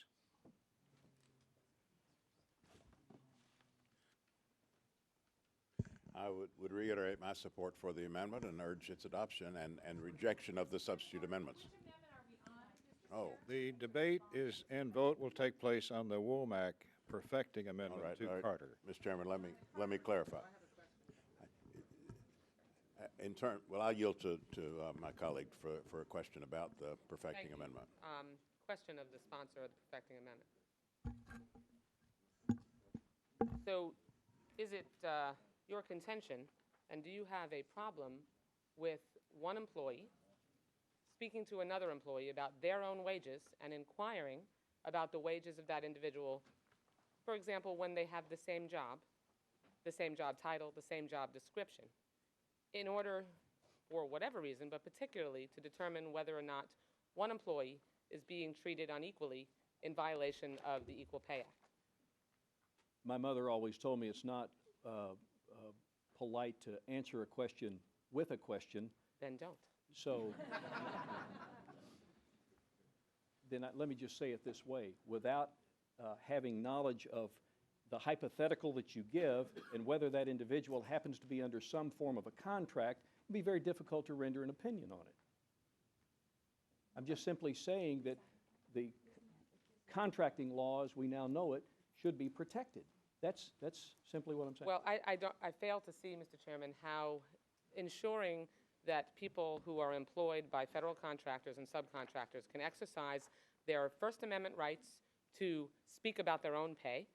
I would reiterate my support for the amendment and urge its adoption and rejection of the substitute amendments. Oh. The debate is and vote will take place on the Womack perfecting amendment to Carter. Mr. Chairman, let me clarify. Well, I'll yield to my colleague for a question about the perfecting amendment. Question of the sponsor of the perfecting amendment. So, is it your contention, and do you have a problem with one employee speaking to another employee about their own wages and inquiring about the wages of that individual, for example, when they have the same job title, the same job description, in order, for whatever reason, but particularly to determine whether or not one employee is being treated unequally in violation of the Equal Pay Act? My mother always told me it's not polite to answer a question with a question. Then don't. So then let me just say it this way. Without having knowledge of the hypothetical that you give and whether that individual happens to be under some form of a contract, it would be very difficult to render an opinion on it. I'm just simply saying that the contracting law, as we now know it, should be protected. That's simply what I'm saying. Well, I fail to see, Mr. Chairman, how ensuring that people who are employed by federal contractors and subcontractors can exercise their First Amendment rights to speak about their own pay,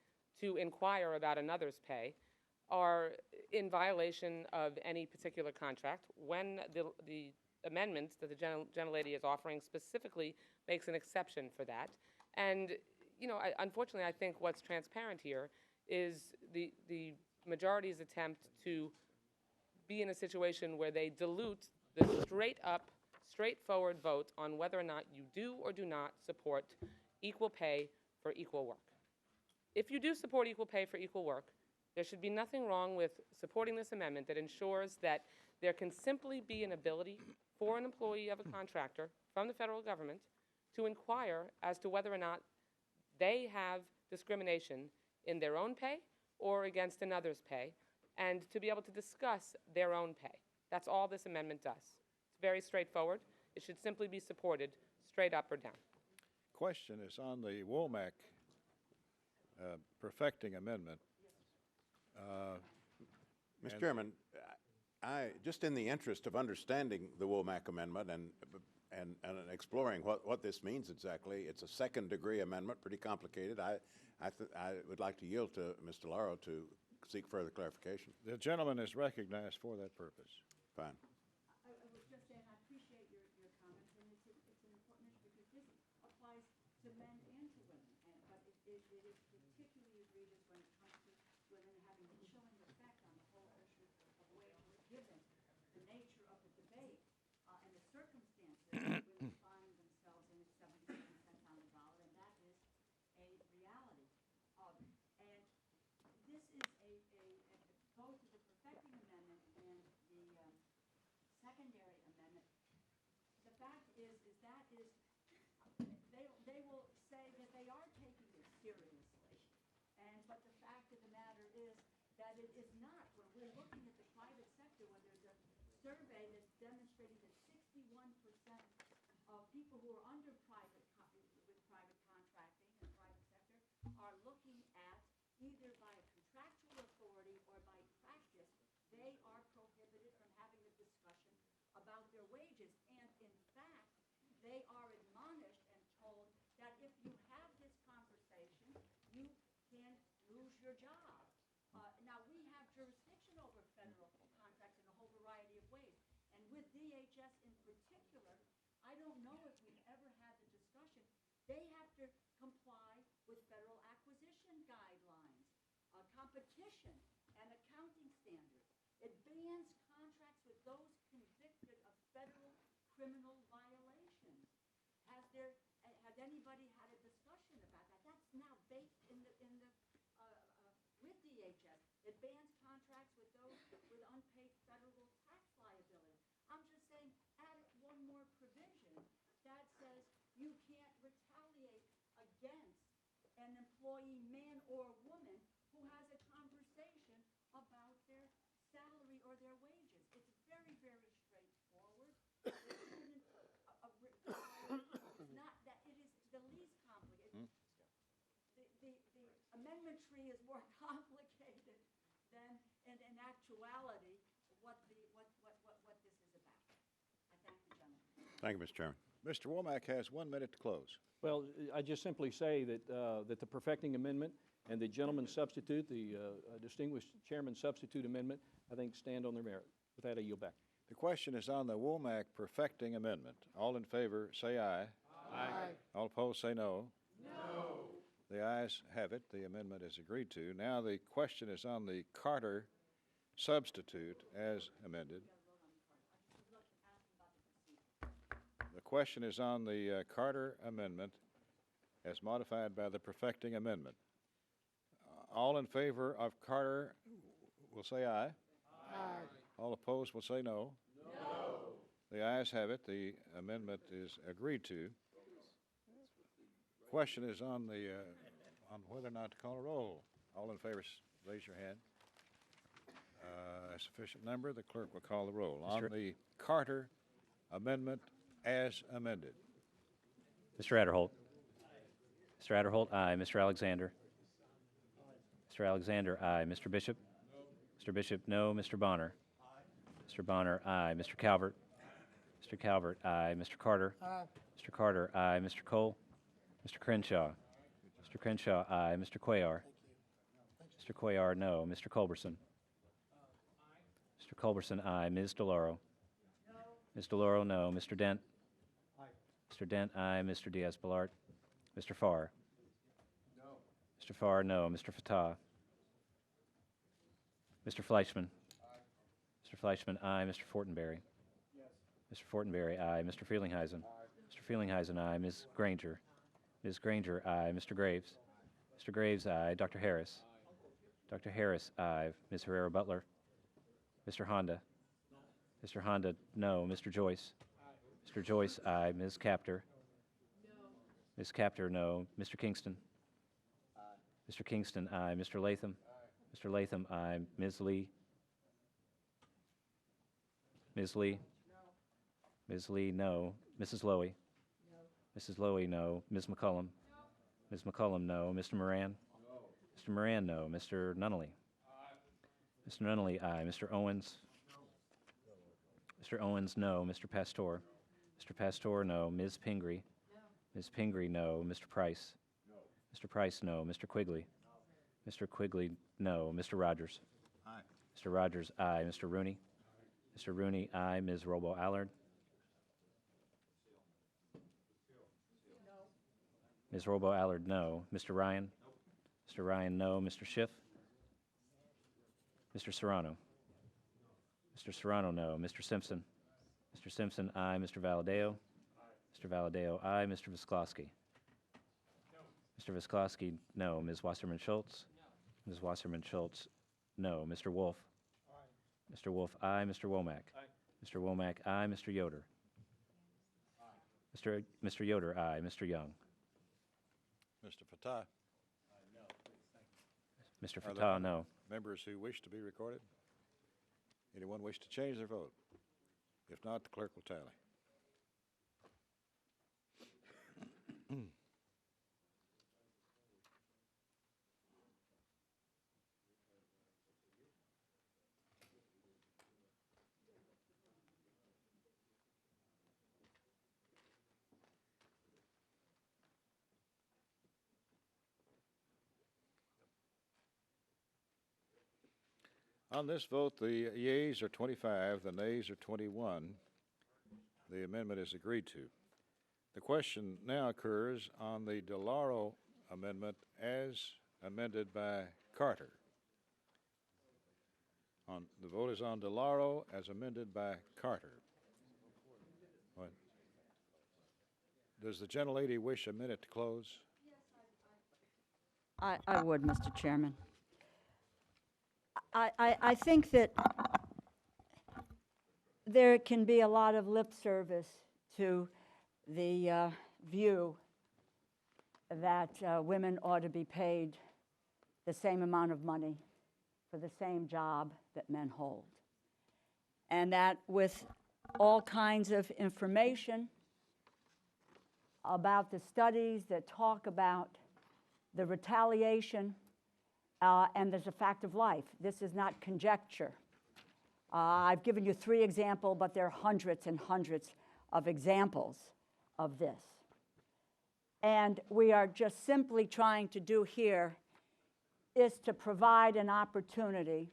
to inquire about another's pay, are in violation of any particular contract when the amendment that the gentlelady is offering specifically makes an exception for that. And, you know, unfortunately, I think what's transparent here is the majority's attempt to be in a situation where they dilute the straight-up, straightforward vote on whether or not you do or do not support equal pay for equal work. If you do support equal pay for equal work, there should be nothing wrong with supporting this amendment that ensures that there can simply be an ability for an employee of a contractor from the federal government to inquire as to whether or not they have discrimination in their own pay or against another's pay, and to be able to discuss their own pay. That's all this amendment does. It's very straightforward. It should simply be supported straight up or down. Question is on the Womack perfecting amendment. Mr. Chairman, just in the interest of understanding the Womack amendment and exploring what this means exactly, it's a second-degree amendment, pretty complicated. I would like to yield to Mr. Laro to seek further clarification. The gentleman is recognized for that purpose. Fine. I was just saying, I appreciate your comments, and it's an important issue because this applies to men and to women, but it is particularly egregious when it comes to women having a chilling effect on the whole issue of wage, given the nature of the debate and the circumstances that women find themselves in at 77 cents on the dollar, and that is a reality. And this is both the perfecting amendment and the secondary amendment. The fact is they will say that they are taking it seriously, but the fact of the matter is that it is not. When we're looking at the private sector, when there's a survey that's demonstrating that 61% of people who are under private contracting in the private sector are looking at, either by a contractual authority or by practice, they are prohibited from having a discussion about their wages. And in fact, they are admonished and told that if you have this conversation, you can lose your job. Now, we have jurisdiction over federal contracts in a whole variety of ways. And with DHS in particular, I don't know if we've ever had the discussion. They have to comply with federal acquisition guidelines, competition, and accounting standards. It bans contracts with those convicted of federal criminal violations. Has anybody had a discussion about that? That's now baked in the with DHS. It bans contracts with those with unpaid federal tax liability. I'm just saying, add one more provision that says you can't retaliate against an employee, man or woman, who has a conversation about their salary or their wages. It's very, very straightforward. It's not that it is the least complicated. The amendment tree is more complicated than, in actuality, what this is about. I thank the gentleman. Thank you, Mr. Chairman. Mr. Womack has 1 minute to close. Well, I just simply say that, that the perfecting amendment and the gentleman's substitute, the distinguished chairman's substitute amendment, I think stand on their merit. With that, I yield back. The question is on the Womack perfecting amendment. All in favor, say aye. Aye. All opposed, say no. No. The ayes have it. The amendment is agreed to. Now the question is on the Carter substitute as amended. The question is on the Carter amendment as modified by the perfecting amendment. All in favor of Carter will say aye. Aye. All opposed will say no. No. The ayes have it. The amendment is agreed to. Question is on the on whether or not to call a roll. All in favor, raise your hand. A sufficient number, the clerk will call the roll. On the Carter amendment as amended. Mr. Adderholt. Mr. Adderholt, aye. Mr. Alexander. Mr. Alexander, aye. Mr. Bishop. Mr. Bishop, no. Mr. Bonner. Mr. Bonner, aye. Mr. Calvert. Mr. Calvert, aye. Mr. Carter. Aye. Mr. Carter, aye. Mr. Cole. Mr. Crenshaw. Mr. Mr. Crenshaw, aye. Mr. Cuellar? Mr. Cuellar, no. Mr. Culberson? Mr. Culberson, aye. Ms. DeLauro? Ms. DeLauro, no. Mr. Dent? Mr. Dent, aye. Mr. Diaz-Balart? Mr. Farr? Mr. Farr, no. Mr. Fatah? Mr. Fleischman? Mr. Fleischman, aye. Mr. Fortenberry? Mr. Fortenberry, aye. Mr. Feelinghuisen? Mr. Feelinghuisen, aye. Ms. Granger? Ms. Granger, aye. Mr. Graves? Mr. Graves, aye. Dr. Harris? Dr. Harris, aye. Ms. Herrera-Butler? Mr. Honda? Mr. Honda, no. Mr. Joyce? Mr. Joyce, aye. Ms. Captor? Ms. Captor, no. Mr. Kingston? Mr. Kingston, aye. Mr. Latham? Mr. Latham, aye. Ms. Lee? Ms. Lee? Ms. Lee, no. Mrs. Lowy? Mrs. Lowy, no. Ms. McCullum? Ms. McCullum, no. Mr. Moran? Mr. Moran, no. Mr. Nunnally? Mr. Nunnally, aye. Mr. Owens? Mr. Owens, no. Mr. Pastor? Mr. Pastor, no. Ms. Pingree? Ms. Pingree, no. Mr. Price? Mr. Price, no. Mr. Quigley? Mr. Quigley, no. Mr. Rogers? Aye. Mr. Rogers, aye. Mr. Rooney? Mr. Rooney, aye. Ms. Robo-Allard? Ms. Robo-Allard, no. Mr. Ryan? Mr. Ryan, no. Mr. Schiff? Mr. Serrano? Mr. Serrano, no. Mr. Simpson? Mr. Simpson, aye. Mr. Valadeo? Mr. Valadeo, aye. Mr. Visklosky? Mr. Visklosky, no. Ms. Wasserman Schultz? Ms. Wasserman Schultz, no. Mr. Wolf? Mr. Wolf, aye. Mr. Womack? Mr. Womack, aye. Mr. Yoder? Mr. Yoder, aye. Mr. Young? Mr. Fatah? Mr. Are there Fatah, any no. members who wish to be recorded? Anyone wish to change their vote? If not, the clerk will tally. On this vote, the yeas are 25, the nays are 21. The amendment is agreed to. The question now occurs on the DeLauro amendment as amended by Carter. The vote is on DeLauro as amended by Carter. What? Does the gentlelady wish a minute to close? I would, Mr. Chairman. I think that there can be a lot of lip service to the view that women ought to be paid the same amount of money for the same job that men hold. And that with all kinds of information about the studies that talk about the retaliation and there's a fact of life. This is not conjecture. I've given you 3 examples, but there are hundreds and hundreds of examples of this. And we are just simply trying to do here is to provide an opportunity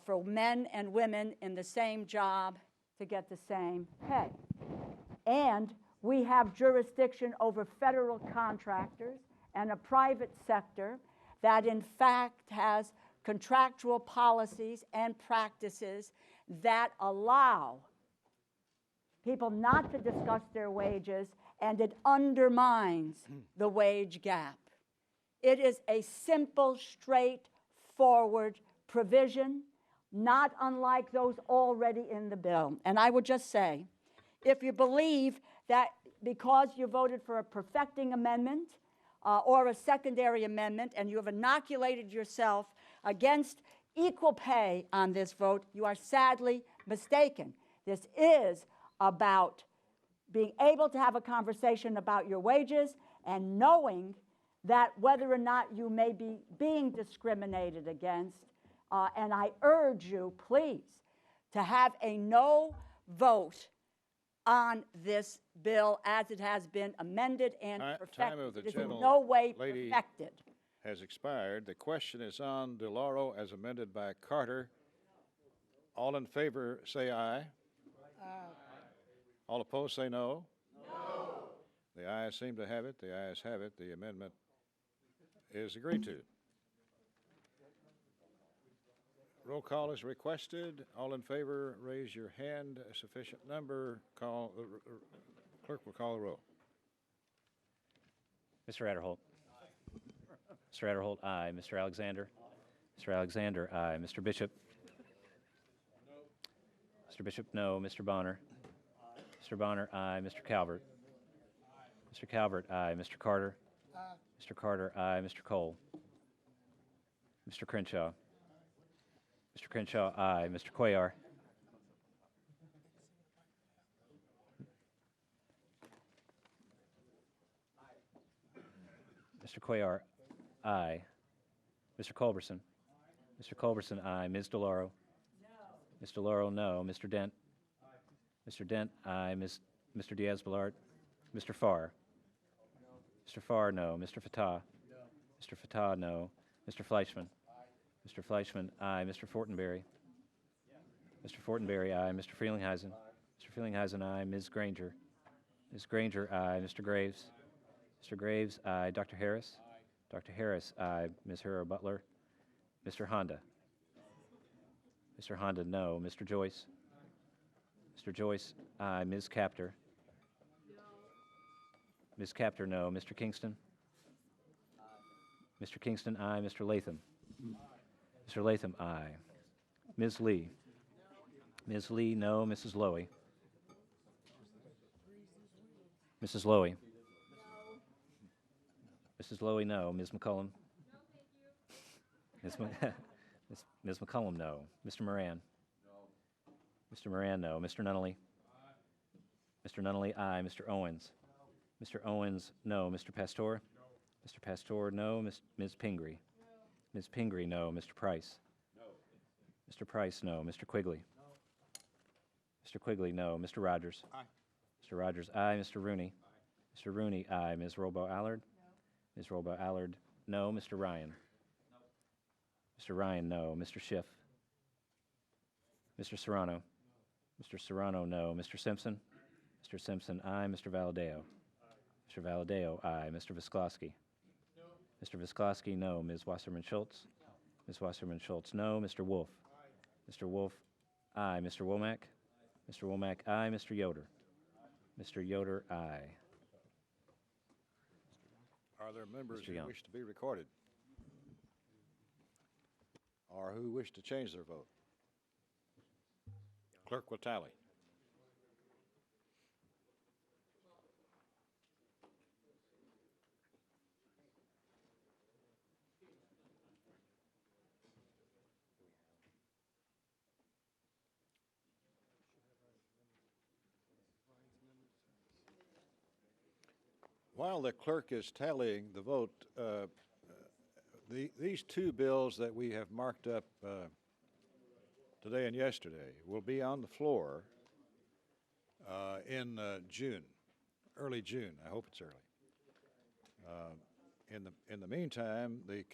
for men and women in the same job to get the same pay. And we have jurisdiction over federal contractors and a private sector that in fact has contractual policies and practices that allow people not to discuss their wages, and it undermines the wage gap. It is a simple, straightforward provision, not unlike those already in the bill. And I would just say, if you believe that because you voted for a perfecting amendment, or a secondary amendment, and you have inoculated yourself against equal pay on this vote, you are sadly mistaken. This is about being able to have a conversation about your wages and knowing that whether or not you may be being discriminated against, and I urge you, please, to have a no vote on this bill as it has been amended and Time perfected. of the It is in gentle no way lady perfected. has expired. The question is on DeLauro as amended by Carter. All in favor say aye. All opposed say no. No. The ayes seem to have it. The ayes have it. The amendment is agreed to. Roll call is requested. All in favor, raise your hand. A sufficient number. Clerk will call the roll. Mr. Adderholt. Mr. Adderholt, aye. Mr. Alexander. Mr. Alexander, aye. Mr. Bishop. Mr. Bishop, no. Mr. Bonner. Mr. Bonner, aye. Mr. Calvert. Mr. Calvert, aye. Mr. Carter. Mr. Carter, aye. Mr. Cole. Mr. Crenshaw. Mr. Crenshaw, aye. Mr. Cuellar. Mr. Cuellar, aye. Mr. Culberson. Mr. Culberson, aye. Ms. DeLauro. No. Ms. DeLauro, no. Mr. Dent. Mr. Dent, aye. Mr. Diaz-Balart. Mr. Farr. Mr. Farr, no. Mr. Fatah. Mr. Fatah, no. Mr. Fleischman. Mr. Fleischman, aye. Mr. Fortenberry. Mr. Fortenberry, aye. Mr. Frelinghuysen. Mr. Frelinghuysen, aye. Ms. Granger. Ms. Granger, aye. Mr. Graves. Mr. Graves, aye. Dr. Harris. Dr. Harris, aye. Ms. Hero Butler. Mr. Honda. Mr. Honda, no. Mr. Joyce. Mr. Joyce, aye. Ms. Captor. Ms. Captor, no. Mr. Kingston. Mr. Kingston, aye. Mr. Latham. Mr. Latham, aye. Ms. Lee. Ms. Lee, no. Mrs. Lowy. Mrs. Lowy. Mrs. Lowy, no. Ms. McCollum. Ms. McCollum, no. Mr. Moran. Mr. Moran, no. Mr. Nunnally. Mr. Nunnally, aye. Mr. Owens. Mr. Owens, no. Mr. Pastor. Mr. Pastor, no. Ms. Pingree. Ms. Pingree, no. Mr. Price. Mr. Price, no. Mr. Quigley. Mr. Quigley, no. Mr. Rogers. Mr. Rogers, aye. Mr. Rooney. Mr. Rooney, aye. Ms. Robo-Allard. Ms. Robo-Allard, no. Mr. Ryan. Mr. Ryan, no. Mr. Schiff. Mr. Serrano. Mr. Serrano, no. Mr. Simpson. Mr. Simpson, aye. Mr. Valadeo. Mr. Valadeo, aye. Mr. Visklosky. Mr. Visklosky, no. Ms. Wasserman Schultz. Ms. Wasserman Schultz, no. Mr. Wolf. Mr. Wolf, aye. Mr. Womack. Mr. Womack, aye. Mr. Yoder. Mr. Yoder, aye. Are there members Mr. who Young. wish to be recorded? Or who wish to change their vote? Clerk will tally. While the clerk is tallying the vote, these two bills that we have marked up today and yesterday will be on the floor in June, early June. I hope it's early. In the meantime, the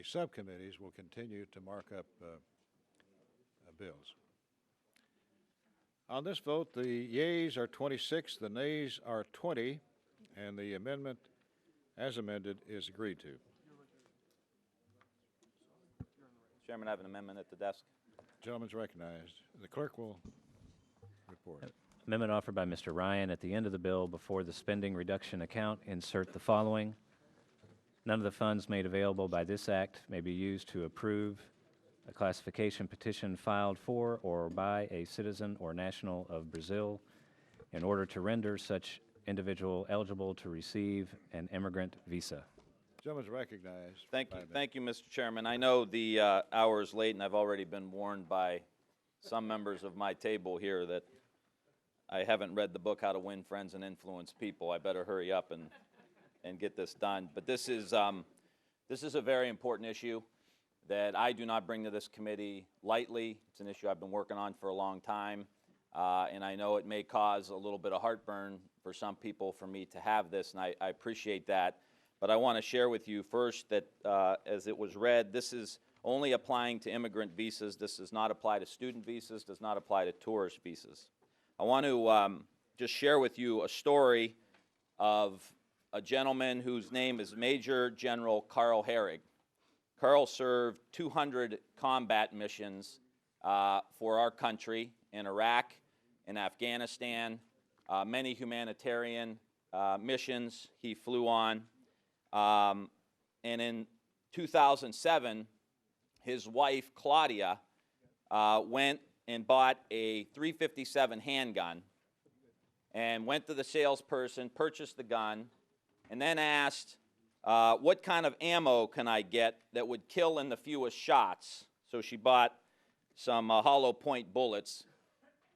subcommittees will continue to mark up bills. On this vote, the yeas are 26, the nays are 20, and the amendment as amended is agreed to. Chairman, I have an amendment at the desk. Gentleman's recognized. The clerk will report. Amendment offered by Mr. Ryan. At the end of the bill, before the spending reduction account, insert the following. None of the funds made available by this act may be used to approve a classification petition filed for or by a citizen or national of Brazil in order to render such individual eligible to receive an immigrant visa. Gentleman's recognized. Thank you, Mr. Chairman. I know the hour is late, and I've already been warned by some members of my table here that I haven't read the book, How to Win Friends and Influence People. I better hurry up and get this done. But this is a very important issue that I do not bring to this committee lightly. It's an issue I've been working on for a long time. And I know it may cause a little bit of heartburn for some people for me to have this, and I appreciate that. But I want to share with you first that, as it was read, this is only applying to immigrant visas. This does not apply to student visas, does not apply to tourist visas. I want to just share with you a story of a gentleman whose name is Major General Carl Herrig. Carl served 200 combat missions for our country in Iraq, in Afghanistan, many humanitarian missions he flew on. And in 2007, his wife, Claudia, went and bought a .357 handgun and went to the salesperson, purchased the gun, and then asked, what kind of ammo can I get that would kill in the fewest shots? So she bought some hollow point bullets,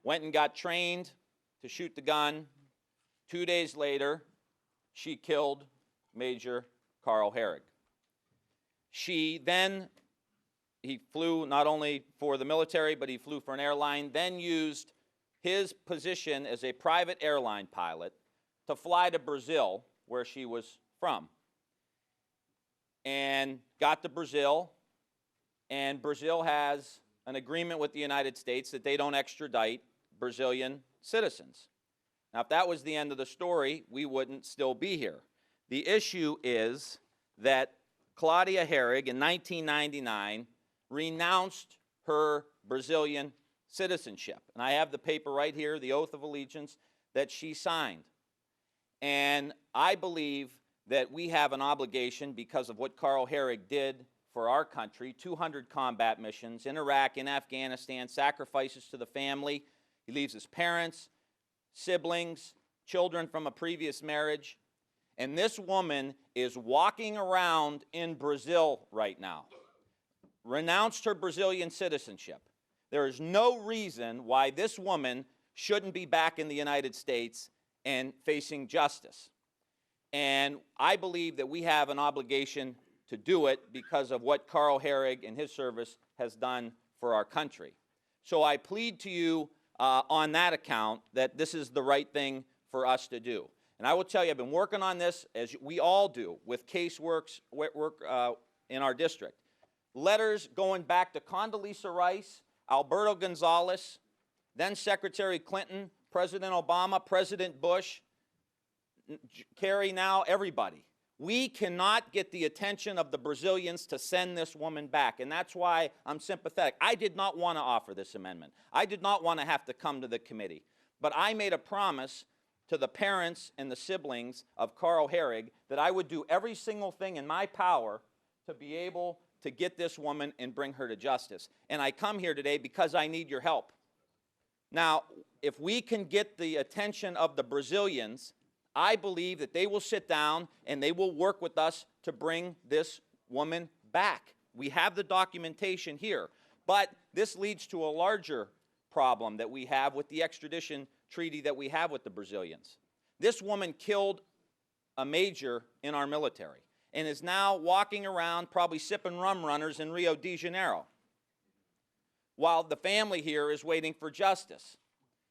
went and got trained to shoot the gun. 2 days later, she killed Major Carl Herrig. He flew not only for the military, but he flew for an airline, then used his position as a private airline pilot to fly to Brazil, where she was from, and got to Brazil, and Brazil has an agreement with the United States that they don't extradite Brazilian citizens. Now, if that was the end of the story, we wouldn't still be here. The issue is that Claudia Herrig, in 1999, renounced her Brazilian citizenship. And I have the paper right here, the oath of allegiance, that she signed. And I believe that we have an obligation, because of what Carl Herrig did for our country, 200 combat missions in Iraq, in Afghanistan, sacrifices to the family. He leaves his parents, siblings, children from a previous marriage. And this woman is walking around in Brazil right now, renounced her Brazilian citizenship. There is no reason why this woman shouldn't be back in the United States and facing justice. And I believe that we have an obligation to do it because of what Carl Herrig and his service has done for our country. So I plead to you on that account that this is the right thing for us to do. And I will tell you, I've been working on this, as we all do, with casework in our district. Letters going back to Condoleezza Rice, Alberto Gonzales, then Secretary Clinton, President Obama, President Bush, Kerry now, everybody. We cannot get the attention of the Brazilians to send this woman back, and that's why I'm sympathetic. I did not want to offer this amendment. I did not want to have to come to the committee. But I made a promise to the parents and the siblings of Carl Herrig that I would do every single thing in my power to be able to get this woman and bring her to justice. And I come here today because I need your help. Now, if we can get the attention of the Brazilians, I believe that they will sit down and they will work with us to bring this woman back. We have the documentation here. But this leads to a larger problem that we have with the extradition treaty that we have with the Brazilians. This woman killed a major in our military and is now walking around probably sipping rum runners in Rio de Janeiro while the family here is waiting for justice.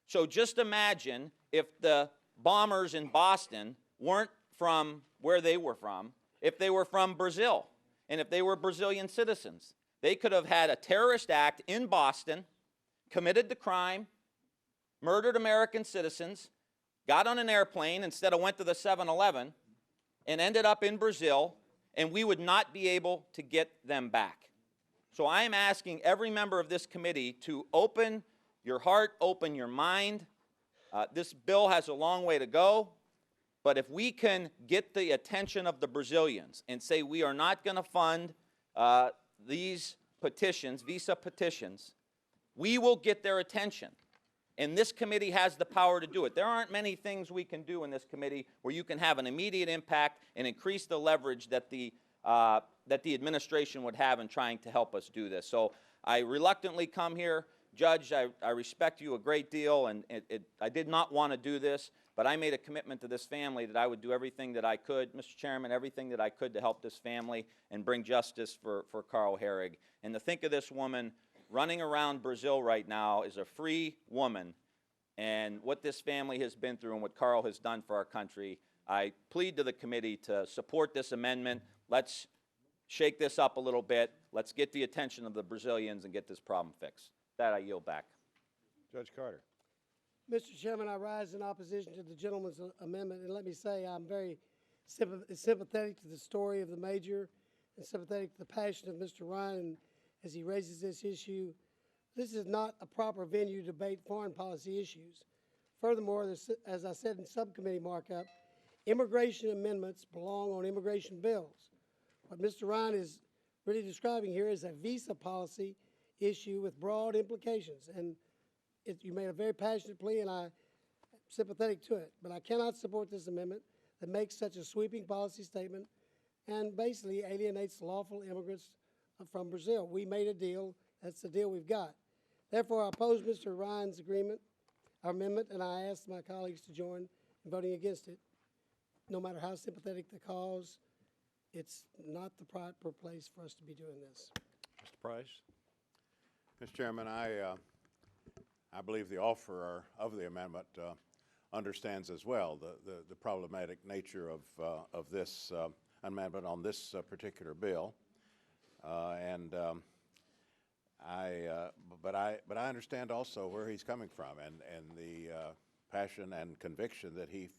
So just imagine if the bombers in Boston weren't from where they were from, if they were from Brazil, and if they were Brazilian citizens. They could have had a terrorist act in Boston, committed the crime, murdered American citizens, got on an airplane instead of went to the 7-Eleven, and ended up in Brazil, and we would not be able to get them back. So I am asking every member of this committee to open your heart, open your mind. This bill has a long way to go, but if we can get the attention of the Brazilians and say we are not going to fund these petitions, visa petitions, we will get their attention. And this committee has the power to do it. There aren't many things we can do in this committee where you can have an immediate impact and increase the leverage that the administration would have in trying to help us do this. So I reluctantly come here. Judge, I respect you a great deal, and I did not want to do this, but I made a commitment to this family that I would do everything that I could, Mr. Chairman, everything that I could to help this family and bring justice for Carl Herrig. And to think of this woman running around Brazil right now is a free woman and what this family has been through and what Carl has done for our country, I plead to the committee to support this amendment. Let's shake this up a little bit. Let's get the attention of the Brazilians and get this problem fixed. With that, I yield back. Judge Carter. Mr. Chairman, I rise in opposition to the gentleman's amendment, and let me say I'm very sympathetic to the story of the major and sympathetic to the passion of Mr. Ryan as he raises this issue. This is not a proper venue to debate foreign policy issues. Furthermore, as I said in subcommittee markup, immigration amendments belong on immigration bills. What Mr. Ryan is really describing here is a visa policy issue with broad implications, and you made a very passionate plea, and I'm sympathetic to it, but I cannot support this amendment that makes such a sweeping policy statement and basically alienates lawful immigrants from Brazil. We made a deal. That's the deal we've got. Therefore, I oppose Mr. Ryan's amendment, and I ask my colleagues to join in voting against it. No matter how sympathetic the cause, it's not the proper place for us to be doing this. Mr. Price. Mr. Chairman, I believe the offerer of the amendment understands as well the problematic nature of this amendment on this particular bill, but I understand also where he's coming from and the passion and conviction that he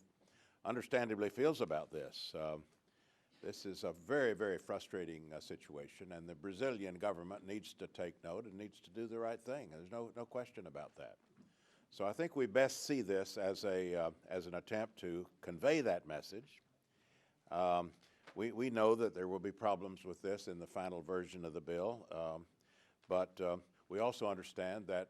understandably feels about this. This is a very, very frustrating situation, and the Brazilian government needs to take note and needs to do the right thing. There's no question about that. So I think we best see this as an attempt to convey that message. We know that there will be problems with this in the final version of the bill, but we also understand that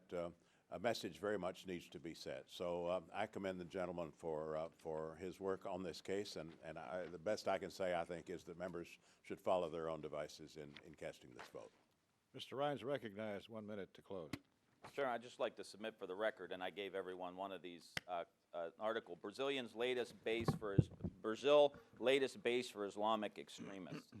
a message very much needs to be said. So I commend the gentleman for his work on this case, and the best I can say, I think, is that members should follow their own devices in casting this vote. Mr. Ryan's recognized. 1 minute to close. Sure, I'd just like to submit for the record, and I gave everyone one of these article, Brazil latest base for Islamic extremists.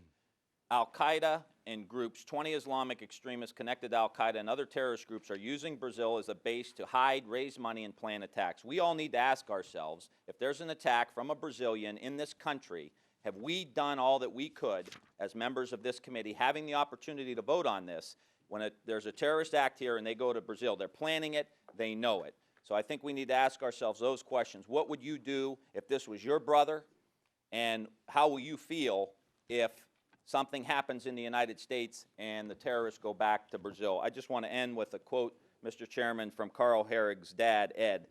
Al-Qaeda and groups, 20 Islamic extremists connected to Al-Qaeda and other terrorist groups are using Brazil as a base to hide, raise money, and plan attacks. We all need to ask ourselves, if there's an attack from a Brazilian in this country, have we done all that we could as members of this committee, having the opportunity to vote on this? When there's a terrorist act here and they go to Brazil, they're planning it, they know it. So I think we need to ask ourselves those questions. What would you do if this was your brother? And how will you feel if something happens in the United States and the terrorists go back to Brazil? I just want to end with a quote, Mr. Chairman, from Carl Herrig's dad, Ed.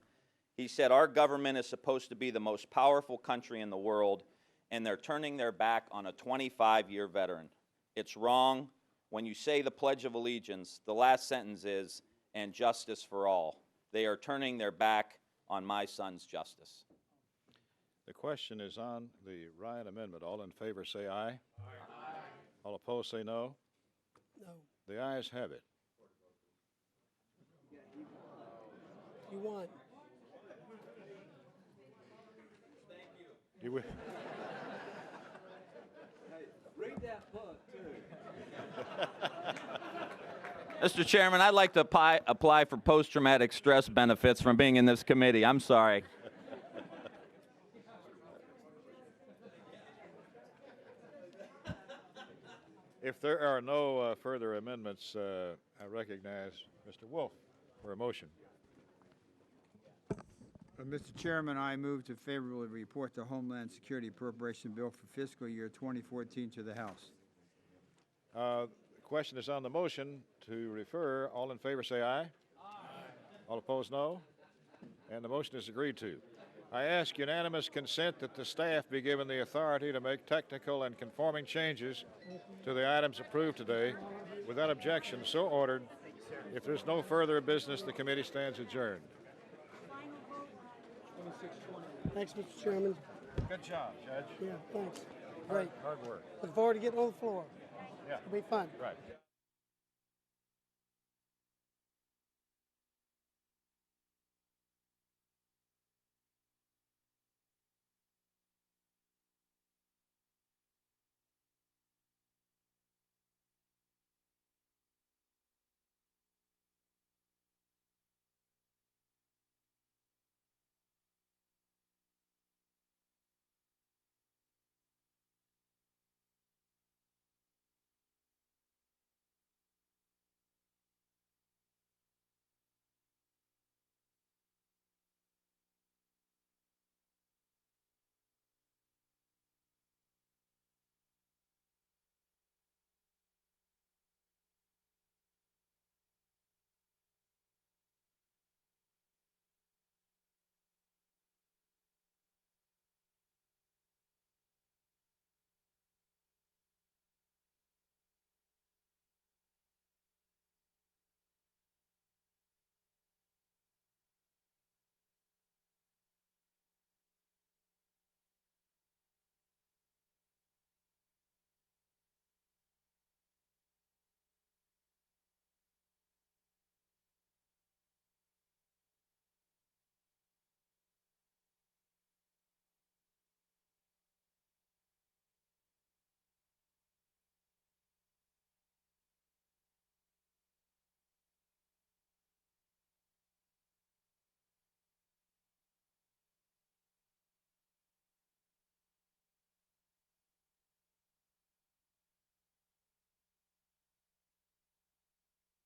He said, "Our government is supposed to be the most powerful country in the world, and they're turning their back on a 25-year veteran. It's wrong. When you say the Pledge of Allegiance, the last sentence is, and justice for all. They are turning their back on my son's justice." The question is on the Ryan amendment. All in favor say aye. Aye. All opposed say no. No. The ayes have it. You won. You will. Read that book, too. Mr. Chairman, I'd like to apply for post-traumatic stress benefits from being in this committee. I'm sorry. If there are no further amendments, I recognize Mr. Wolf for a motion. Mr. Chairman, I move to favorably report the Homeland Security Appropriation Bill for fiscal year 2014 to the House. The question is on the motion to refer. All in favor say aye. Aye. All opposed no. And the motion is agreed to. I ask unanimous consent that the staff be given the authority to make technical and conforming changes to the items approved today. Without objection, so ordered. If there's no further business, the committee stands adjourned. Thanks, Mr. Chairman. Good job, Judge. Yeah, thanks. Great. Hard work. Look forward to getting on the floor. Yeah. It'll be fun. Right.